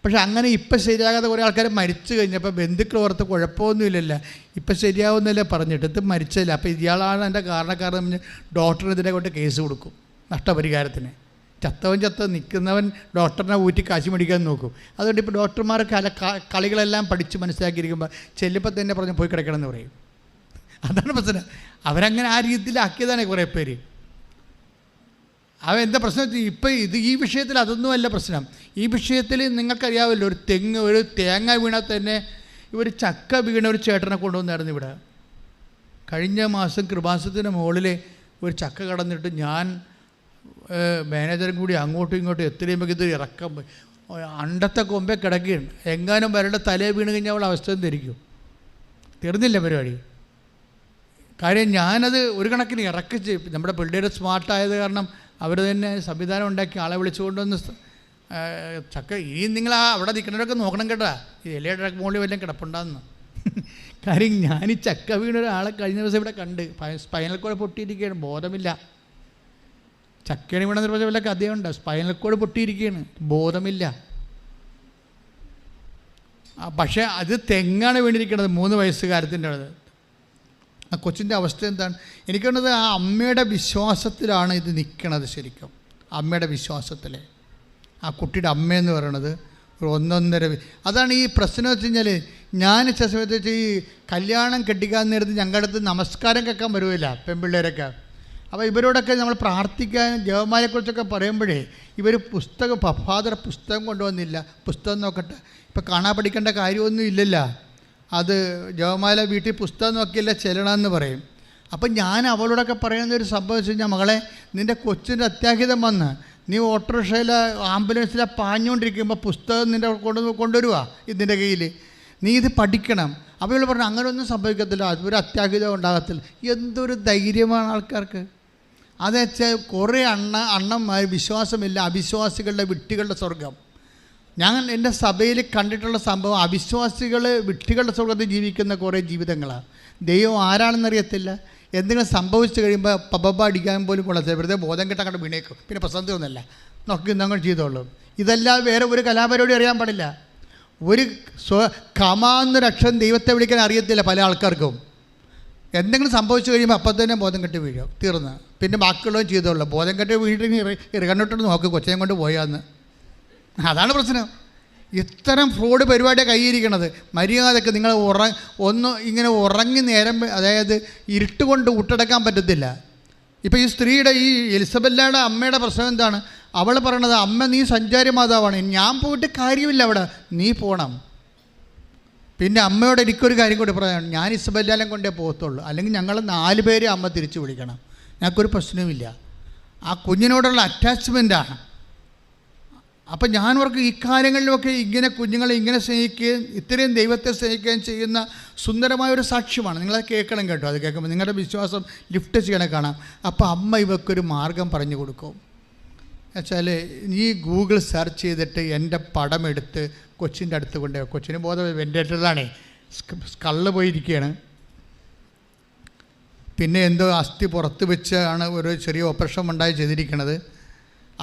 പക്ഷെ അങ്ങനെ ഇപ്പം ശരിയാകാതെ കുറേ ആൾക്കാർ മരിച്ചു കഴിഞ്ഞപ്പോൾ ബന്ധുക്കൾ ഓർത്ത് കുഴപ്പമൊന്നുമില്ലല്ലോ, ഇപ്പം ശരിയാവുന്നല്ലേ പറഞ്ഞിട്ട് ഇത് മരിച്ചില്ല. അപ്പോൾ ഇയാളാണ് എൻ്റെ കാരണക്കാരൻ പറഞ്ഞ് ഡോക്ടറിനെതിരെ കൊണ്ട് കേസ് കൊടുക്കും നഷ്ടപരിഹാരത്തിന്. ചത്തവൻ നിൽക്കുന്നവൻ ഡോക്ടറിനെ ഊറ്റി കാശ് മേടിക്കാൻ നോക്കും. അതുകൊണ്ട് ഇപ്പോൾ ഡോക്ടർമാർ കളികളെല്ലാം പഠിച്ച് മനസ്സിലാക്കിയിരിക്കുമ്പോൾ ചെല്ലുമ്പോൾ തന്നെ പറഞ്ഞ് പോയി കിടക്കണമെന്ന് പറയും. അതാണ് പ്രശ്നം. അവരങ്ങനെ ആ രീതിയിലാക്കിയതാണ് കുറേ പേര്. എന്താ പ്രശ്നം? ഇപ്പം ഈ വിഷയത്തിൽ അതൊന്നുമല്ല പ്രശ്നം. ഈ വിഷയത്തിൽ നിങ്ങൾക്കറിയാമല്ലോ, ഒരു തേങ്ങ വീണാൽ തന്നെ ഒരു ചക്ക വീണ ഒരു ചേട്ടനെ കൊണ്ടുവന്നായിരുന്നു ഇവിടെ. കഴിഞ്ഞ മാസം കൃപാസനത്തിൻ്റെ മുകളിൽ ഒരു ചക്ക കടന്നിട്ട് ഞാൻ മാനേജറും കൂടി അങ്ങോട്ടും ഇങ്ങോട്ടും എത്രയും ഇത് ഇറക്കം അണ്ടത്തെ കൊമ്പേ കിടക്കുകയാണ്. എങ്ങാനും വരേണ്ട തലേ വീണ് കഴിഞ്ഞാൽ അവൾ അവസ്ഥ ധരിക്കും. തീർന്നില്ല പരിപാടി. കാര്യം ഞാനത് ഒരു കണക്കിന് ഇറക്കിച്ച് നമ്മുടെ പിള്ളേർ സ്മാർട്ടായത് കാരണം അവർ തന്നെ സംവിധാനം ഉണ്ടാക്കി ആളെ വിളിച്ചുകൊണ്ടുവന്ന് ചക്ക നിങ്ങൾ അവിടെ നിൽക്കുന്നവരൊക്കെ നോക്കണം കേട്ടോ, ഈ ഇലയുടെ മുകളിൽ വല്ലതും കിടപ്പുണ്ടാകുന്നു. കാര്യം ഞാൻ ഈ ചക്ക വീണൊരാളെ കഴിഞ്ഞ ദിവസം ഇവിടെ കണ്ട് സ്പൈനൽ കോഡ് പൊട്ടിയിരിക്കുകയാണ്, ബോധമില്ല. ചക്കണി വീണെന്ന് പറഞ്ഞ വല്ല കഥയുണ്ട്, സ്പൈനൽ കോഡ് പൊട്ടിയിരിക്കുകയാണ്, ബോധമില്ല. പക്ഷേ അത് തെങ്ങാണ് വീണിരിക്കുന്നത്, 3 വയസ്സുകാരത്തിൻ്റെ അത്. ആ കൊച്ചിൻ്റെ അവസ്ഥ എന്താണ്? എനിക്ക് തോന്നുന്നത് ആ അമ്മയുടെ വിശ്വാസത്തിലാണ് ഇത് നിൽക്കണത്. ശരിക്കും അമ്മയുടെ വിശ്വാസത്തിൽ ആ കുട്ടിയുടെ അമ്മയെന്ന് പറയണത് ഒരു 1.5 അതാണ് ഈ പ്രശ്നം വെച്ച് കഴിഞ്ഞാൽ. ഞാൻ ചില സമയത്ത് വെച്ച് ഈ കല്യാണം കെട്ടിക്കാൻ നേരത്ത് ഞങ്ങളുടെ അടുത്ത് നമസ്കാരം കേൾക്കാൻ വരുമില്ല പെൺപിള്ളേരൊക്കെ. അപ്പോൾ ഇവരോടൊക്കെ നമ്മൾ പ്രാർത്ഥിക്കാൻ ജപമാലയെക്കുറിച്ചൊക്കെ പറയുമ്പോഴേ ഇവർ ഫാദർ പുസ്തകം കൊണ്ടുവന്നില്ല, പുസ്തകം നോക്കട്ടെ, ഇപ്പം കാണാൻ പഠിക്കേണ്ട കാര്യമൊന്നും ഇല്ലല്ലോ, അത് ജപമാല വീട്ടിൽ പുസ്തകം നോക്കിയില്ല ചെല്ലണമെന്ന് പറയും. അപ്പം ഞാൻ അവളോടൊക്കെ പറയുന്നൊരു സംഭവം വെച്ച് കഴിഞ്ഞാൽ, മകളെ നിൻ്റെ കൊച്ചിൻ്റെ അത്യാഹിതം വന്ന് നീ ഓട്ടോറിക്ഷയിൽ ആംബുലൻസിലെ പാഞ്ഞുകൊണ്ടിരിക്കുമ്പോൾ പുസ്തകം നിൻ്റെ കൊണ്ടുവരുക ഇതിൻ്റെ കയ്യിൽ, നീ ഇത് പഠിക്കണം. അപ്പോൾ ഇവൾ പറഞ്ഞു അങ്ങനെയൊന്നും സംഭവിക്കത്തില്ല, ഒരു അത്യാഹിതം ഉണ്ടാകത്തില്ല. എന്തൊരു ധൈര്യമാണ് ആൾക്കാർക്ക്. അതെന്ന് വെച്ചാൽ കുറേ അണ്ണന്മാർ വിശ്വാസമില്ല, അവിശ്വാസികളുടെ വിട്ടികളുടെ സ്വർഗം. ഞാൻ എൻ്റെ സഭയിൽ കണ്ടിട്ടുള്ള സംഭവം, അവിശ്വാസികൾ വിട്ടികളുടെ സ്വർഗത്തിൽ ജീവിക്കുന്ന കുറേ ജീവിതങ്ങളാണ്. ദൈവം ആരാണെന്നറിയത്തില്ല. എന്തെങ്കിലും സംഭവിച്ചു കഴിയുമ്പോൾ പബബ അടിക്കാൻ പോലും കൊള്ളത്തില്ല, വെറുതെ ബോധം കിട്ടാൻ കണ്ട് വീണേക്കും, പിന്നെ പ്രസംഗമൊന്നുമല്ല, നോക്കി ഇന്നങ്ങൾ ചെയ്തോളൂ. ഇതെല്ലാം വേറെ ഒരു കലാപരിപാടി അറിയാൻ പാടില്ല. ഒരു കമാന്നൊരക്ഷരം ദൈവത്തെ വിളിക്കാൻ അറിയത്തില്ല പല ആൾക്കാർക്കും. എന്തെങ്കിലും സംഭവിച്ചു കഴിയുമ്പോൾ അപ്പം തന്നെ ബോധം കെട്ട് വീഴും, തീർന്ന്. പിന്നെ ബാക്കിയുള്ളതും ചെയ്തോളൂ. ബോധം കെട്ട് വീട്ടിൽ ഇറങ്ങണ്ടിട്ട് നോക്ക് കൊച്ചിനെ കൊണ്ട് പോയാന്ന്. അതാണ് പ്രശ്നം. ഇത്തരം ഫ്രോഡ് പരിപാടിയാണ് കൈയിരിക്കണത്. മര്യാദക്ക് നിങ്ങൾ ഇങ്ങനെ ഉറങ്ങി നേരം, അതായത് ഇരുട്ട് കൊണ്ട് ഉട്ടടക്കാൻ പറ്റത്തില്ല. ഇപ്പോൾ ഈ സ്ത്രീയുടെ, ഈ എലിസബല്ലയുടെ അമ്മയുടെ പ്രശ്നം എന്താണ്? അവൾ പറയണത്, അമ്മ നീ സഞ്ചാരി മാതാവാണ്, ഞാൻ പോയിട്ട് കാര്യമില്ല, അവിടെ നീ പോകണം. പിന്നെ അമ്മയോട് എനിക്കൊരു കാര്യം കൂടി പറയാം, ഞാൻ ഇസബെല്ലാലും കൊണ്ടേ പോകത്തുള്ളൂ, അല്ലെങ്കിൽ ഞങ്ങൾ 4 പേരെ അമ്മ തിരിച്ചു വിളിക്കണം, ഞങ്ങൾക്കൊരു പ്രശ്നവുമില്ല. ആ കുഞ്ഞിനോടുള്ള അറ്റാച്ച്മെൻറ്റാണ്. അപ്പം ഞാനവർക്ക് ഇക്കാര്യങ്ങളിലൊക്കെ ഇങ്ങനെ കുഞ്ഞുങ്ങളെ ഇങ്ങനെ സ്നേഹിക്കുകയും ഇത്രയും ദൈവത്തെ സ്നേഹിക്കുകയും ചെയ്യുന്ന സുന്ദരമായൊരു സാക്ഷ്യമാണ്. നിങ്ങളത് കേൾക്കണം കേട്ടോ. അത് കേൾക്കുമ്പോൾ നിങ്ങളുടെ വിശ്വാസം ലിഫ്റ്റ് ചെയ്യണേ കാണാം. അപ്പോൾ അമ്മ ഇവക്കൊരു മാർഗം പറഞ്ഞു കൊടുക്കും. എന്നുവെച്ചാൽ നീ ഗൂഗിൾ സെർച്ച് ചെയ്തിട്ട് എൻ്റെ പടം എടുത്ത് കൊച്ചിൻ്റെ അടുത്ത് കൊണ്ട്, കൊച്ചിന് ബോധം വെൻറ്റിലേറ്ററിലാണേ, സ്കള്ള് പോയിരിക്കുകയാണ്. പിന്നെ എന്തോ അസ്ഥി പുറത്ത് വെച്ചാണ് ഒരു ചെറിയ ഓപ്പറേഷൻ ഉണ്ടായി ചെയ്തിരിക്കണത്.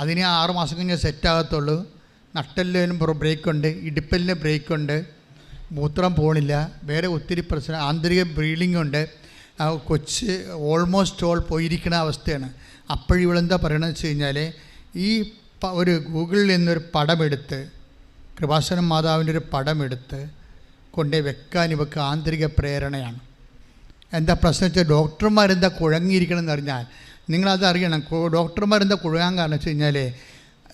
അതിന് 6 മാസം കഴിഞ്ഞ് സെറ്റാകത്തുള്ളൂ. നട്ടെല്ലിനും ബ്രേക്കുണ്ട്, ഇടുപ്പലിന് ബ്രേക്കുണ്ട്, മൂത്രം പോണില്ല, വേറെ ഒത്തിരി പ്രശ്നം, ആന്തരിക ബ്രീഡിംഗ് ഉണ്ട്. കൊച്ച് ഓൾമോസ്റ്റ് ഓൾ പോയിരിക്കുന്ന അവസ്ഥയാണ്. അപ്പോഴിവളെന്താ പറയണമെന്ന് വെച്ച് കഴിഞ്ഞാൽ, ഈ ഒരു ഗൂഗിളിൽ നിന്നൊരു പടമെടുത്ത്, കൃപാസനം മാതാവിൻ്റെ ഒരു പടമെടുത്ത് കൊണ്ടേ വെക്കാൻ ഇവർക്ക് ആന്തരിക പ്രേരണയാണ്. എന്താ പ്രശ്നം വെച്ചാൽ, ഡോക്ടർമാരെന്താ കുഴങ്ങിയിരിക്കണമെന്ന് അറിഞ്ഞാൽ നിങ്ങളത് അറിയണം. ഡോക്ടർമാരെന്താ കുഴങ്ങാൻ കാരണം വെച്ച് കഴിഞ്ഞാൽ,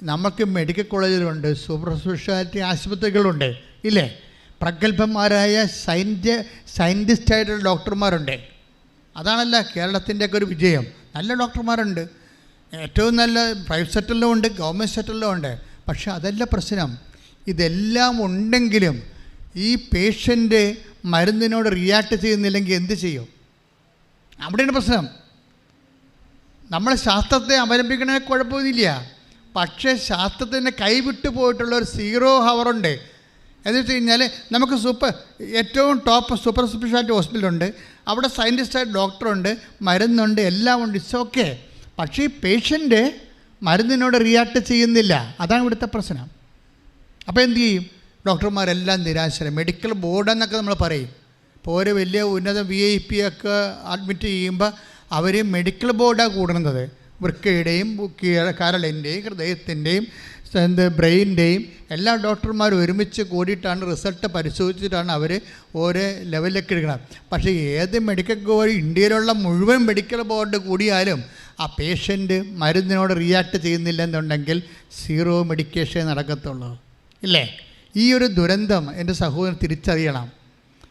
നമുക്ക് മെഡിക്കൽ കോളേജിലുണ്ട്, സൂപ്പർ സ്പെഷ്യാലിറ്റി ആശുപത്രികളുണ്ട്, ഇല്ലേ? പ്രഗത്ഭന്മാരായ സയൻറ്റിസ്റ്റായിട്ടുള്ള ഡോക്ടർമാരുണ്ട്. അതാണല്ലോ കേരളത്തിൻ്റെയൊക്കെ ഒരു വിജയം. നല്ല ഡോക്ടർമാരുണ്ട്, ഏറ്റവും നല്ല പ്രൈവറ്റ് സെക്ടറിലും ഉണ്ട്, ഗവൺമെൻറ് സെക്ടറിലും ഉണ്ട്. പക്ഷേ അതല്ല പ്രശ്നം. ഇതെല്ലാം ഉണ്ടെങ്കിലും ഈ പേഷ്യൻ്റ് മരുന്നിനോട് റിയാക്ട് ചെയ്യുന്നില്ലെങ്കിൽ എന്ത് ചെയ്യും? അവിടെയാണ് പ്രശ്നം. നമ്മൾ ശാസ്ത്രത്തെ അവലംബിക്കണതിന് കുഴപ്പമൊന്നുമില്ല. പക്ഷേ ശാസ്ത്രത്തിൻ്റെ കൈവിട്ടു പോയിട്ടുള്ള ഒരു 0 ഹവറുണ്ട്. എന്ന് വെച്ച് കഴിഞ്ഞാൽ, നമുക്ക് ഏറ്റവും ടോപ്പ് സൂപ്പർ സ്പെഷ്യാലിറ്റി ഹോസ്പിറ്റലുണ്ട്, അവിടെ സയൻറ്റിസ്റ്റായിട്ട് ഡോക്ടറുണ്ട്, മരുന്നുണ്ട്, എല്ലാം ഉണ്ട്, ഇറ്റ്സ് ഓക്കെ. പക്ഷേ ഈ പേഷ്യൻ്റ് മരുന്നിനോട് റിയാക്ട് ചെയ്യുന്നില്ല. അതാണ് ഇവിടുത്തെ പ്രശ്നം. അപ്പോൾ എന്തു ചെയ്യും? ഡോക്ടർമാരെല്ലാം നിരാശരാണ്. മെഡിക്കൽ ബോർഡ് എന്നൊക്കെ നമ്മൾ പറയും. ഇപ്പോൾ ഒരു വലിയ ഉന്നത VIP ഒക്കെ അഡ്മിറ്റ് ചെയ്യുമ്പോൾ അവർ മെഡിക്കൽ ബോർഡാണ് കൂടുന്നത്. വൃക്കയുടെയും കരളിൻ്റെയും ഹൃദയത്തിൻ്റെയും ബ്രെയിൻ്റെയും എല്ലാ ഡോക്ടർമാരും ഒരുമിച്ച് കൂടിയിട്ടാണ് റിസൾട്ട് പരിശോധിച്ചിട്ടാണ് അവർ ഓരോ ലെവലിലേക്ക് എടുക്കണം. പക്ഷേ ഏത് മെഡിക്കൽ ബോർഡ്, ഇന്ത്യയിലുള്ള മുഴുവൻ മെഡിക്കൽ ബോർഡ് കൂടിയാലും ആ പേഷ്യൻ്റ് മരുന്നിനോട് റിയാക്ട് ചെയ്യുന്നില്ലെന്നുണ്ടെങ്കിൽ 0 മെഡിക്കേഷൻ നടക്കത്തുള്ളൂ, ഇല്ലേ? ഈ ഒരു ദുരന്തം എൻ്റെ സഹോദരൻ തിരിച്ചറിയണം.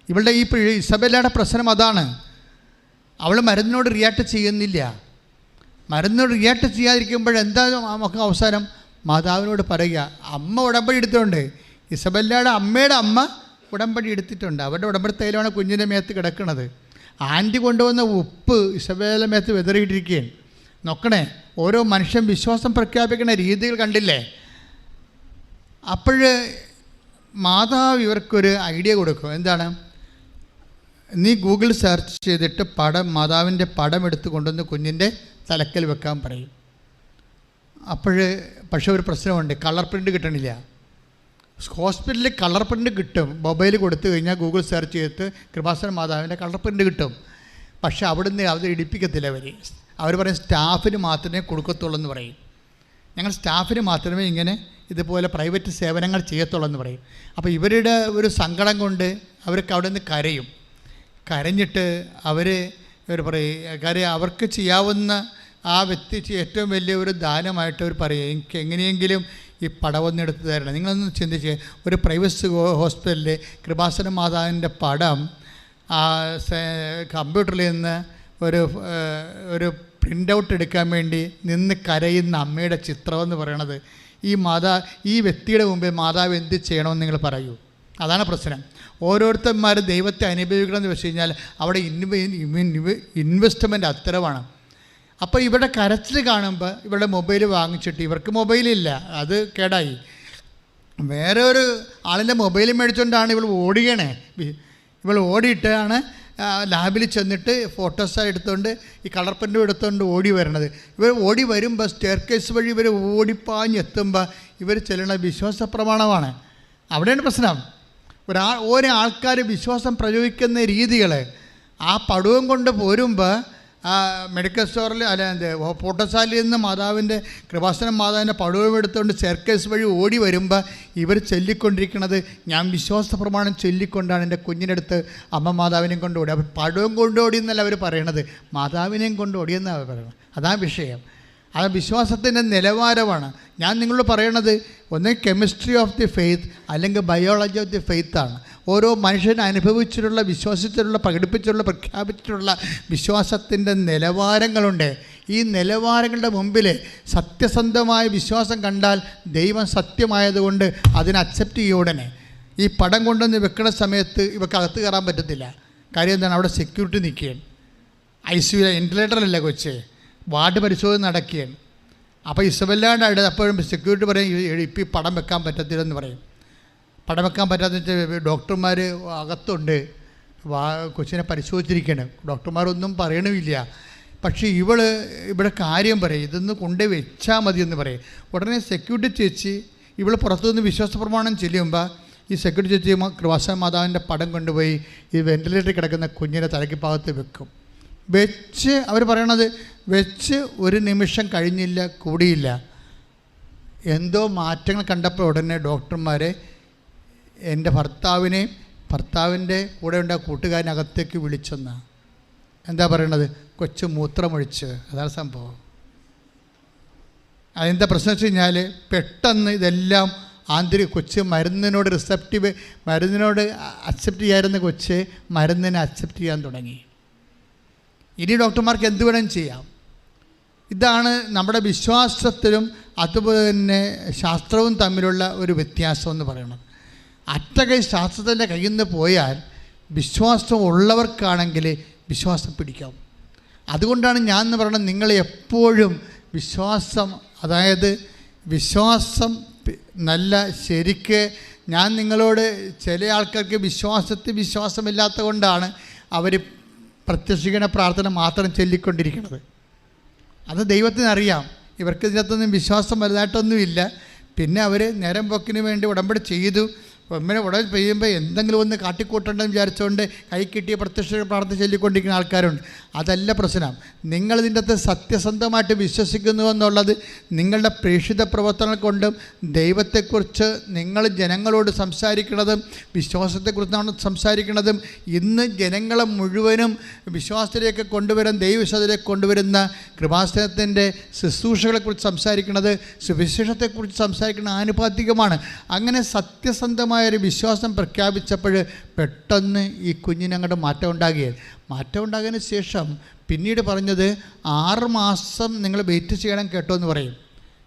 ഇവളുടെ ഈ ഇസബെല്ലയുടെ പ്രശ്നം അതാണ്. അവൾ മരുന്നിനോട് റിയാക്ട് ചെയ്യുന്നില്ല. മരുന്നിനോട് റിയാക്ട് ചെയ്യാതിരിക്കുമ്പോഴെന്താ നമുക്ക് അവസാനം? മാതാവിനോട് പറയുക. അമ്മ ഉടമ്പടി എടുത്തിട്ടുണ്ട്. ഇസബെല്ലയുടെ അമ്മയുടെ അമ്മ ഉടമ്പടി എടുത്തിട്ടുണ്ട്. അവരുടെ ഉടമ്പടി തൈലമാണ് കുഞ്ഞിൻ്റെ മേത്ത് കിടക്കുന്നത്. ആൻറ്റി കൊണ്ടുവന്ന ഉപ്പ് ഇസബെല്ലയുടെ മേത്ത് വെതറിയിട്ടിരിക്കുകയാണ്. നോക്കണേ, ഓരോ മനുഷ്യൻ വിശ്വാസം പ്രഖ്യാപിക്കുന്ന രീതികൾ കണ്ടില്ലേ? അപ്പോൾ മാതാവ് ഇവർക്കൊരു ഐഡിയ കൊടുക്കും. എന്താണ്? നീ ഗൂഗിൾ സെർച്ച് ചെയ്തിട്ട് മാതാവിൻ്റെ പടം എടുത്ത് കൊണ്ടുവന്ന് കുഞ്ഞിൻ്റെ തലക്കൽ വെക്കാൻ പറയും. പക്ഷേ ഒരു പ്രശ്നമുണ്ട്, കളർ പ്രിൻ്റ് കിട്ടണില്ല. ഹോസ്പിറ്റലിൽ കളർ പ്രിൻ്റ് കിട്ടും. മൊബൈൽ കൊടുത്തു കഴിഞ്ഞാൽ ഗൂഗിൾ സെർച്ച് ചെയ്തിട്ട് കൃപാസന മാതാവിൻ്റെ കളർ പ്രിൻ്റ് കിട്ടും. പക്ഷേ അവിടുന്ന് അത് ഇടിപ്പിക്കത്തില്ല. അവർ പറയും സ്റ്റാഫിന് മാത്രമേ കൊടുക്കത്തുള്ളൂ എന്ന് പറയും. ഞങ്ങൾ സ്റ്റാഫിന് മാത്രമേ ഇങ്ങനെ ഇതുപോലെ പ്രൈവറ്റ് സേവനങ്ങൾ ചെയ്യത്തുള്ളൂ എന്ന് പറയും. അപ്പോൾ ഇവരുടെ ഒരു സങ്കടം കൊണ്ട് അവർക്ക് അവിടെ നിന്ന് കരഞ്ഞിട്ട് അവർ പറയും, അവർക്ക് ചെയ്യാവുന്ന ആ വ്യക്തി ഏറ്റവും വലിയ ഒരു ദാനമായിട്ട് അവർ പറയും, എനിക്ക് എങ്ങനെയെങ്കിലും ഈ പടമൊന്നെടുത്ത് തരണം. നിങ്ങളൊന്ന് ചിന്തിച്ച്, ഒരു പ്രൈവറ്റ് ഹോസ്പിറ്റലിൽ കൃപാസന മാതാവിൻ്റെ പടം കമ്പ്യൂട്ടറിൽ നിന്ന് ഒരു പ്രിൻ്റ് ഔട്ട് എടുക്കാൻ വേണ്ടി നിന്ന് കരയുന്ന അമ്മയുടെ ചിത്രമെന്ന് പറയണത്, ഈ വ്യക്തിയുടെ മുമ്പേ മാതാവ് എന്ത് ചെയ്യണമെന്ന് നിങ്ങൾ പറയൂ. അതാണ് പ്രശ്നം. ഓരോരുത്തന്മാരും ദൈവത്തെ അനുഭവിക്കണമെന്ന് വെച്ച് കഴിഞ്ഞാൽ അവിടെ ഇൻവെസ്റ്റ്മെൻറ്റ് അത്തരമാണ്. അപ്പോൾ ഇവരുടെ കരച്ചിൽ കാണുമ്പോൾ ഇവരുടെ മൊബൈൽ വാങ്ങിച്ചിട്ട്, ഇവർക്ക് മൊബൈലില്ല, അത് കേടായി, വേറെ ഒരു ആളിൻ്റെ മൊബൈൽ മേടിച്ചുകൊണ്ടാണ് ഇവൾ ഓടുകയാണ്. ഇവൾ ഓടിയിട്ടാണ് ലാബിൽ ചെന്നിട്ട് ഫോട്ടോസ് എടുത്തുകൊണ്ട് ഈ കളർ പ്രിൻ്റും എടുത്തുകൊണ്ട് ഓടി വരണത്. ഇവർ ഓടി വരുമ്പോൾ സ്റ്റെയർകേസ് വഴി ഇവർ ഓടിപ്പാഞ്ഞെത്തുമ്പോൾ ഇവർ ചെല്ലുന്ന വിശ്വാസ പ്രമാണമാണ്. അവിടെയാണ് പ്രശ്നം. ഒരാൾക്കാർ വിശ്വാസം പ്രയോഗിക്കുന്ന രീതികൾ ആ പടവും കൊണ്ട് പോരുമ്പോൾ മെഡിക്കൽ സ്റ്റോറിൽ പോട്ടസാലിൽ നിന്ന് മാതാവിൻ്റെ കൃപാസനം മാതാവിൻ്റെ പടവും എടുത്തുകൊണ്ട് സ്റ്റെയർകേസ് വഴി ഓടി വരുമ്പോൾ ഇവർ ചൊല്ലിക്കൊണ്ടിരിക്കുന്നത്, ഞാൻ വിശ്വാസ പ്രമാണം ചൊല്ലിക്കൊണ്ടാണ് എൻ്റെ കുഞ്ഞിനടുത്ത് അമ്മ മാതാവിനെയും കൊണ്ട് ഓടി. അപ്പോൾ പടവും കൊണ്ടോടി എന്നല്ല അവർ പറയണത്, മാതാവിനെയും കൊണ്ട് ഓടിയെന്നാണ് അവർ പറയുന്നത്. അതാണ് വിഷയം. അത് വിശ്വാസത്തിൻ്റെ നിലവാരമാണ്. ഞാൻ നിങ്ങളോട് പറയണത് ഒന്ന് കെമിസ്ട്രി ഓഫ് ദി ഫെയ്ത്ത് അല്ലെങ്കിൽ ബയോളജി ഓഫ് ദി ഫെയ്ത്താണ്. ഓരോ മനുഷ്യൻ അനുഭവിച്ചിട്ടുള്ള, വിശ്വസിച്ചിട്ടുള്ള, പ്രകടിപ്പിച്ചിട്ടുള്ള, പ്രഖ്യാപിച്ചിട്ടുള്ള വിശ്വാസത്തിൻ്റെ നിലവാരങ്ങളുണ്ട്. ഈ നിലവാരങ്ങളുടെ മുമ്പിൽ സത്യസന്ധമായ വിശ്വാസം കണ്ടാൽ ദൈവം സത്യമായതുകൊണ്ട് അതിനെ അക്സെപ്റ്റ് ചെയ്യും. ഉടനെ ഈ പടം കൊണ്ടുവന്ന് വെക്കുന്ന സമയത്ത് ഇവർക്ക് അകത്ത് കയറാൻ പറ്റത്തില്ല. കാര്യം എന്താണ്? അവിടെ സെക്യൂരിറ്റി നിൽക്കുകയാണ്. ICU വെന്റിലേറ്ററല്ല കൊച്ചേ, വാർഡ് പരിശോധന നടക്കുകയാണ്. അപ്പോൾ ഇസബല്ലാണ്ട് അപ്പോഴും സെക്യൂരിറ്റി പറയും ഇപ്പം ഈ പടം വെക്കാൻ പറ്റത്തില്ലെന്ന് പറയും. പടം വെക്കാൻ പറ്റാത്ത ഡോക്ടർമാർ അകത്തുണ്ട്, കൊച്ചിനെ പരിശോധിച്ചിരിക്കുകയാണ്. ഡോക്ടർമാരൊന്നും പറയണമില്ല. പക്ഷേ ഇവിടെ കാര്യം പറയും, ഇതൊന്ന് കൊണ്ടുപോയി വെച്ചാൽ മതി എന്ന് പറയും. ഉടനെ സെക്യൂരിറ്റി ചേച്ചി പുറത്തുനിന്ന് വിശ്വാസ പ്രമാണം ചെല്ലുമ്പോൾ ഈ സെക്യൂരിറ്റി ചേച്ചി കൃപാസന മാതാവിൻ്റെ പടം കൊണ്ടുപോയി ഈ വെന്റിലേറ്ററിൽ കിടക്കുന്ന കുഞ്ഞിൻ്റെ തലയ്ക്ക് ഭാഗത്ത് വെക്കും. വെച്ച് അവർ പറയണത് വെച്ച് ഒരു നിമിഷം കഴിഞ്ഞില്ല, കൂടിയില്ല. എന്തോ മാറ്റങ്ങൾ കണ്ടപ്പോൾ ഉടനെ ഡോക്ടർമാരെ എൻ്റെ ഭർത്താവിൻ്റെ കൂടെ ഉണ്ട കൂട്ടുകാരനകത്തേക്ക് വിളിച്ചെന്നാണ്. എന്താ പറയണത്? കൊച്ചു മൂത്രമൊഴിച്ച്. അതാണ് സംഭവം. അതെന്താ പ്രശ്നം വെച്ച് കഴിഞ്ഞാൽ പെട്ടെന്ന് ഇതെല്ലാം കൊച്ച് മരുന്നിനോട് മരുന്നിനോട് അക്സെപ്റ്റ് ചെയ്യാറുന്ന കൊച്ച് മരുന്നിനെ അക്സെപ്റ്റ് ചെയ്യാൻ തുടങ്ങി. ഇനി ഡോക്ടർമാർക്ക് എന്ത് വേണം ചെയ്യാം. ഇതാണ് നമ്മുടെ വിശ്വാസത്തിലും അതുപോലെ തന്നെ ശാസ്ത്രവും തമ്മിലുള്ള ഒരു വ്യത്യാസം എന്ന് പറയുന്നത്. അറ്റകൈ ശാസ്ത്രത്തിൻ്റെ കയ്യിൽ നിന്ന് പോയാൽ വിശ്വാസം ഉള്ളവർക്കാണെങ്കിൽ വിശ്വാസം പിടിക്കാം. അതുകൊണ്ടാണ് ഞാൻ എന്ന് പറയുന്നത്, നിങ്ങൾ എപ്പോഴും വിശ്വാസം, അതായത് വിശ്വാസം നല്ല ശരിക്ക്, ഞാൻ നിങ്ങളോട് ചില ആൾക്കാർക്ക് വിശ്വാസമില്ലാത്ത കൊണ്ടാണ് അവർ പ്രത്യക്ഷീകരണ പ്രാർത്ഥന മാത്രം ചൊല്ലിക്കൊണ്ടിരിക്കുന്നത്. അത് ദൈവത്തിനറിയാം, ഇവർക്ക് ഇതിനകത്തൊന്നും വിശ്വാസം വലുതായിട്ടൊന്നുമില്ല. പിന്നെ അവർ നേരം പോക്കിന് വേണ്ടി ഉടമ്പടി ചെയ്തു, ഉടനെ ചെയ്യുമ്പോൾ എന്തെങ്കിലും ഒന്ന് കാട്ടിക്കൂട്ടണ്ടെന്ന് വിചാരിച്ചുകൊണ്ട് കൈ കിട്ടിയ പ്രത്യക്ഷ പ്രാർത്ഥന ചൊല്ലിക്കൊണ്ടിരിക്കുന്ന ആൾക്കാരുണ്ട്. അതല്ല പ്രശ്നം. നിങ്ങളിതിൻ്റെ അകത്ത് സത്യസന്ധമായിട്ട് വിശ്വസിക്കുന്നു എന്നുള്ളത് നിങ്ങളുടെ പ്രേക്ഷിത പ്രവർത്തനങ്ങൾ കൊണ്ടും ദൈവത്തെക്കുറിച്ച് നിങ്ങൾ ജനങ്ങളോട് സംസാരിക്കുന്നതും വിശ്വാസത്തെക്കുറിച്ചാണ് സംസാരിക്കുന്നതും ഇന്ന് ജനങ്ങളെ മുഴുവനും വിശ്വാസത്തിലേക്ക് കൊണ്ടുവരാൻ ദൈവവിശ്വാസത്തിലേക്ക് കൊണ്ടുവരുന്ന കൃപാസനത്തിൻ്റെ ശുശ്രൂഷകളെക്കുറിച്ച് സംസാരിക്കുന്നത്, സുവിശേഷത്തെക്കുറിച്ച് സംസാരിക്കുന്നത് ആനുപാതികമാണ്. അങ്ങനെ സത്യസന്ധമായ ഒരു വിശ്വാസം പ്രഖ്യാപിച്ചപ്പോൾ പെട്ടെന്ന് ഈ കുഞ്ഞിനങ്ങോട്ട് മാറ്റം ഉണ്ടാകിയതിന് ശേഷം പിന്നീട് പറഞ്ഞത് 6 മാസം നിങ്ങൾ വെയിറ്റ് ചെയ്യണം കേട്ടോ എന്ന് പറയും.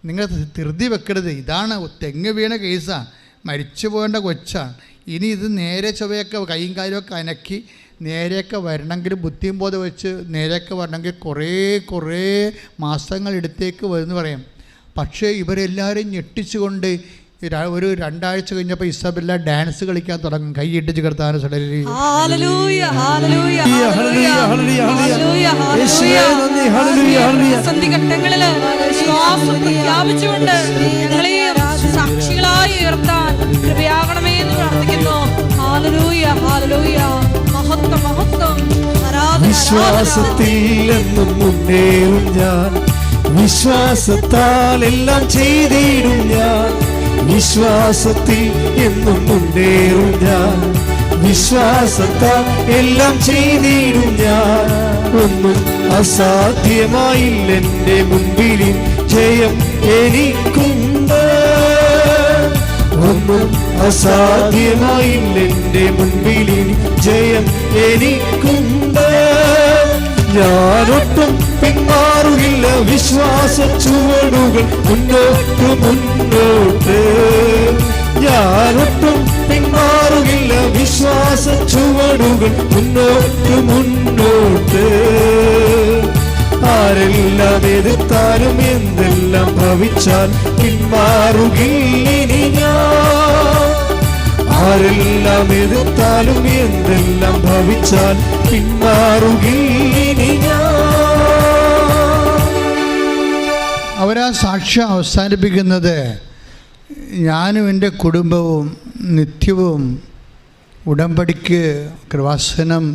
നിങ്ങൾ ധൃതി വെക്കരുത്. ഇതാണ് തെങ്ങ് വീണ കേസാണ്, മരിച്ചു പോകേണ്ട കൊച്ചാണ്. ഇനി ഇത് നേരെ ചൊവ്വയൊക്കെ കൈയും കാലുമൊക്കെ അനക്കി നേരെയൊക്കെ വരണമെങ്കിൽ ബുദ്ധിയും ബോധം വെച്ച് നേരെയൊക്കെ വരണമെങ്കിൽ കുറേ മാസങ്ങൾ എടുത്തേക്ക് വരുമെന്ന് പറയും. പക്ഷേ ഇവരെല്ലാവരും ഞെട്ടിച്ചുകൊണ്ട് ഒരു 2 ആഴ്ച കഴിഞ്ഞപ്പോൾ ഇസബെല്ല ഡാൻസ് കളിക്കാൻ തുടങ്ങും, കൈയിട്ടിച്ച് കിടത്താനും സാക്ഷികളായി ഉയർത്താൻ കൃപയാകണമേ എന്ന് പ്രാർത്ഥിക്കുന്നു. വിശ്വാസത്തിൽ എന്നും മുന്നേറും ഞാൻ, വിശ്വാസത്താൽ എല്ലാം ചെയ്തിടും ഞാൻ, വിശ്വാസത്തിൽ എന്നും മുന്നേറും ഞാൻ, വിശ്വാസത്താൽ എല്ലാം ചെയ്തിടും ഞാൻ. ഒന്നും അസാധ്യമായില്ല എൻ്റെ മുൻപിൽ, ജയം എനിക്കുണ്ട്. ഒന്നും അസാധ്യമായില്ല എൻ്റെ മുൻപിൽ, ജയം എനിക്കുണ്ട്. ഞാനൊട്ടും പിന്മാറുകില്ല, വിശ്വാസ ചുവടുകൾ മുന്നോട്ട്. ഞാനൊട്ടും പിന്മാറുകില്ല, വിശ്വാസ ചുവടുകൾ മുന്നോട്ട്. ആരെല്ലാം എതിർത്താലും എന്തെല്ലാം ഭവിച്ചാൽ പിന്മാറുകില്ല ഞാൻ. ആരെല്ലാം എതിർത്താലും എന്തെല്ലാം ഭവിച്ചാൽ പിന്മാറുകില്ല ഞാൻ. അവരാ സാക്ഷ്യം അവസാനിപ്പിക്കുന്നത്, ഞാനും എൻ്റെ കുടുംബവും നിത്യവും ഉടമ്പടിക്ക് കൃപാസനം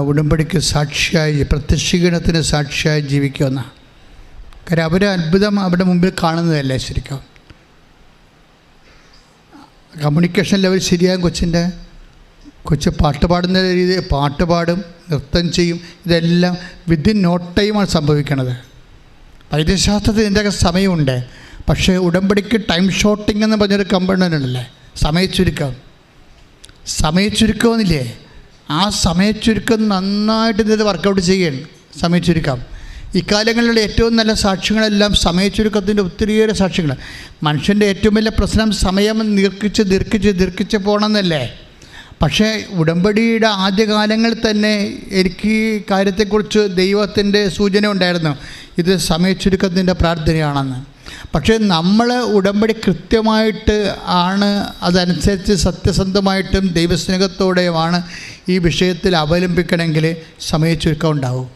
ഉടമ്പടിക്ക് സാക്ഷിയായി, പ്രത്യക്ഷീകരണത്തിന് സാക്ഷിയായി ജീവിക്കുന്ന. കാര്യം അവർ അത്ഭുതം അവരുടെ മുമ്പിൽ കാണുന്നതല്ലേ ശരിക്കും. കമ്മ്യൂണിക്കേഷൻ ലെവൽ ശരിയാകും. കൊച്ച് പാട്ട് പാടുന്ന രീതി പാട്ട് പാടും, നൃത്തം ചെയ്യും. ഇതെല്ലാം വിത്തിൻ നോ ടൈമാണ് സംഭവിക്കണത്. വൈദ്യശാസ്ത്രത്തിൽ ഇതിൻ്റെയൊക്കെ സമയമുണ്ട്. പക്ഷേ ഉടമ്പടിക്ക് ടൈം ഷോർട്ടിംഗ് എന്ന് പറഞ്ഞൊരു കമ്പണൻ്റ് ഉണ്ടല്ലേ, സമയച്ചുരുക്കമെന്നില്ലേ. ആ സമയച്ചുരുക്കം നന്നായിട്ട് ഇതിൽ വർക്കൗട്ട് ചെയ്യണം. സമയച്ചുരുക്കം ഇക്കാലങ്ങളിലുള്ള ഏറ്റവും നല്ല സാക്ഷ്യങ്ങളെല്ലാം സമയച്ചുരുക്കത്തിൻ്റെ ഒത്തിരിയേറെ സാക്ഷ്യങ്ങൾ. മനുഷ്യൻ്റെ ഏറ്റവും വലിയ പ്രശ്നം സമയം ദീർഘിച്ച് പോകണമെന്നല്ലേ. പക്ഷേ ഉടമ്പടിയുടെ ആദ്യകാലങ്ങളിൽ തന്നെ എനിക്ക് ഈ കാര്യത്തെക്കുറിച്ച് ദൈവത്തിൻ്റെ സൂചന ഉണ്ടായിരുന്നു, ഇത് സമയച്ചുരുക്കത്തിൻ്റെ പ്രാർത്ഥനയാണെന്ന്. പക്ഷേ നമ്മൾ ഉടമ്പടി കൃത്യമായിട്ട് ആണ്, അതനുസരിച്ച് സത്യസന്ധമായിട്ടും ദൈവസ്നേഹത്തോടെയുമാണ് ഈ വിഷയത്തിൽ അവലംബിക്കണമെങ്കിൽ സമയച്ചുരുക്കം ഉണ്ടാവും.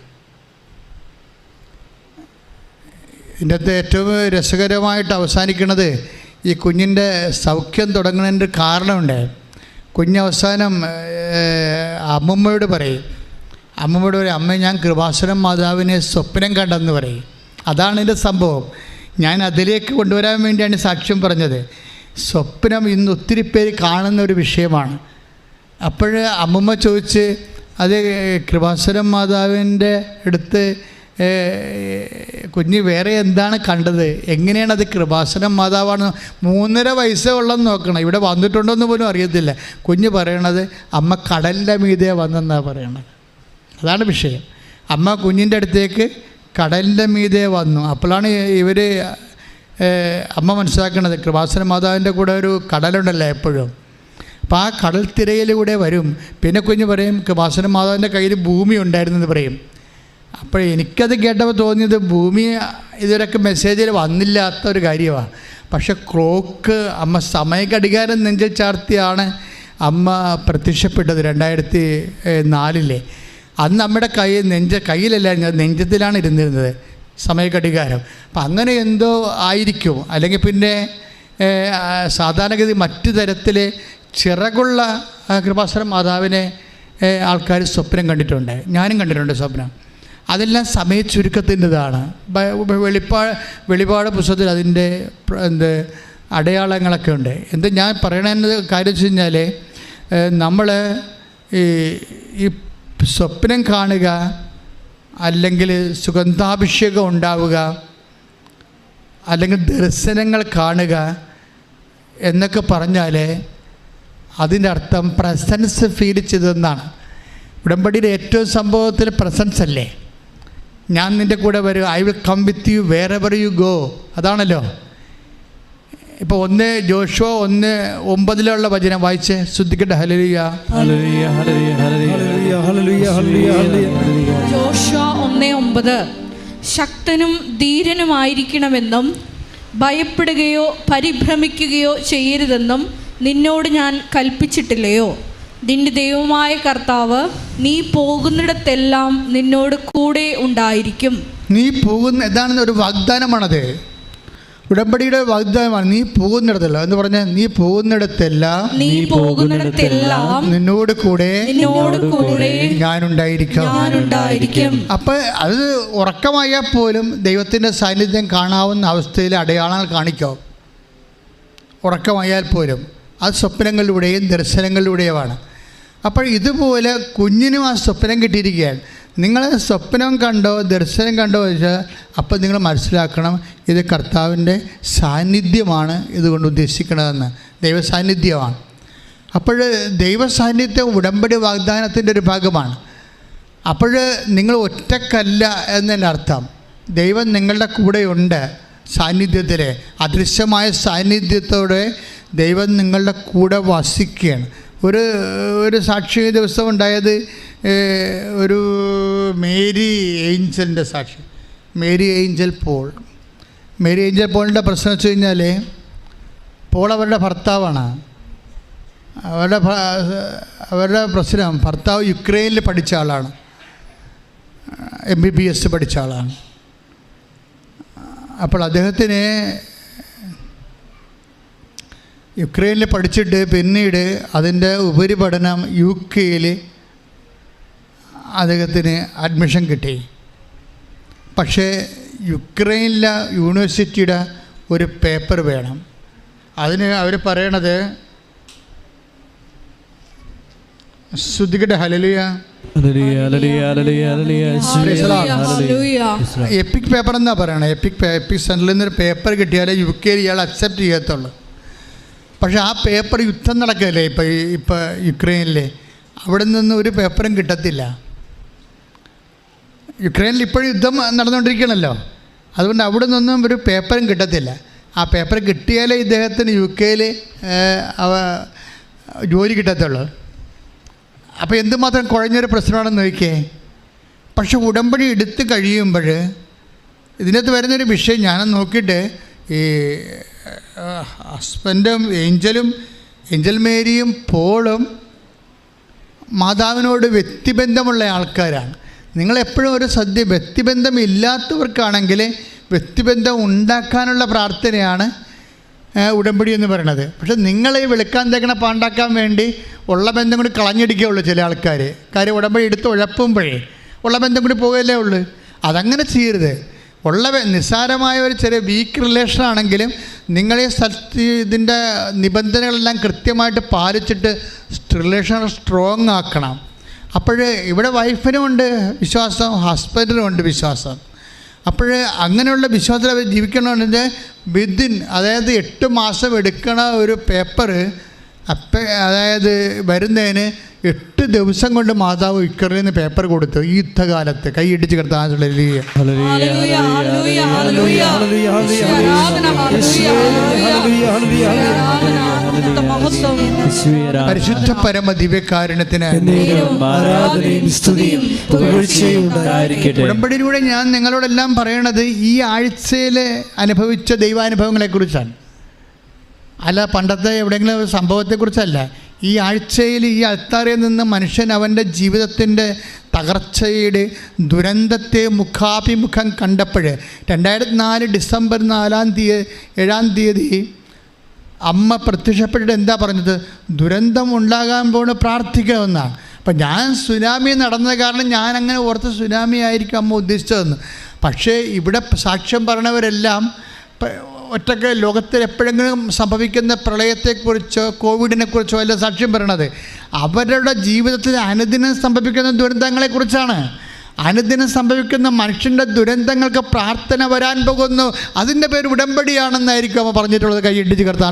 ഇതിൻ്റെ ഏറ്റവും രസകരമായിട്ട് അവസാനിക്കുന്നത് ഈ കുഞ്ഞിൻ്റെ സൗഖ്യം തുടങ്ങുന്നതിൻ്റെ കാരണമുണ്ട്. കുഞ്ഞവസാനം അമ്മമ്മയോട് പറയും, അമ്മ ഞാൻ കൃപാസനം മാതാവിനെ സ്വപ്നം കണ്ടെന്ന് പറയും. അതാണ് ഇതിൻ്റെ സംഭവം. ഞാൻ അതിലേക്ക് കൊണ്ടുവരാൻ വേണ്ടിയാണ് സാക്ഷ്യം പറഞ്ഞത്. സ്വപ്നം ഇന്ന് ഒത്തിരി പേര് കാണുന്ന ഒരു വിഷയമാണ്. അപ്പോൾ അമ്മമ്മ ചോദിച്ച്, അത് കൃപാസനം മാതാവിൻ്റെ അടുത്ത് കുഞ്ഞ് വേറെ എന്താണ് കണ്ടത്, എങ്ങനെയാണത് കൃപാസനം മാതാവാണ്? 3.5 വയസ്സേ ഉള്ളെന്ന് നോക്കണം, ഇവിടെ വന്നിട്ടുണ്ടോയെന്ന് പോലും അറിയത്തില്ല. കുഞ്ഞ് പറയണത് അമ്മ കടലിൻ്റെ മീതെ വന്നെന്നാണ് പറയണത്. അതാണ് വിഷയം. അമ്മ കുഞ്ഞിൻ്റെ അടുത്തേക്ക് കടലിൻ്റെ മീതെ വന്നു. അപ്പോഴാണ് ഇവർ അമ്മ മനസ്സിലാക്കണത് കൃപാസന മാതാവിൻ്റെ കൂടെ ഒരു കടലുണ്ടല്ലോ എപ്പോഴും. അപ്പോൾ ആ കടൽ തിരയിലൂടെ വരും. പിന്നെ കുഞ്ഞ് പറയും കൃപാസന മാതാവിൻ്റെ കയ്യിൽ ഭൂമി ഉണ്ടായിരുന്നെന്ന് പറയും. അപ്പോൾ എനിക്കത് കേട്ടപ്പോൾ തോന്നിയത് ഭൂമി ഇതുവരെയൊക്കെ മെസ്സേജിൽ വന്നില്ലാത്ത ഒരു കാര്യമാണ്. പക്ഷെ ക്ലോക്ക് അമ്മ സമയഘടികാരം നെഞ്ചിൽ ചാർത്തിയാണ് അമ്മ പ്രത്യക്ഷപ്പെട്ടത് 2004. അന്ന് നമ്മുടെ കയ്യിലല്ല, നെഞ്ചത്തിലാണ് ഇരുന്നിരുന്നത് സമയഘടികാരം. അപ്പം അങ്ങനെ എന്തോ ആയിരിക്കും. അല്ലെങ്കിൽ പിന്നെ സാധാരണഗതി മറ്റു തരത്തിൽ ചിറകുള്ള കൃപാസനം മാതാവിനെ ആൾക്കാർ സ്വപ്നം കണ്ടിട്ടുണ്ട്. ഞാനും കണ്ടിട്ടുണ്ട് സ്വപ്നം. അതെല്ലാം സമയച്ചുരുക്കത്തിൻ്റെതാണ്. വെളിപാട് പുസ്തകത്തിൽ അതിൻ്റെ അടയാളങ്ങളൊക്കെ ഉണ്ട്. ഞാൻ പറയണത് കാര്യം വെച്ച് കഴിഞ്ഞാൽ നമ്മൾ ഈ സ്വപ്നം കാണുക, അല്ലെങ്കിൽ സുഗന്ധാഭിഷേകം ഉണ്ടാവുക, അല്ലെങ്കിൽ ദർശനങ്ങൾ കാണുക എന്നൊക്കെ പറഞ്ഞാൽ അതിൻ്റെ അർത്ഥം പ്രസൻസ് ഫീൽ ചെയ്തതെന്നാണ്. ഉടമ്പടിയുടെ ഏറ്റവും സംഭവത്തിൽ പ്രസൻസ് അല്ലേ. ഞാൻ നിൻ്റെ കൂടെ വരും, I will come with you wherever you go. അതാണല്ലോ. ഇപ്പോൾ 1 ജോഷുവ 1:9 വചനം വായിച്ച് ശ്രദ്ധിക്കട്ടെ. Hallelujah hallelujah hallelujah hallelujah hallelujah ഹല്ലേലൂയ. ജോഷുവ 1:9 ശക്തനും ധീരനുമായിരിക്കണമെന്നും ഭയപ്പെടുകയോ പരിഭ്രമിക്കുകയോ ചെയ്യരുതെന്നും നിന്നോട് ഞാൻ കൽപ്പിച്ചിട്ടില്ലയോ? നിന്റെ ദൈവമായ കർത്താവ് നീ പോകുന്നിടത്തെല്ലാം നിന്നോട് കൂടെ ഉണ്ടായിരിക്കും. നീ പോകുന്ന ഇതാണ് ഒരു വാഗ്ദാനമാണത്. ഉടമ്പടിയുടെ വാഗ്ദാനമാണ്. നീ പോകുന്നിടത്തല്ല എന്ന് പറഞ്ഞാൽ നീ പോകുന്നിടത്തെല്ലാം നിന്നോട് കൂടെ ഞാനുണ്ടായിരിക്കും. അപ്പം അത് ഉറക്കമായാൽ പോലും ദൈവത്തിൻ്റെ സാന്നിധ്യം കാണാവുന്ന അവസ്ഥയിൽ അടയാളങ്ങൾ കാണിക്കാം. ഉറക്കമായാൽ പോലും അത് സ്വപ്നങ്ങളിലൂടെയും ദർശനങ്ങളിലൂടെയുമാണ്. അപ്പോൾ ഇതുപോലെ കുഞ്ഞിനും ആ സ്വപ്നം കിട്ടിയിരിക്കുകയാണ്. നിങ്ങൾ സ്വപ്നം കണ്ടോ ദർശനം കണ്ടോ വെച്ചാൽ അപ്പം നിങ്ങൾ മനസ്സിലാക്കണം ഇത് കർത്താവിൻ്റെ സാന്നിധ്യമാണ് ഇതുകൊണ്ട് ഉദ്ദേശിക്കണതെന്ന്. ദൈവസാന്നിധ്യമാണ്. അപ്പോൾ ദൈവസാന്നിധ്യം ഉടമ്പടി വാഗ്ദാനത്തിൻ്റെ ഒരു ഭാഗമാണ്. അപ്പോൾ നിങ്ങൾ ഒറ്റക്കല്ല എന്നതിൻ്റെ അർത്ഥം ദൈവം നിങ്ങളുടെ കൂടെയുണ്ട്. സാന്നിധ്യത്തിൽ അദൃശ്യമായ സാന്നിധ്യത്തോടെ ദൈവം നിങ്ങളുടെ കൂടെ വസിക്കുകയാണ്. ഒരു സാക്ഷി ദിവസം ഉണ്ടായത് ഒരു മേരി ഏഞ്ചലിൻ്റെ സാക്ഷി, മേരി ഏഞ്ചൽ പോളിൻ്റെ പ്രശ്നം വെച്ച് കഴിഞ്ഞാൽ പോൾ അവരുടെ ഭർത്താവാണ്. അവരുടെ പ്രശ്നം ഭർത്താവ് യുക്രൈനിൽ പഠിച്ച ആളാണ്, MBBS പഠിച്ച ആളാണ്. അപ്പോൾ അദ്ദേഹത്തിന് യുക്രൈനിൽ പഠിച്ചിട്ട് പിന്നീട് അതിൻ്റെ ഉപരിപഠനം UK അദ്ദേഹത്തിന് അഡ്മിഷൻ കിട്ടി. പക്ഷേ യുക്രൈനിലെ യൂണിവേഴ്സിറ്റിയുടെ ഒരു പേപ്പർ വേണം. അതിന് അവർ പറയണത് ശ്രുതികടെ ഹല്ലേലൂയ എപ്പിക് പേപ്പർ എന്നാ പറയണത്. എപ്പിക് സെൻറ്ററിൽ നിന്നൊരു പേപ്പർ കിട്ടിയാലേ UK ഇയാൾ അക്സെപ്റ്റ് ചെയ്യത്തുള്ളൂ. പക്ഷേ ആ പേപ്പർ യുദ്ധം നടക്കുകയല്ലേ ഇപ്പോൾ യുക്രൈനിൽ, അവിടെ നിന്ന് ഒരു പേപ്പറും കിട്ടത്തില്ല. യുക്രൈനിൽ ഇപ്പോഴും യുദ്ധം നടന്നുകൊണ്ടിരിക്കണമല്ലോ, അതുകൊണ്ട് അവിടെ നിന്നൊന്നും ഒരു പേപ്പറും കിട്ടത്തില്ല. ആ പേപ്പർ കിട്ടിയാലേ ഇദ്ദേഹത്തിന് UK ജോലി കിട്ടത്തുള്ളൂ. അപ്പോൾ എന്തുമാത്രം കുഴഞ്ഞൊരു പ്രശ്നമാണെന്ന് നോക്കിയേ. പക്ഷെ ഉടമ്പടി എടുത്ത് കഴിയുമ്പോൾ ഇതിനകത്ത് വരുന്നൊരു വിഷയം ഞാനത് നോക്കിയിട്ട്, ഈ ഹസ്ബൻഡും ഏഞ്ചൽ മേരിയും പോളും മാതാവിനോട് വ്യക്തിബന്ധമുള്ള ആൾക്കാരാണ്. നിങ്ങളെപ്പോഴും ഒരു വ്യക്തിബന്ധം ഇല്ലാത്തവർക്കാണെങ്കിൽ വ്യക്തിബന്ധം ഉണ്ടാക്കാനുള്ള പ്രാർത്ഥനയാണ് ഉടമ്പടി എന്ന് പറയണത്. പക്ഷെ നിങ്ങളെ വെളുക്കാൻ തേക്കണ പാണ്ടാക്കാൻ വേണ്ടി ഉള്ള ബന്ധം കൂടി കളഞ്ഞിടിക്കുകയുള്ളൂ ചില ആൾക്കാർ. കാര്യം ഉടമ്പടി എടുത്ത് ഉഴപ്പുമ്പോഴേ ഉള്ള ബന്ധം കൂടി പോകല്ലേ ഉള്ളൂ. അതങ്ങനെ ചെയ്യരുത്. നിസ്സാരമായ ഒരു ചെറിയ വീക്ക് റിലേഷൻ ആണെങ്കിലും നിങ്ങളെ ഇതിൻ്റെ നിബന്ധനകളെല്ലാം കൃത്യമായിട്ട് പാലിച്ചിട്ട് റിലേഷൻ സ്ട്രോങ് ആക്കണം. അപ്പോൾ ഇവിടെ വൈഫിനുമുണ്ട് വിശ്വാസം, ഹസ്ബൻഡിനുമുണ്ട് വിശ്വാസം. അപ്പോൾ അങ്ങനെയുള്ള വിശ്വാസത്തിൽ അവർ ജീവിക്കണമെങ്കിൽ അതായത് 8 മാസം എടുക്കണ ഒരു പേപ്പർ അതായത് വരുന്നതിന് 8 ദിവസം കൊണ്ട് മാതാവ് യുക്രൈനിൽ നിന്ന് പേപ്പർ കൊടുത്തു. ഈ യുദ്ധകാലത്ത് കൈയിടിച്ച് കിടത്താൻ പരിശുദ്ധ പരമ ദിവ്യകാരുണ്യത്തിന് ഉടമ്പടിയിലൂടെ ഞാൻ നിങ്ങളോടെല്ലാം പറയണത് ഈ ആഴ്ചയിൽ അനുഭവിച്ച ദൈവാനുഭവങ്ങളെക്കുറിച്ചാണ്, അല്ല പണ്ടത്തെ എവിടെയെങ്കിലും സംഭവത്തെക്കുറിച്ചല്ല. ഈ ആഴ്ചയിൽ ഈ അൾത്താരയിൽ നിന്ന് മനുഷ്യൻ അവൻ്റെ ജീവിതത്തിൻ്റെ തകർച്ചയുടെ ദുരന്തത്തെ മുഖാഭിമുഖം കണ്ടപ്പോൾ 2004 ഡിസംബർ 7-ാം തീയതി അമ്മ പ്രത്യക്ഷപ്പെട്ടിട്ട് എന്താ പറഞ്ഞത്? ദുരന്തം ഉണ്ടാകാൻ പോണ് പ്രാർത്ഥിക്കണമെന്നാണ്. അപ്പം ഞാൻ സുനാമി നടന്നത് കാരണം ഞാൻ അങ്ങനെ ഓർത്ത് സുനാമി ആയിരിക്കും അമ്മ ഉദ്ദേശിച്ചതെന്ന്. പക്ഷേ ഇവിടെ സാക്ഷ്യം പറഞ്ഞവരെല്ലാം ഒറ്റയ്ക്ക് ലോകത്തിൽ എപ്പോഴെങ്കിലും സംഭവിക്കുന്ന പ്രളയത്തെക്കുറിച്ചോ കോവിഡിനെക്കുറിച്ചോ അല്ല സാക്ഷ്യം പറയണത്. അവരുടെ ജീവിതത്തിൽ അനുദിനം സംഭവിക്കുന്ന ദുരന്തങ്ങളെക്കുറിച്ചാണ്. അനുദിനം സംഭവിക്കുന്ന മനുഷ്യൻ്റെ ദുരന്തങ്ങൾക്ക് പ്രാർത്ഥന വരാൻ പോകുന്നു. അതിൻ്റെ പേര് ഉടമ്പടിയാണെന്നായിരിക്കും അവ പറഞ്ഞിട്ടുള്ളത്. കൈയിടിച്ച് കർത്താൻ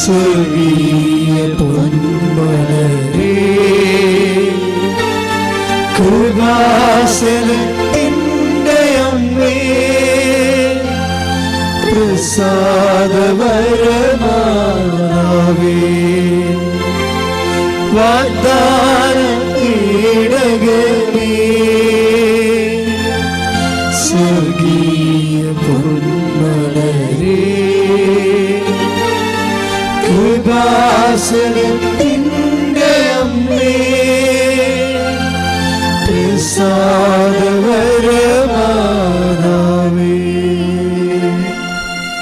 സ്വർഗീയ പൊന്മലരേ കൃപാസനത്തിൻ്റെ അമ്മേ പ്രസാദവരമാവേ വാഗ്ദാന ഇടകമേ സ്വർഗീയ പൊന്മലരേ കൃപാസനത്തിൻ്റെ അമ്മേ പ്രസാദവരമാവേ.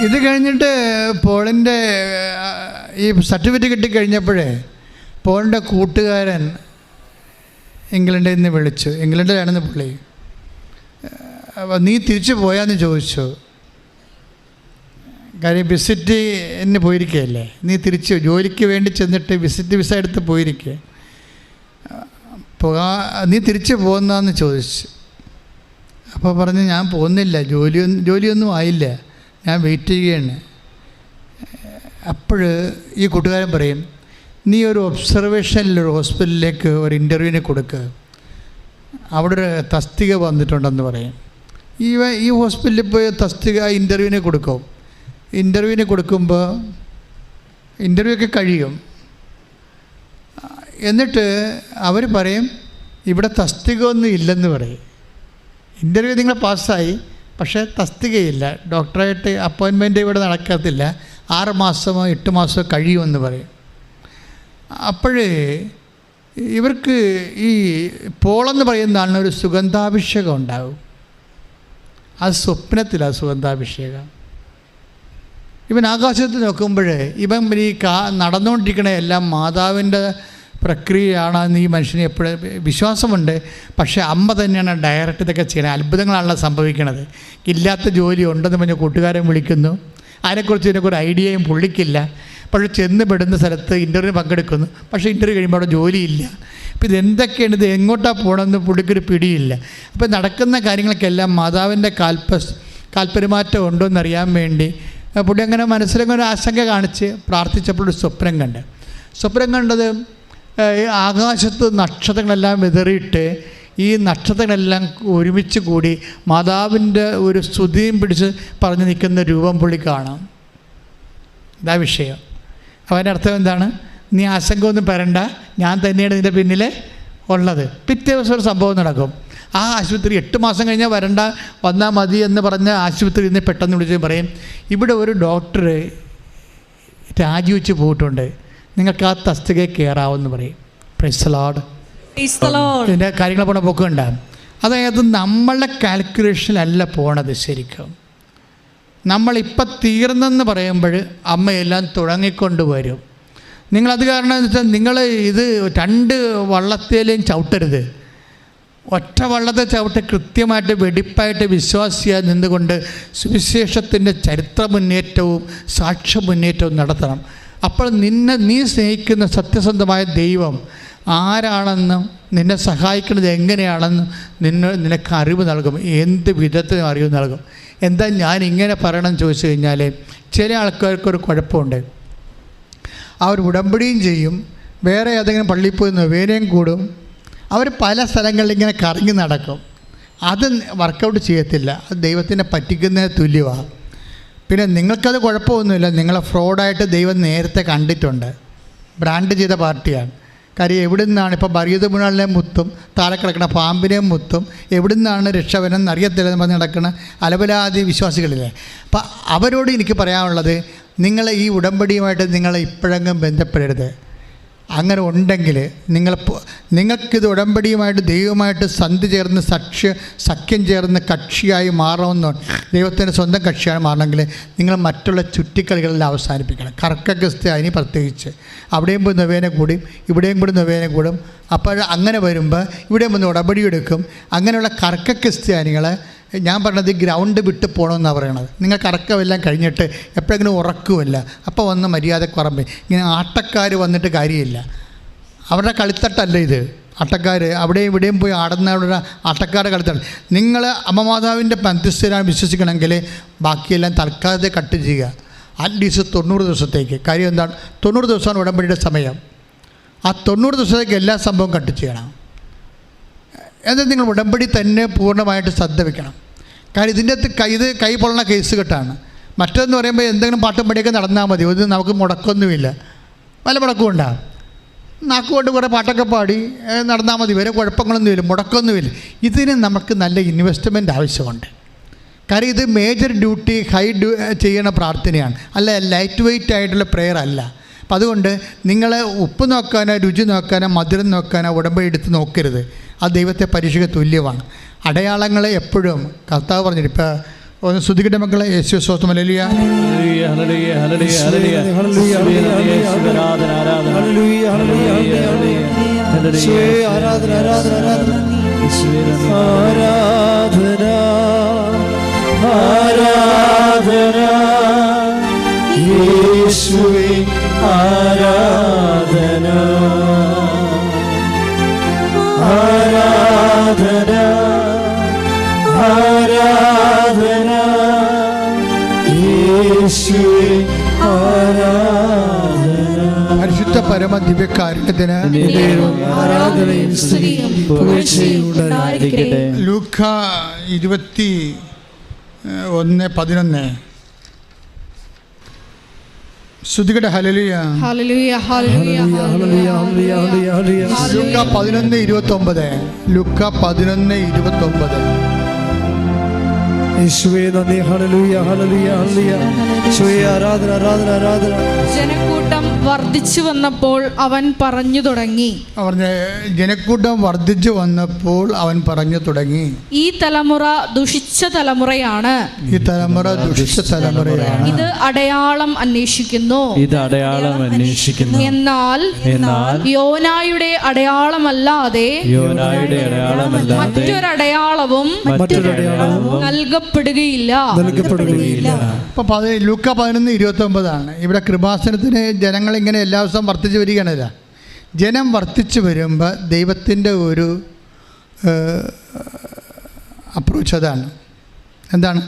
ഇത് കഴിഞ്ഞിട്ട് പോളിൻ്റെ ഈ സർട്ടിഫിക്കറ്റ് കിട്ടിക്കഴിഞ്ഞപ്പോഴേ പോളിൻ്റെ കൂട്ടുകാരൻ ഇംഗ്ലണ്ടിൽ നിന്ന് വിളിച്ചു. ഇംഗ്ലണ്ടിലാണെന്ന് പുള്ളി. നീ തിരിച്ചു പോയാന്ന് ചോദിച്ചു. കാര്യം വിസിറ്റിന് പോയിരിക്കുകയല്ലേ, നീ തിരിച്ച് ജോലിക്ക് വേണ്ടി ചെന്നിട്ട് വിസിറ്റ് വിസ എടുത്ത് പോയിരിക്കുക, നീ തിരിച്ച് പോകുന്നതെന്ന് ചോദിച്ചു. അപ്പോൾ പറഞ്ഞു ഞാൻ പോകുന്നില്ല, ജോലിയൊന്നും ആയില്ല, ഞാൻ വെയിറ്റ് ചെയ്യുകയാണ്. അപ്പോൾ ഈ കൂട്ടുകാരൻ പറയും, നീ ഒരു ഒബ്സർവേഷനിലൊരു ഹോസ്പിറ്റലിലേക്ക് ഒരു ഇൻ്റർവ്യൂവിന് കൊടുക്കുക, അവിടെ ഒരു തസ്തിക വന്നിട്ടുണ്ടെന്ന് പറയും. ഈ ഹോസ്പിറ്റലിൽ പോയി തസ്തിക ഇൻ്റർവ്യൂവിന് കൊടുക്കും. ഇൻ്റർവ്യൂവിന് കൊടുക്കുമ്പോൾ ഇൻ്റർവ്യൂ ഒക്കെ കഴിയും. എന്നിട്ട് അവർ പറയും ഇവിടെ തസ്തിക ഒന്നും ഇല്ലെന്ന് പറയും. ഇൻ്റർവ്യൂ നിങ്ങൾ പാസ്സായി, പക്ഷേ തസ്തികയില്ല, ഡോക്ടറായിട്ട് അപ്പോയിൻമെൻറ്റ് ഇവിടെ നടക്കത്തില്ല, 6 മാസമോ 8 മാസമോ കഴിയുമെന്ന് പറയും. അപ്പോഴേ ഇവർക്ക് ഈ പോളെന്ന് പറയുന്ന ആളിന് ഒരു സുഗന്ധാഭിഷേകം ഉണ്ടാകും. അത് സ്വപ്നത്തിലാണ് സുഗന്ധാഭിഷേകം. ഇവൻ ആകാശത്ത് നോക്കുമ്പോൾ ഇവൻ ഈ നടന്നുകൊണ്ടിരിക്കണ എല്ലാം മാതാവിൻ്റെ പ്രക്രിയയാണെന്ന് ഈ മനുഷ്യന് എപ്പോഴും വിശ്വാസമുണ്ട്. പക്ഷേ അമ്മ തന്നെയാണ് ഡയറക്റ്റ് ഇതൊക്കെ ചെയ്യണത്. അത്ഭുതങ്ങളാണല്ലോ സംഭവിക്കണത്. ഇല്ലാത്ത ജോലി ഉണ്ടെന്ന് പറഞ്ഞ കൂട്ടുകാരൻ വിളിക്കുന്നു. അതിനെക്കുറിച്ച് ഇതിനൊക്കെ ഒരു ഐഡിയയും പുള്ളിക്കില്ല. പക്ഷേ ചെന്ന് പെടുന്ന സ്ഥലത്ത് ഇൻ്റർവ്യൂ പങ്കെടുക്കുന്നു. പക്ഷേ ഇൻ്റർവ്യൂ കഴിയുമ്പോൾ അവിടെ ജോലിയില്ല. അപ്പോൾ ഇതെന്തൊക്കെയാണ്, ഇത് എങ്ങോട്ടാണ് പോകണമെന്ന് പുള്ളിക്കൊരു പിടിയില്ല. അപ്പോൾ നടക്കുന്ന കാര്യങ്ങൾക്കെല്ലാം മാതാവിൻ്റെ കാൽപ്പെരുമാറ്റം ഉണ്ടോ എന്നറിയാൻ വേണ്ടി പുള്ളി അങ്ങനെ മനസ്സിലങ്ങനെ ആശങ്ക കാണിച്ച് പ്രാർത്ഥിച്ചപ്പോൾ ഒരു സ്വപ്നം കണ്ട്. സ്വപ്നം കണ്ടത് ആകാശത്ത് നക്ഷത്രങ്ങളെല്ലാം വിതറിയിട്ട് ഈ നക്ഷത്രങ്ങളെല്ലാം ഒരുമിച്ച് കൂടി മാതാവിൻ്റെ ഒരു സ്തുതിയും പിടിച്ച് പറഞ്ഞു നിൽക്കുന്ന രൂപം പുള്ളി കാണാം. ഇതാ വിഷയം. അവൻ്റെ അർത്ഥം എന്താണ്? നീ ആശങ്ക ഒന്നും പറയണ്ട, ഞാൻ തന്നെയാണ് നിൻ്റെ പിന്നിൽ ഉള്ളത്. പിറ്റേ ദിവസം ഒരു സംഭവം നടക്കും. ആ ആശുപത്രി 8 മാസം കഴിഞ്ഞാൽ വന്നാൽ മതി എന്ന് പറഞ്ഞ ആശുപത്രിയിൽ നിന്ന് പെട്ടെന്ന് വിളിച്ച് പറയും, ഇവിടെ ഒരു ഡോക്ടർ രാജിവെച്ച് പോയിട്ടുണ്ട്, നിങ്ങൾക്ക് ആ തസ്തികയിൽ കയറാമെന്ന് പറയും. Praise the Lord. ഇതിൻ്റെ കാര്യങ്ങൾ പോണ പൊക്കുണ്ടാകും. അതായത് നമ്മളുടെ കാൽക്കുലേഷനിലല്ല പോണത്. ശരിക്കും നമ്മളിപ്പം തീർന്നെന്ന് പറയുമ്പോൾ അമ്മയെല്ലാം തുടങ്ങിക്കൊണ്ട് വരും. നിങ്ങളത് കാരണം എന്ന് വെച്ചാൽ നിങ്ങൾ ഇത് 2 വള്ളത്തേലും ചവിട്ടരുത്. ഒറ്റ വള്ളത്തെ ചവിട്ട് കൃത്യമായിട്ട് വെടിപ്പായിട്ട് വിശ്വാസിയായി നിന്നുകൊണ്ട് സുവിശേഷത്തിൻ്റെ ചരിത്ര മുന്നേറ്റവും സാക്ഷ്യ മുന്നേറ്റവും നടത്തണം. അപ്പോൾ നീ സ്നേഹിക്കുന്ന സത്യസന്ധമായ ദൈവം ആരാണെന്നും നിന്നെ സഹായിക്കുന്നത് എങ്ങനെയാണെന്നും നിനക്ക് അറിവ് നൽകും. എന്ത് വിധത്തിലും അറിവ് നൽകും. എന്താ ഞാൻ ഇങ്ങനെ പറയണമെന്ന് ചോദിച്ചു കഴിഞ്ഞാൽ, ചില ആൾക്കാർക്കൊരു കുഴപ്പമുണ്ട്. അവർ ഉടമ്പടിയും ചെയ്യും, വേറെ ഏതെങ്കിലും പള്ളിയിൽ പോയി നൊവേനയും കൂടും, അവർ പല സ്ഥലങ്ങളിൽ ഇങ്ങനെ കറങ്ങി നടക്കും. അത് വർക്കൗട്ട് ചെയ്യത്തില്ല. അത് ദൈവത്തിനെ പറ്റിക്കുന്നതിന് തുല്യമാണ്. പിന്നെ നിങ്ങൾക്കത് കുഴപ്പമൊന്നുമില്ല. നിങ്ങളെ ഫ്രോഡായിട്ട് ദൈവം നേരത്തെ കണ്ടിട്ടുണ്ട്. ബ്രാൻഡ് ചെയ്ത പാർട്ടിയാണ്. കാര്യം എവിടെ നിന്നാണ് ഇപ്പോൾ ബറിയത് മുനാളിനെ മുത്തും താഴെ കിടക്കുന്ന പാമ്പിനെയും മുത്തും എവിടെ നിന്നാണ് രക്ഷവനെന്ന് അറിയത്തില്ലെന്ന് പറഞ്ഞ് നടക്കുന്ന അലപലാതി വിശ്വാസികളില്ലേ. അപ്പം അവരോട് എനിക്ക് പറയാനുള്ളത്, നിങ്ങൾ ഈ ഉടമ്പടിയുമായിട്ട് നിങ്ങൾ ഇപ്പോഴെങ്കിലും ബന്ധപ്പെടരുത്. അങ്ങനെ ഉണ്ടെങ്കിൽ നിങ്ങൾക്കിത് ഉടമ്പടിയുമായിട്ട് ദൈവമായിട്ട് സന്ധി ചേർന്ന് സഖ്യം ചേർന്ന് കക്ഷിയായി മാറണമെന്ന്, ദൈവത്തിൻ്റെ സ്വന്തം കക്ഷിയായി മാറണമെങ്കിൽ നിങ്ങൾ മറ്റുള്ള ചുറ്റിക്കളികളെല്ലാം അവസാനിപ്പിക്കണം. കർക്കക്രിസ്ത്യാനി പ്രത്യേകിച്ച് അവിടെയും പോയി നൊവേന കൂടും, ഇവിടെയും കൂടി നൊവേന കൂടും. അപ്പോൾ അങ്ങനെ വരുമ്പോൾ ഇവിടെയും വന്ന് ഉടമ്പടി എടുക്കും. അങ്ങനെയുള്ള കർക്കക്രിസ്ത്യാനികളെ ഞാൻ പറഞ്ഞത് ഗ്രൗണ്ട് വിട്ട് പോകണമെന്നാണ് പറയണത്. നിങ്ങൾ കറക്കമെല്ലാം കഴിഞ്ഞിട്ട് എപ്പോഴെങ്കിലും ഉറക്കുമല്ല, അപ്പോൾ വന്ന് മര്യാദ കുറമ്പ്. ഇങ്ങനെ ആട്ടക്കാർ വന്നിട്ട് കാര്യമില്ല. അവരുടെ കളിത്തട്ടല്ല ഇത്. ആട്ടക്കാർ അവിടെയും ഇവിടെയും പോയി ആടുന്നവരുടെ ആട്ടക്കാരുടെ കളിത്തട്ട്. നിങ്ങൾ അമ്മമാതാവിൻ്റെ മധ്യസ്ഥരാണ് വിശ്വസിക്കണമെങ്കിൽ ബാക്കിയെല്ലാം തൽക്കാലത്തെ കട്ട് ചെയ്യുക. അറ്റ്ലീസ്റ്റ് 90 ദിവസത്തേക്ക്. കാര്യം എന്താണ്? 90 ദിവസമാണ് ഉടമ്പടിയുടെ സമയം. ആ 90 ദിവസത്തേക്ക് എല്ലാ സംഭവവും കട്ട് ചെയ്യണം. എന്നാൽ നിങ്ങൾ ഉടമ്പടി തന്നെ പൂർണ്ണമായിട്ട് ശ്രദ്ധ വയ്ക്കണം. കാര്യം ഇതിൻ്റെ അകത്ത് കൈ പൊള്ളണ കേസ് കെട്ടാണ്. മറ്റേതെന്ന് പറയുമ്പോൾ എന്തെങ്കിലും പാട്ടും പടിയൊക്കെ നടന്നാൽ മതി. ഇത് നമുക്ക് മുടക്കൊന്നുമില്ല. വല്ല മുടക്കും ഉണ്ടാകും. നാക്കുകൊണ്ട് കുറേ പാട്ടൊക്കെ പാടി നടന്നാൽ മതി. വേറെ കുഴപ്പങ്ങളൊന്നുമില്ല, മുടക്കൊന്നുമില്ല. ഇതിന് നമുക്ക് നല്ല ഇൻവെസ്റ്റ്മെൻറ്റ് ആവശ്യമുണ്ട്. കാര്യം ഇത് മേജർ ഡ്യൂട്ടി ചെയ്യണ പ്രാർത്ഥനയാണ്, അല്ല ലൈറ്റ് വെയ്റ്റ് ആയിട്ടുള്ള പ്രെയർ അല്ല. അപ്പം അതുകൊണ്ട് നിങ്ങൾ ഉപ്പ് നോക്കാനോ രുചി നോക്കാനോ മധുരം നോക്കാനോ ഉടമ്പടി എടുത്ത് നോക്കരുത്. അത് ദൈവത്തെ പരീക്ഷയ്ക്ക് തുല്യമാണ്. അടയാളങ്ങളെ എപ്പോഴും കർത്താവ് പറഞ്ഞിട്ട് ഇപ്പോൾ ഒന്ന് ശ്രുതികട്ടെ മക്കളെ. യേശു സ്വസ്ഥം. ഹല്ലേലൂയ ഹല്ലേലൂയ ഹല്ലേലൂയ ഹല്ലേലൂയ ഹല്ലേലൂയ ആരാധന ആരാധന ഹല്ലേലൂയ ഹല്ലേലൂയ ഹല്ലേലൂയ ആരാധന ആരാധന ആരാധന യേശുവേ ആരാധന ആരാധന ആരാധന യേശുവേ ആരാധന. പരിശുദ്ധ പരമ ദിവ്യകാരുണ്യത്തിന് ആരാധനയും സ്തുതിയും പുകഴ്ചയും ഉണ്ടായിരിക്കട്ടെ. ലൂക്ക 21:11. ശ്രുതികട്ടെ. ഹല്ലേലൂയ ഹല്ലേലൂയ ഹല്ലേലൂയ ഹല്ലേലൂയ ഹല്ലേലൂയ. ലൂക്ക 11:29. ലൂക്ക 11:29. യേശുവേ നന്ദി. Hallelujah hallelujah hallelujah. യേശുവേ ആരാധന ആരാധന ആരാധന. ജനക്കൂട്ടം വർദ്ധിച്ചു വന്നപ്പോൾ അവൻ പറഞ്ഞു തുടങ്ങി. ജനക്കൂട്ടം വർദ്ധിച്ചു വന്നപ്പോൾ അവൻ പറഞ്ഞു തുടങ്ങി, ഈ തലമുറ ദുഷിച്ച തലമുറയാണ്, ഈ തലമുറ ദുഷിച്ച തലമുറയാണ്. ഇത് അടയാളം അന്വേഷിക്കുന്നു, ഇത് അടയാളം അന്വേഷിക്കുന്നു. എന്നാൽ യോനായുടെ അടയാളമല്ലാതെ മറ്റൊരടയാളവും നൽകപ്പെടുകയില്ല. അപ്പൊ ലൂക്ക 11:29 ഇവിടെ കൃപാസനത്തിന് ജനങ്ങൾ ഇങ്ങനെ എല്ലാ ദിവസവും വർദ്ധിച്ചു വരികയാണല്ല. ജനം വർദ്ധിച്ചു വരുമ്പോൾ ദൈവത്തിൻ്റെ ഒരു അപ്രോച്ച് അതാണ്. എന്താണ്?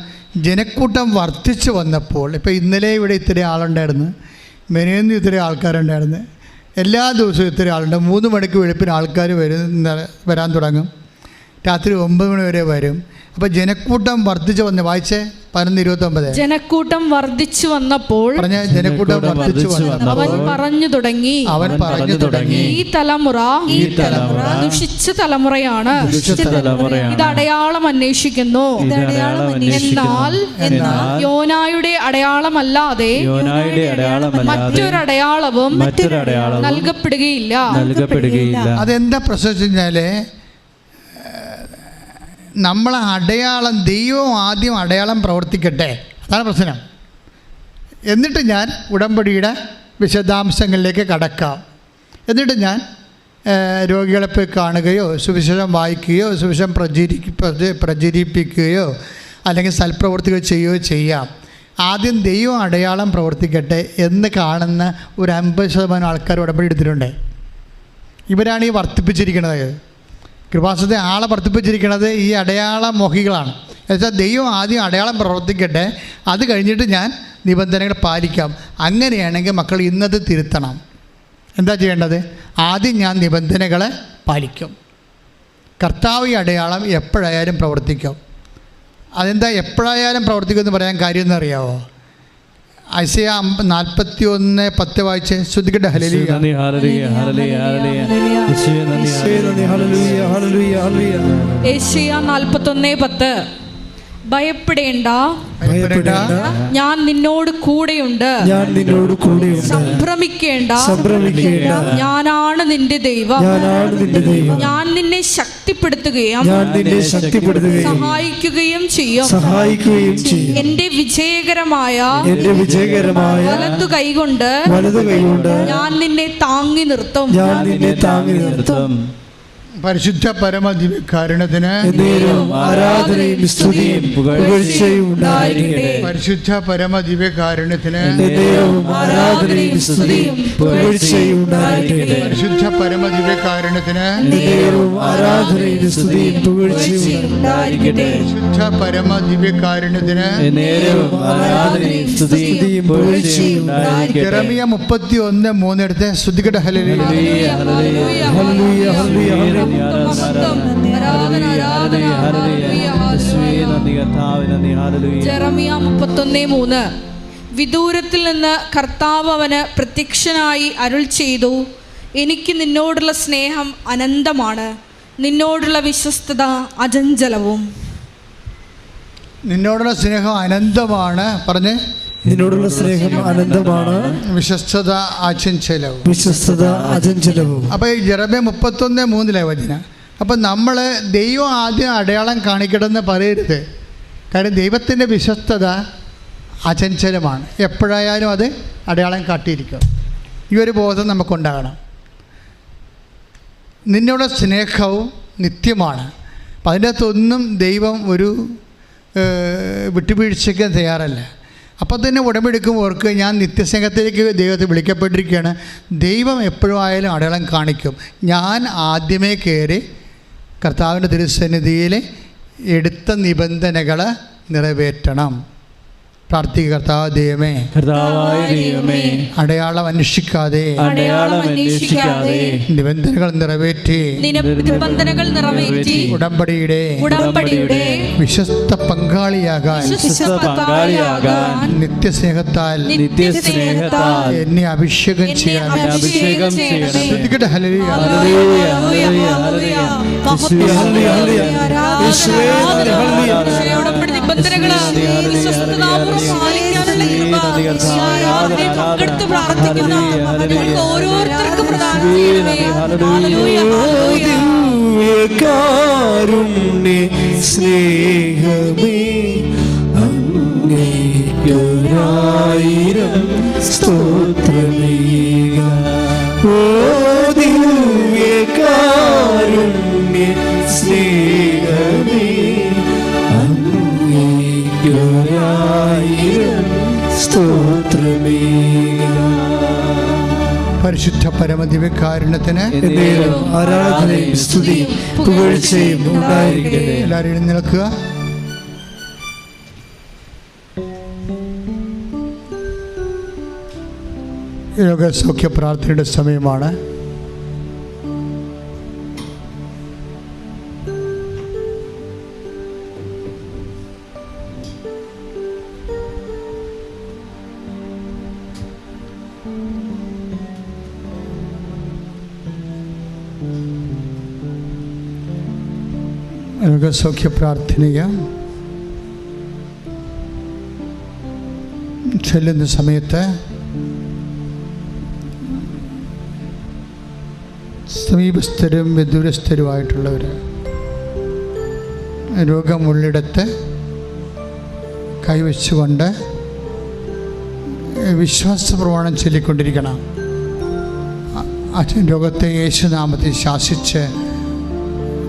ജനക്കൂട്ടം വർദ്ധിച്ചു വന്നപ്പോൾ, ഇപ്പോൾ ഇന്നലെ ഇവിടെ ഇത്രയും ആളുണ്ടായിരുന്നു, മെനേന്ന് ഇത്രയും ആൾക്കാരുണ്ടായിരുന്നു, എല്ലാ ദിവസവും ഇത്രയും ആളുണ്ട്. 3 മണിക്ക് വെളുപ്പിന് ആൾക്കാർ വരാൻ തുടങ്ങും, രാത്രി 9 മണി വരെ വരും. അപ്പോൾ ജനക്കൂട്ടം വർദ്ധിച്ചു വന്ന് വായിച്ചേ 11:29. ജനക്കൂട്ടം വർദ്ധിച്ചു വന്നപ്പോൾ ജനക്കൂട്ടം വർദ്ധിച്ചു അവൻ പറഞ്ഞു തുടങ്ങി, ഈ തലമുറ ദുഷിച്ച തലമുറയാണ്, ഇത് അടയാളം അന്വേഷിക്കുന്നു, എന്നാൽ യോനായുടെ അടയാളമല്ലാതെ മറ്റൊരടയാളവും നൽകപ്പെടുകയില്ല. അതെന്താ പ്രശ്നം വെച്ച് കഴിഞ്ഞാൽ, നമ്മളെ അടയാളം, ദൈവം ആദ്യം അടയാളം പ്രവർത്തിക്കട്ടെ, അതാണ് പ്രശ്നം. എന്നിട്ട് ഞാൻ ഉടമ്പടിയുടെ വിശദാംശങ്ങളിലേക്ക് കടക്കാം. എന്നിട്ട് ഞാൻ രോഗികളെ പോയി കാണുകയോ സുവിശേഷം വായിക്കുകയോ സുവിശേഷം പ്രചരിപ്പിക്കുകയോ അല്ലെങ്കിൽ സൽപ്രവർത്തികൾ ചെയ്യുകയോ ചെയ്യാം. ആദ്യം ദൈവം അടയാളം പ്രവർത്തിക്കട്ടെ എന്ന് കാണുന്ന ഒരു 50% ആൾക്കാർ ഉടമ്പടി എടുത്തിട്ടുണ്ട്. ഇവരാണ് ഈ വർദ്ധിപ്പിച്ചിരിക്കുന്നത്. കൃപാസനത്തെ ആളെ വർദ്ധിപ്പിച്ചിരിക്കുന്നത് ഈ അടയാള മോഹികളാണ്. എന്നുവെച്ചാൽ ദൈവം ആദ്യം അടയാളം പ്രവർത്തിക്കട്ടെ, അത് കഴിഞ്ഞിട്ട് ഞാൻ നിബന്ധനകൾ പാലിക്കാം. അങ്ങനെയാണെങ്കിൽ മക്കൾ ഇന്നത് തിരുത്തണം. എന്താ ചെയ്യേണ്ടത്? ആദ്യം ഞാൻ നിബന്ധനകളെ പാലിക്കും. കർത്താവ് ഈ അടയാളം എപ്പോഴായാലും പ്രവർത്തിക്കും. അതെന്താ എപ്പോഴായാലും പ്രവർത്തിക്കുമെന്ന് പറയാൻ കാര്യം എന്നറിയാവോ? ഐസയ്യാ 41:10 വായിച്ച് ശ്രദ്ധിക്കട്ടെ. ഹല്ലേലൂയ യേശയ്യാ 41:10. ഭയപ്പെടേണ്ട, ഞാൻ നിന്നോട് കൂടെയുണ്ട്. സംഭ്രമിക്കേണ്ട, ഞാനാണ് നിന്റെ ദൈവം. ഞാൻ നിന്നെ ശക്തിപ്പെടുത്തുകയും സഹായിക്കുകയും ചെയ്യും. എന്റെ വിജയകരമായ വലതു കൈകൊണ്ട് ഞാൻ നിന്നെ താങ്ങി നിർത്തും. പരിശുദ്ധ പരമദിവ്യകാരുണ്യത്തിന് ആരാധനയും സ്തുതിയും പുകഴ്ചയും ഉണ്ടായിരിക്കട്ടെ. പരിശുദ്ധ പരമദിവ്യകാരുണ്യത്തിന് ആരാധനയും സ്തുതിയും പുകഴ്ചയും ഉണ്ടായിരിക്കട്ടെ. പരിശുദ്ധ പരമദിവ്യകാരുണ്യത്തിന് ആരാധനയും സ്തുതിയും പുകഴ്ചയും ഉണ്ടായിരിക്കട്ടെ. പരിശുദ്ധ പരമദിവ്യകാരുണ്യത്തിന് ആരാധനയും സ്തുതിയും പുകഴ്ചയും ഉണ്ടായിരിക്കട്ടെ. യെരമ്യാ 31:3 എടുത്ത് ശ്രദ്ധിക്കട്ടെ. ഹല്ലേലൂയ ഹല്ലേലൂയ ഹല്ലേലൂയ. ജെറമിയ 31:3. വിദൂരത്തിൽ നിന്ന് കർത്താവ് അവന് പ്രത്യക്ഷനായി അരുൾ ചെയ്തു, എനിക്ക് നിന്നോടുള്ള സ്നേഹം അനന്തമാണ്, നിന്നോടുള്ള വിശ്വസ്തത അചഞ്ചലവും. നിന്നോടുള്ള സ്നേഹം അനന്തമാണ്. പറഞ്ഞ്, നിന്നോടുള്ള സ്നേഹം അനന്തമാണ്, വിശ്വസ്തത അചഞ്ചലവും. വിശ്വസ്തത അചഞ്ചലവും. അപ്പോൾ ഈ യെരമ്യാ 31:3 വചനം. അപ്പം നമ്മൾ ദൈവം ആദ്യം അടയാളം കാണിക്കണമെന്ന് പറയരുത്. കാരണം ദൈവത്തിൻ്റെ വിശ്വസ്തത അചഞ്ചലമാണ്, എപ്പോഴായാലും അത് അടയാളം കാട്ടിയിരിക്കും. ഈ ഒരു ബോധം നമുക്കുണ്ടാകണം. നിന്നോട് സ്നേഹവും നിത്യമാണ്. അപ്പം അതിൻ്റെ അകത്തൊന്നും ദൈവം ഒരു വിട്ടുവീഴ്ചയ്ക്ക് തയ്യാറല്ല. അപ്പോൾ തന്നെ ഉടമ്പെടുക്കുമ്പോർക്ക് ഞാൻ നിത്യസ്നേഹത്തിലേക്ക് ദൈവത്തെ വിളിക്കപ്പെട്ടിരിക്കുകയാണ്. ദൈവം എപ്പോഴും ആയാലും അടയാളം കാണിക്കും. ഞാൻ ആദ്യമേ കയറി കർത്താവിൻ്റെ തിരുസന്നിധിയിൽ എടുത്ത നിബന്ധനകൾ നിറവേറ്റണം. പ്രാർത്ഥിക്കുക. കർത്താവ് ദൈവമേ, അടയാളം അന്വേഷിക്കാതെ നിബന്ധനകൾ നിറവേറ്റി ഉടമ്പടിയുടെ വിശ്വസ്ത പങ്കാളിയാകാൻ നിത്യസ്നേഹത്താൽ എന്നെ അഭിഷേകം ചെയ്യാൻ ശ്രദ്ധിക്കട്ടെ. ഹല്ലേലൂയ നിബന്ധനകള് വിശ്വസ്തതാപൂർവ്വം പാലിക്കാനുള്ള കൃപ ആരാധനയിൽ പങ്കെടുത്ത് പ്രാർത്ഥിക്കുന്ന ഞങ്ങൾക്ക് ഓരോരുത്തർക്കും പ്രദാനം ചെയ്യണമേ. Hallelujah, hallelujah. കാരുണ്യ സ്നേഹമേ അങ്ങേക്കൊരായിരം സ്തോത്രമേക. ഓ ദിവ്യ കാരുണ്യ സ്നേഹമേ അങ്ങേക്കൊരായിരം സ്തോത്രമേക. പരിശുദ്ധ പരമദിവ്യകാരുണ്യത്തിന് ആരാധനയും സ്തുതിയും പുകഴ്ചയും ഉണ്ടായിരിക്കട്ടെ. എല്ലാവരും എഴുന്നേൽക്കുക. രോഗസൗഖ്യ പ്രാർത്ഥനയുടെ സമയമാണ്. രോഗസൗഖ്യ പ്രാർത്ഥനയെ ചെല്ലുന്ന സമയത്ത് സമീപസ്ഥരും വിദൂരസ്ഥരുമായിട്ടുള്ളവർ രോഗമുള്ളിടത്ത് കൈവച്ചുകൊണ്ട് വിശ്വാസപ്രമാണം ചൊല്ലിക്കൊണ്ടിരിക്കണം. അച്ഛൻ രോഗത്തെ യേശുനാമത്തിൽ ശാസിച്ച്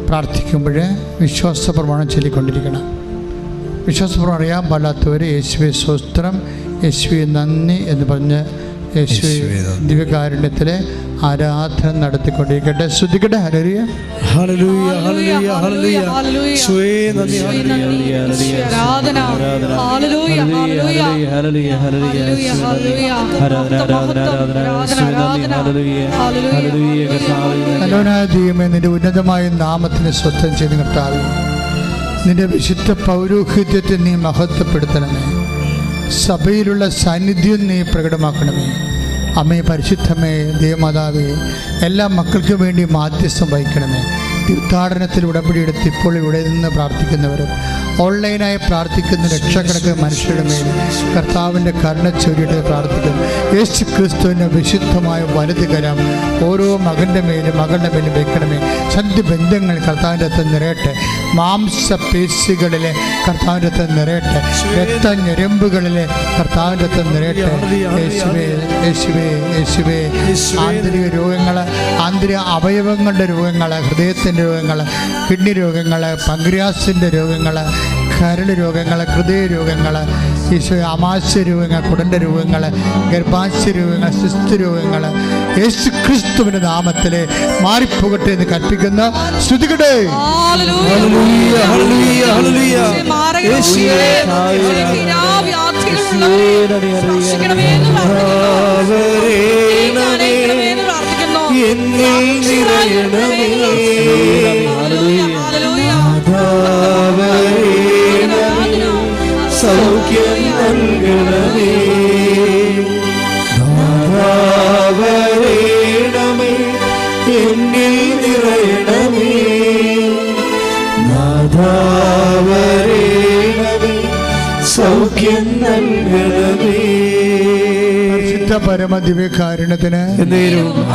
പ്രാർത്ഥിക്കുമ്പോൾ വിശ്വാസപ്രമാണം ചൊല്ലിക്കൊണ്ടിരിക്കണം. വിശ്വാസപ്രമാണം അറിയാൻ പാടാത്തവർ യേശുവേ സ്തോത്രം, യേശുവേ നന്ദി എന്ന് പറഞ്ഞ് യേശുവേ ദിവ്യകാരുണ്യത്തിലെ ആരാധന നടത്തിക്കൊണ്ടിരിക്കട്ടെ. ശ്രദ്ധിക്കട്ടെ. Hallelujah, hallelujah, hallelujah, hallelujah. യേശുവേ നന്ദി, ഹല്ലേലൂയ, ആരാധന. ഹല്ലേലൂയ, ഹല്ലേലൂയ, ഹല്ലേലൂയ, ഹല്ലേലൂയ, ഹല്ലേലൂയ. നല്ലവനായ ദൈവമേ, നിന്റെ ഉന്നതമായ നാമത്തിന് സ്വസ്ഥം ചെയ്ത് നിർത്താവേ. നിന്റെ വിശുദ്ധ പൗരോഹിത്യത്തെ നീ മഹത്വപ്പെടുത്തണമേ. സഭയിലുള്ള സാന്നിധ്യം നീ പ്രകടമാക്കണമേ. അമ്മേ, പരിശുദ്ധമേ, ദേവമാതാവേ, എല്ലാ മക്കൾക്കും വേണ്ടി മാധ്യസ്ഥം വഹിക്കണമേ. തീർത്ഥാടനത്തിൽ ഉടമ്പടിയെടുത്ത് ഇപ്പോൾ ഇവിടെ നിന്ന് പ്രാർത്ഥിക്കുന്നവരും ഓൺലൈനായി പ്രാർത്ഥിക്കുന്ന ലക്ഷക്കണക്കിന് മനുഷ്യരുടെ മേൽ കർത്താവിൻ്റെ കരുണ ചൊരിയിട്ട് പ്രാർത്ഥിക്കുന്നു. യേശു ക്രിസ്തുവിൻ്റെ വിശുദ്ധമായ വലത് കരം ഓരോ മകൻ്റെ മേലും മകളുടെ മേലും വയ്ക്കണമേ. സന്ധിബന്ധങ്ങൾ കർത്താവിൻ്റെ അകത്ത് നിറയട്ടെ. മാംസപേശികളിലെ കർത്താവിൻ്റെ അകത്ത് നിറയട്ടെ. രക്തഞരമ്പുകളിലെ കർത്താവിൻ്റെ അകത്ത് നിറയട്ടെ. യേശുവേ, യേശുവേ, യേശുവേ. ആന്തരിക രോഗങ്ങൾ, ആന്തരിക അവയവങ്ങളുടെ രോഗങ്ങൾ, ഹൃദയത്തിൻ്റെ രോഗങ്ങൾ, കിഡ്നി രോഗങ്ങൾ, പങ്ക്രിയാസിൻ്റെ രോഗങ്ങൾ, കരൾ രോഗങ്ങൾ, ഹൃദയ രോഗങ്ങൾ, ഈശോ ആമാശയ രോഗങ്ങൾ, കുടൻ്റെ രോഗങ്ങൾ, ഗർഭാശയ രോഗങ്ങൾ, സിസ്ത് രോഗങ്ങൾ യേശു ക്രിസ്തുവിൻ്റെ നാമത്തിൽ മാറിപ്പോകട്ടെ എന്ന് കൽപ്പിക്കുന്ന ശ്രുതികട്ടെ. Hallelujah, hallelujah, hallelujah. എന്നിൽ നിറയണമേ, സൗഖ്യം നൽകണമേ, നാഥാവരേണമേ, എന്നിൽ നിറയണമേ, നാഥാവരേണമേ, സൗഖ്യം നൽകണമേ. പരിശുദ്ധ പരമദിവ്യകാരുണ്യത്തിന്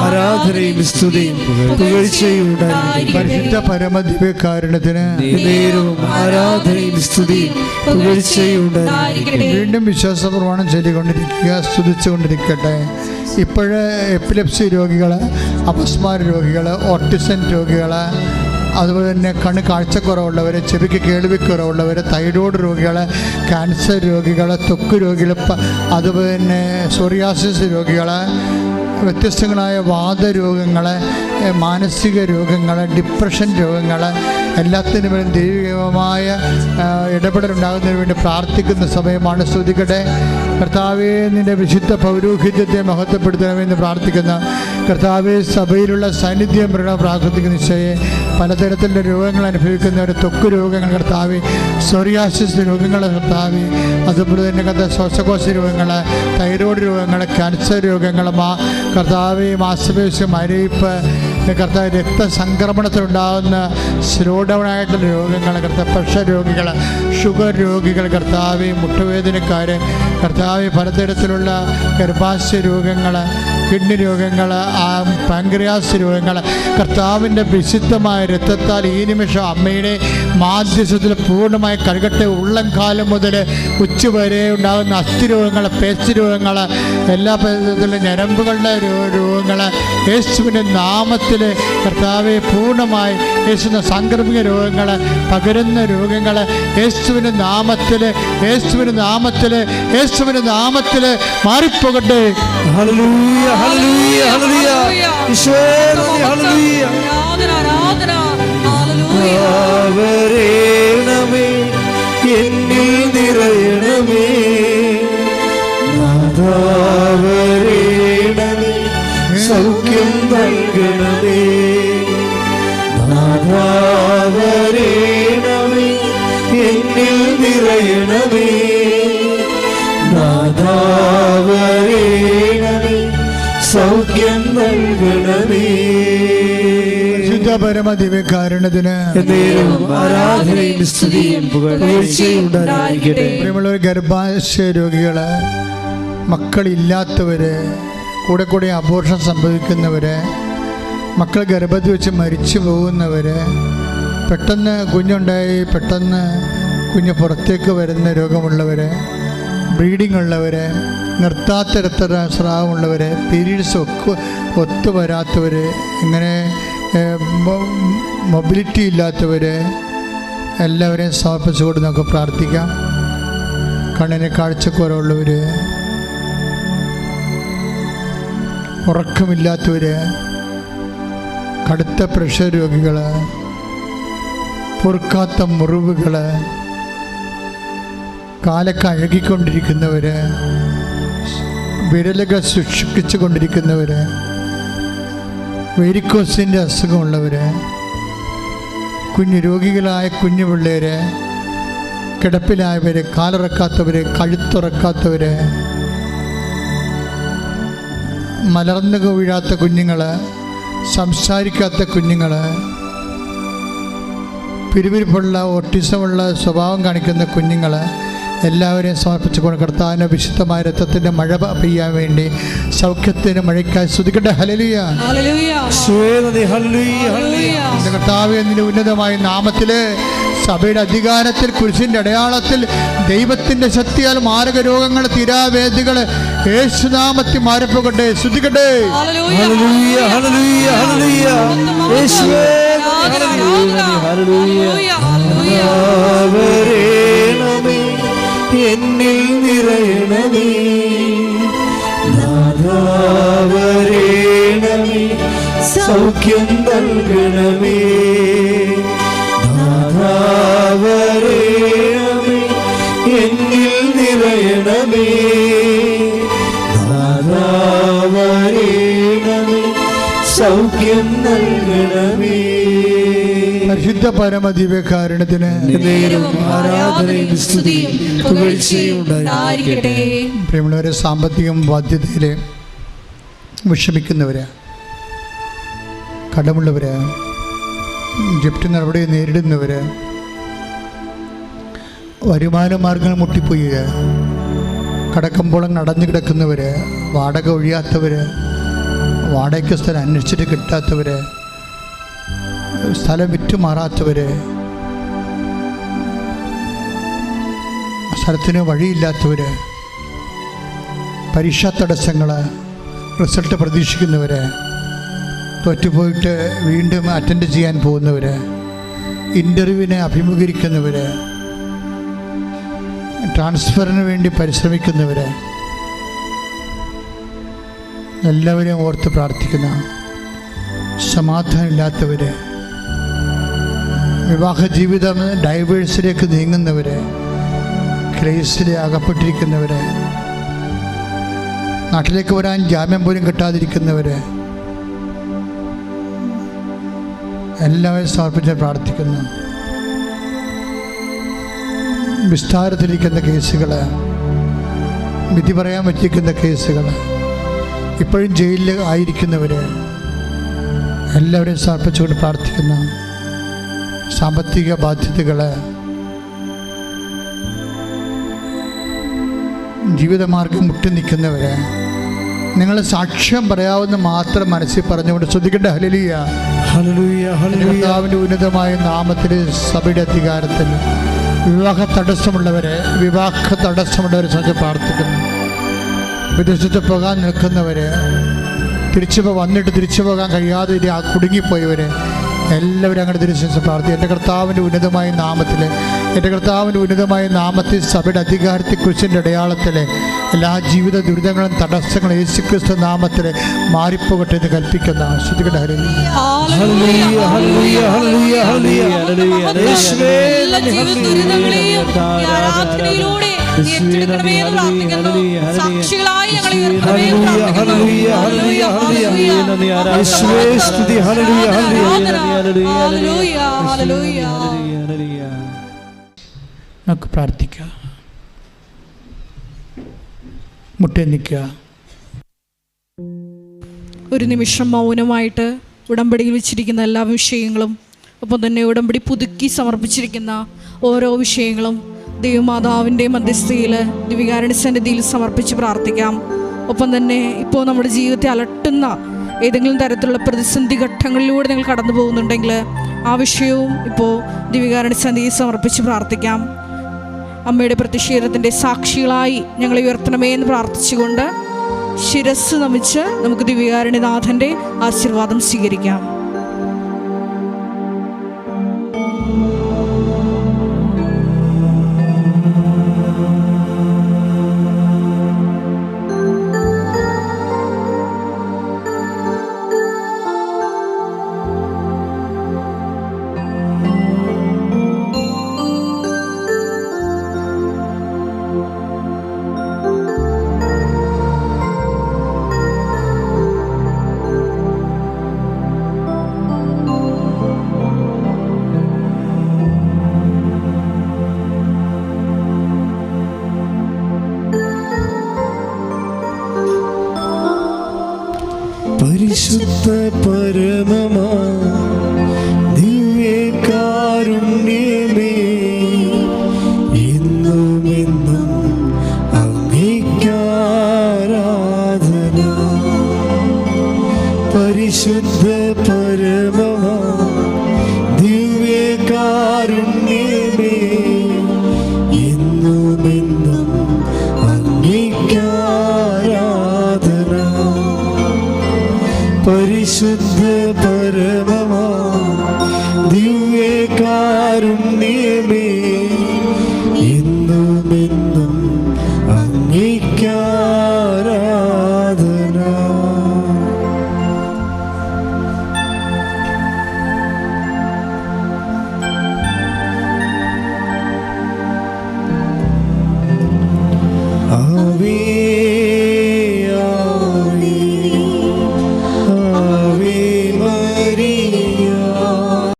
ആരാധനയും സ്തുതിയും പുകഴ്ചയും ഉണ്ടായിരിക്കട്ടെ. പരിശുദ്ധ പരമദിവ്യകാരുണ്യത്തിന് ആരാധനയും സ്തുതിയും പുകഴ്ചയും ഉണ്ടായിരിക്കട്ടെ. വീണ്ടും വിശ്വാസപ്രമാണം ചൊല്ലിക്കൊണ്ടിരിക്കുക, സ്തുതിച്ചുകൊണ്ടിരിക്കട്ടെ. ഇപ്പോഴ് എപ്പിലെപ്സി രോഗികൾ, അപസ്മാര രോഗികൾ, ഓട്ടിസം രോഗികൾ, അതുപോലെ തന്നെ കണ്ണ് കാഴ്ചക്കുറവുള്ളവർ, ചെവിക്ക് കേൾവിക്കുറവുള്ളവർ, തൈറോയ്ഡ് രോഗികൾ, ക്യാൻസർ രോഗികൾ, ത്വക്ക് രോഗികൾ, അതുപോലെ തന്നെ സോറിയാസിസ് രോഗികൾ, വ്യത്യസ്തങ്ങളായ വാതരോഗങ്ങൾ, മാനസിക രോഗങ്ങൾ, ഡിപ്രഷൻ രോഗങ്ങൾ, എല്ലാത്തിനും വേണ്ടി ദൈവികമായ ഇടപെടലുണ്ടാകുന്നതിന് വേണ്ടി പ്രാർത്ഥിക്കുന്ന സമയമാണ്. സ്തുതിക്കട്ടെ. കർത്താവേ, നിന്റെ വിശുദ്ധ പൗരോഹിത്യത്തെ മഹത്വപ്പെടുത്തണമെന്ന് പ്രാർത്ഥിക്കുന്ന കർത്താവെ സഭയിലുള്ള സാന്നിധ്യം പ്രാർത്ഥിക്കുന്ന ഈശോയെ, പലതരത്തിലുള്ള രോഗങ്ങൾ അനുഭവിക്കുന്നവർ, ത്വക്ക് രോഗങ്ങൾ കർത്താവെ, സോറിയാസിസ് രോഗങ്ങൾ കർത്താവെ, അതുപോലെ തന്നെ ശ്വാസകോശ രോഗങ്ങൾ, തൈറോയ്ഡ് രോഗങ്ങൾ, ക്യാൻസർ രോഗങ്ങൾ, കർത്താവെ മാസപേശി മരവിപ്പ്, കർത്താവ് രക്തസംക്രമണത്തിലുണ്ടാകുന്ന സ്ലോ ഡൗൺ ആയിട്ടുള്ള രോഗങ്ങൾ, കർത്താവ് പ്രഷർ രോഗികൾ, ഷുഗർ രോഗികൾ, കർത്താവ് മുട്ടുവേദനക്കാർ, കർത്താവ് പലതരത്തിലുള്ള ഗർഭാശയ രോഗങ്ങൾ, കിഡ്നി രോഗങ്ങൾ, പാൻക്രിയാസ് രോഗങ്ങൾ, കർത്താവിൻ്റെ വിശുദ്ധമായ രക്തത്താൽ ഈ നിമിഷം അമ്മയുടെ മാധ്യസ്ഥത്തിൽ പൂർണ്ണമായി കഴുകട്ടെ. ഉള്ളംകാലം മുതൽ ഉച്ചവരെ ഉണ്ടാകുന്ന അസ്ഥിരോഗങ്ങൾ, പേശി രോഗങ്ങൾ, എല്ലാ തരത്തിലുള്ള ഞരമ്പുകളുടെ രോഗങ്ങൾ യേശുവിൻ്റെ നാമത്തിൽ കർത്താവെ പൂർണ്ണമായി യേശുവിൻ്റെ സാംക്രമിക രോഗങ്ങൾ, പകരുന്ന രോഗങ്ങൾ യേശുവിൻ്റെ നാമത്തിൽ, യേശുവിൻ്റെ നാമത്തിൽ, യേശുവിൻ്റെ നാമത്തിൽ മാറിപ്പോകട്ടെ. ഹല്ലേലൂയ, ഹല്ലേലൂയ, ഹല്ലേലൂയ. ഈശോയേ നന്ദി, ഹല്ലേലൂയ. വരേണമേ, എന്നിൽ നിറയണമേ, നാഥാ വരേണമേ, സൗഖ്യം നൽകണമേ, നാഥാ വരേണമേ, എന്നിൽ നിറയണമേ, നാഥാ വരേണമേ, സൗഖ്യം നൽകണമേ. പരമദിവ്യകാരുണ്യത്തിന് ആരാധനയും സ്തുതിയും പുകഴ്ചയും ഉണ്ടായിരിക്കട്ടെ. പ്രിയമുള്ളവർ, ഗർഭാശയ രോഗികള്, മക്കളില്ലാത്തവര്, കൂടെ കൂടെ അബോർഷൻ സംഭവിക്കുന്നവര്, മക്കൾ ഗർഭത്തിൽ വെച്ച് മരിച്ചു പോകുന്നവര്, പെട്ടെന്ന് കുഞ്ഞുണ്ടായി പെട്ടെന്ന് കുഞ്ഞ് പുറത്തേക്ക് വരുന്ന രോഗമുള്ളവര്, ബ്ലീഡിംഗ് ഉള്ളവര്, നിർത്താത്ത രക്തസ്രാവമുള്ളവര്, പീരീഡ്സ് ഒത്തു വരാത്തവര്, ഇങ്ങനെ മൊബിലിറ്റി ഇല്ലാത്തവർ, എല്ലാവരെയും സമർപ്പിച്ചുകൊണ്ട് നമുക്ക് പ്രാർത്ഥിക്കാം. കണ്ണിന് കാഴ്ചക്കുറവുള്ളവർ, ഉറക്കമില്ലാത്തവർ, കടുത്ത പ്രഷർ രോഗികൾ, പൊറുക്കാത്ത മുറിവുകൾ, കാലൊക്കെ അഴകിക്കൊണ്ടിരിക്കുന്നവർ, വിരലുകൾ സൂക്ഷിച്ചു കൊണ്ടിരിക്കുന്നവർ, വെരിക്കോസിൻ്റെ അസുഖമുള്ളവർ, കുഞ്ഞു രോഗികളായ കുഞ്ഞു പിള്ളേർ, കിടപ്പിലായവർ, കാലിറക്കാത്തവർ, കഴുത്തുറക്കാത്തവർ, മലർന്നു വീഴാത്ത കുഞ്ഞുങ്ങൾ, സംസാരിക്കാത്ത കുഞ്ഞുങ്ങൾ, പിരിപിരിപ്പുള്ള ഓട്ടിസമുള്ള സ്വഭാവം കാണിക്കുന്ന കുഞ്ഞുങ്ങൾ, എല്ലാവരെയും സമർപ്പിച്ചുകൊണ്ട് കർത്താവിൻ്റെ വിശുദ്ധമായ രക്തത്തിൻ്റെ മഴ പെയ്യാൻ വേണ്ടി സൗഖ്യത്തിന് മഴയ്ക്കായി സ്തുതിക്കട്ടെ. ഹല്ലേലൂയ, കർത്താവേ, നിന്റെ ഉന്നതമായ നാമത്തില് സഭയുടെ അധികാരത്തിൽ കുരിശിന്റെ അടയാളത്തിൽ ദൈവത്തിന്റെ ശക്തിയാൽ മാരക രോഗങ്ങൾ, തീരാവേദികൾ യേശുനാമത്തിൽ മാറിപ്പോകട്ടെ. സ്തുതിക്കട്ടെ. ഹല്ലേലൂയ, ഹല്ലേലൂയ, ഹല്ലേലൂയ. യേശുവേ വരേണമേ, എന്നിൽ നിറയണമേ, നാഥാ വരേണമേ, സൗഖ്യം നൽകണമേ, നാഥാ വരേണമേ, എന്നിൽ നിറയണമേ, നാഥാ വരേണമേ, സൗഖ്യം നൽകണമേ. പരിശുദ്ധ പരമദിവ്യകാരുണ്യത്തിന് ആരാധനയും സ്തുതിയും പുകഴ്ചയും ഉണ്ടായിരിക്കട്ടെ. പ്രിയമുള്ളവരെ, സാമ്പത്തിക ബാധ്യതയിൽ വിഷമിക്കുന്നവര്, കടമുള്ളവര്, ജപ്തി നടപടി നേരിടുന്നവര്, വരുമാന മാർഗങ്ങൾ മുട്ടിപ്പോയി കടക്കമ്പോളം അടഞ്ഞു കിടക്കുന്നവര്, വാടക ഒഴിയാത്തവര്, വാടകയ്ക്ക് സ്ഥലം അന്വേഷിച്ചിട്ട് കിട്ടാത്തവര്, സ്ഥലം വിറ്റുമാറാത്തവര്, സ്ഥലത്തിന് വഴിയില്ലാത്തവര്, പരീക്ഷാ തടസ്സങ്ങൾ, റിസൾട്ട് പ്രതീക്ഷിക്കുന്നവര്, തോറ്റുപോയിട്ട് വീണ്ടും അറ്റൻഡ് ചെയ്യാൻ പോകുന്നവർ, ഇൻ്റർവ്യൂവിനെ അഭിമുഖീകരിക്കുന്നവർ, ട്രാൻസ്ഫറിന് വേണ്ടി പരിശ്രമിക്കുന്നവർ, എല്ലാവരെയും ഓർത്ത് പ്രാർത്ഥിക്കുന്ന, സമാധാനമില്ലാത്തവർ, വിവാഹ ജീവിതം ഡൈവേഴ്സിലേക്ക് നീങ്ങുന്നവർ, കേസിൽ അകപ്പെട്ടിരിക്കുന്നവർ, നാട്ടിലേക്ക് വരാൻ ജാമ്യം പോലും കിട്ടാതിരിക്കുന്നവർ, എല്ലാവരും സമർപ്പിച്ച് പ്രാർത്ഥിക്കുന്നു. വിസ്താരത്തിലിരിക്കുന്ന കേസുകൾ, വിധി പറയാൻ പറ്റിയിരിക്കുന്ന കേസുകൾ, ഇപ്പോഴും ജയിലിൽ ആയിരിക്കുന്നവർ എല്ലാവരെയും സമർപ്പിച്ചുകൊണ്ട് പ്രാർത്ഥിക്കുന്നു. സാമ്പത്തിക ബാധ്യതകൾ, ജീവിതമാർഗം മുട്ടി നിൽക്കുന്നവർ, നിങ്ങൾ സാക്ഷ്യം പറയാവുന്ന മാത്രം മനസ്സിൽ പറഞ്ഞുകൊണ്ട് ശ്രദ്ധിക്കേണ്ട. Hallelujah, hallelujah, hallelujah. കർത്താവിൻ്റെ ഉന്നതമായ നാമത്തിൽ സഭയുടെ അധികാരത്തിൽ വിവാഹ തടസ്സമുള്ളവരെ സംബന്ധിച്ച് പ്രാർത്ഥിക്കുന്നു. വിദേശത്ത് പോകാൻ നിൽക്കുന്നവരെ, വന്നിട്ട് തിരിച്ചു പോകാൻ കഴിയാതെ കുടുങ്ങിപ്പോയവരെ എല്ലാവരും അങ്ങനെ തിരിച്ചു പ്രാർത്ഥിക്കും. എൻ്റെ കർത്താവിൻ്റെ ഉന്നതമായ നാമത്തിൽ സഭയുടെ അധികാരത്തിൽ കുരിശിൻ്റെ അടയാളത്തിൽ എല്ലാ ജീവിത ദുരിതങ്ങളും തടസ്സങ്ങളും യേശുക്രിസ്തു നാമത്തിൽ മാറിപ്പോകട്ടെ എന്ന് കൽപ്പിക്കുന്ന ശ്രദ്ധിക്കട്ടെ. Hallelujah, hallelujah, hallelujah, hallelujah. യേശുവേ, എല്ലാ ജീവിത ദുരിതങ്ങളെയും ഈ ആരാധനയിലൂടെ ഏറ്റെടുക്കണമേ എന്ന് പ്രാർത്ഥിക്കുന്നു. സാക്ഷികളായി ഞങ്ങളെ ഉയർത്തണമേ എന്ന് പ്രാർത്ഥിക്കുന്നു. Hallelujah, hallelujah. യേശുവേ സ്തുതി. Hallelujah, hallelujah. Hallelujah, hallelujah. നമുക്ക് പ്രാർത്ഥിക്കാം. മുട്ടേ നിൽക്കുക. ഒരു നിമിഷം മൗനമായിട്ട് ഉടമ്പടിയിൽ വെച്ചിരിക്കുന്ന എല്ലാ വിഷയങ്ങളും, ഒപ്പം തന്നെ ഉടമ്പടി പുതുക്കി സമർപ്പിച്ചിരിക്കുന്ന ഓരോ വിഷയങ്ങളും ദൈവമാതാവിൻ്റെ മധ്യസ്ഥയിൽ ദിവികാരുണ്യ സന്നിധിയിൽ സമർപ്പിച്ച് പ്രാർത്ഥിക്കാം. ഒപ്പം തന്നെ ഇപ്പോൾ നമ്മുടെ ജീവിതത്തെ അലട്ടുന്ന ഏതെങ്കിലും തരത്തിലുള്ള പ്രതിസന്ധി ഘട്ടങ്ങളിലൂടെ നിങ്ങൾ കടന്നു പോകുന്നുണ്ടെങ്കിൽ ആ വിഷയവും ഇപ്പോൾ ദിവികാരുണ്യ സന്നിധിയിൽ സമർപ്പിച്ച് പ്രാർത്ഥിക്കാം. അമ്മയുടെ പ്രതിഷേധത്തിൻ്റെ സാക്ഷികളായി ഞങ്ങളെ ഉയർത്തണമേ എന്ന് പ്രാർത്ഥിച്ചുകൊണ്ട് ശിരസ് നമിച്ച് നമുക്ക് ദിവികാരുണ്യനാഥൻ്റെ ആശീർവാദം സ്വീകരിക്കാം. പരിശുദ്ധ പരമമാ ദിവ്യകാരുണ്യമേ, എന്നുമെന്നും അങ്ങേയ്ക്കാരാധന. പരിശുദ്ധ പരമമാ ദിവ്യകാരുണ്യമേ, എന്നുമെന്നും അങ്ങേയ്ക്കാരാധന. പരിശുദ്ധ പരമമാ ദിവ്യകാരുണ്യമേ,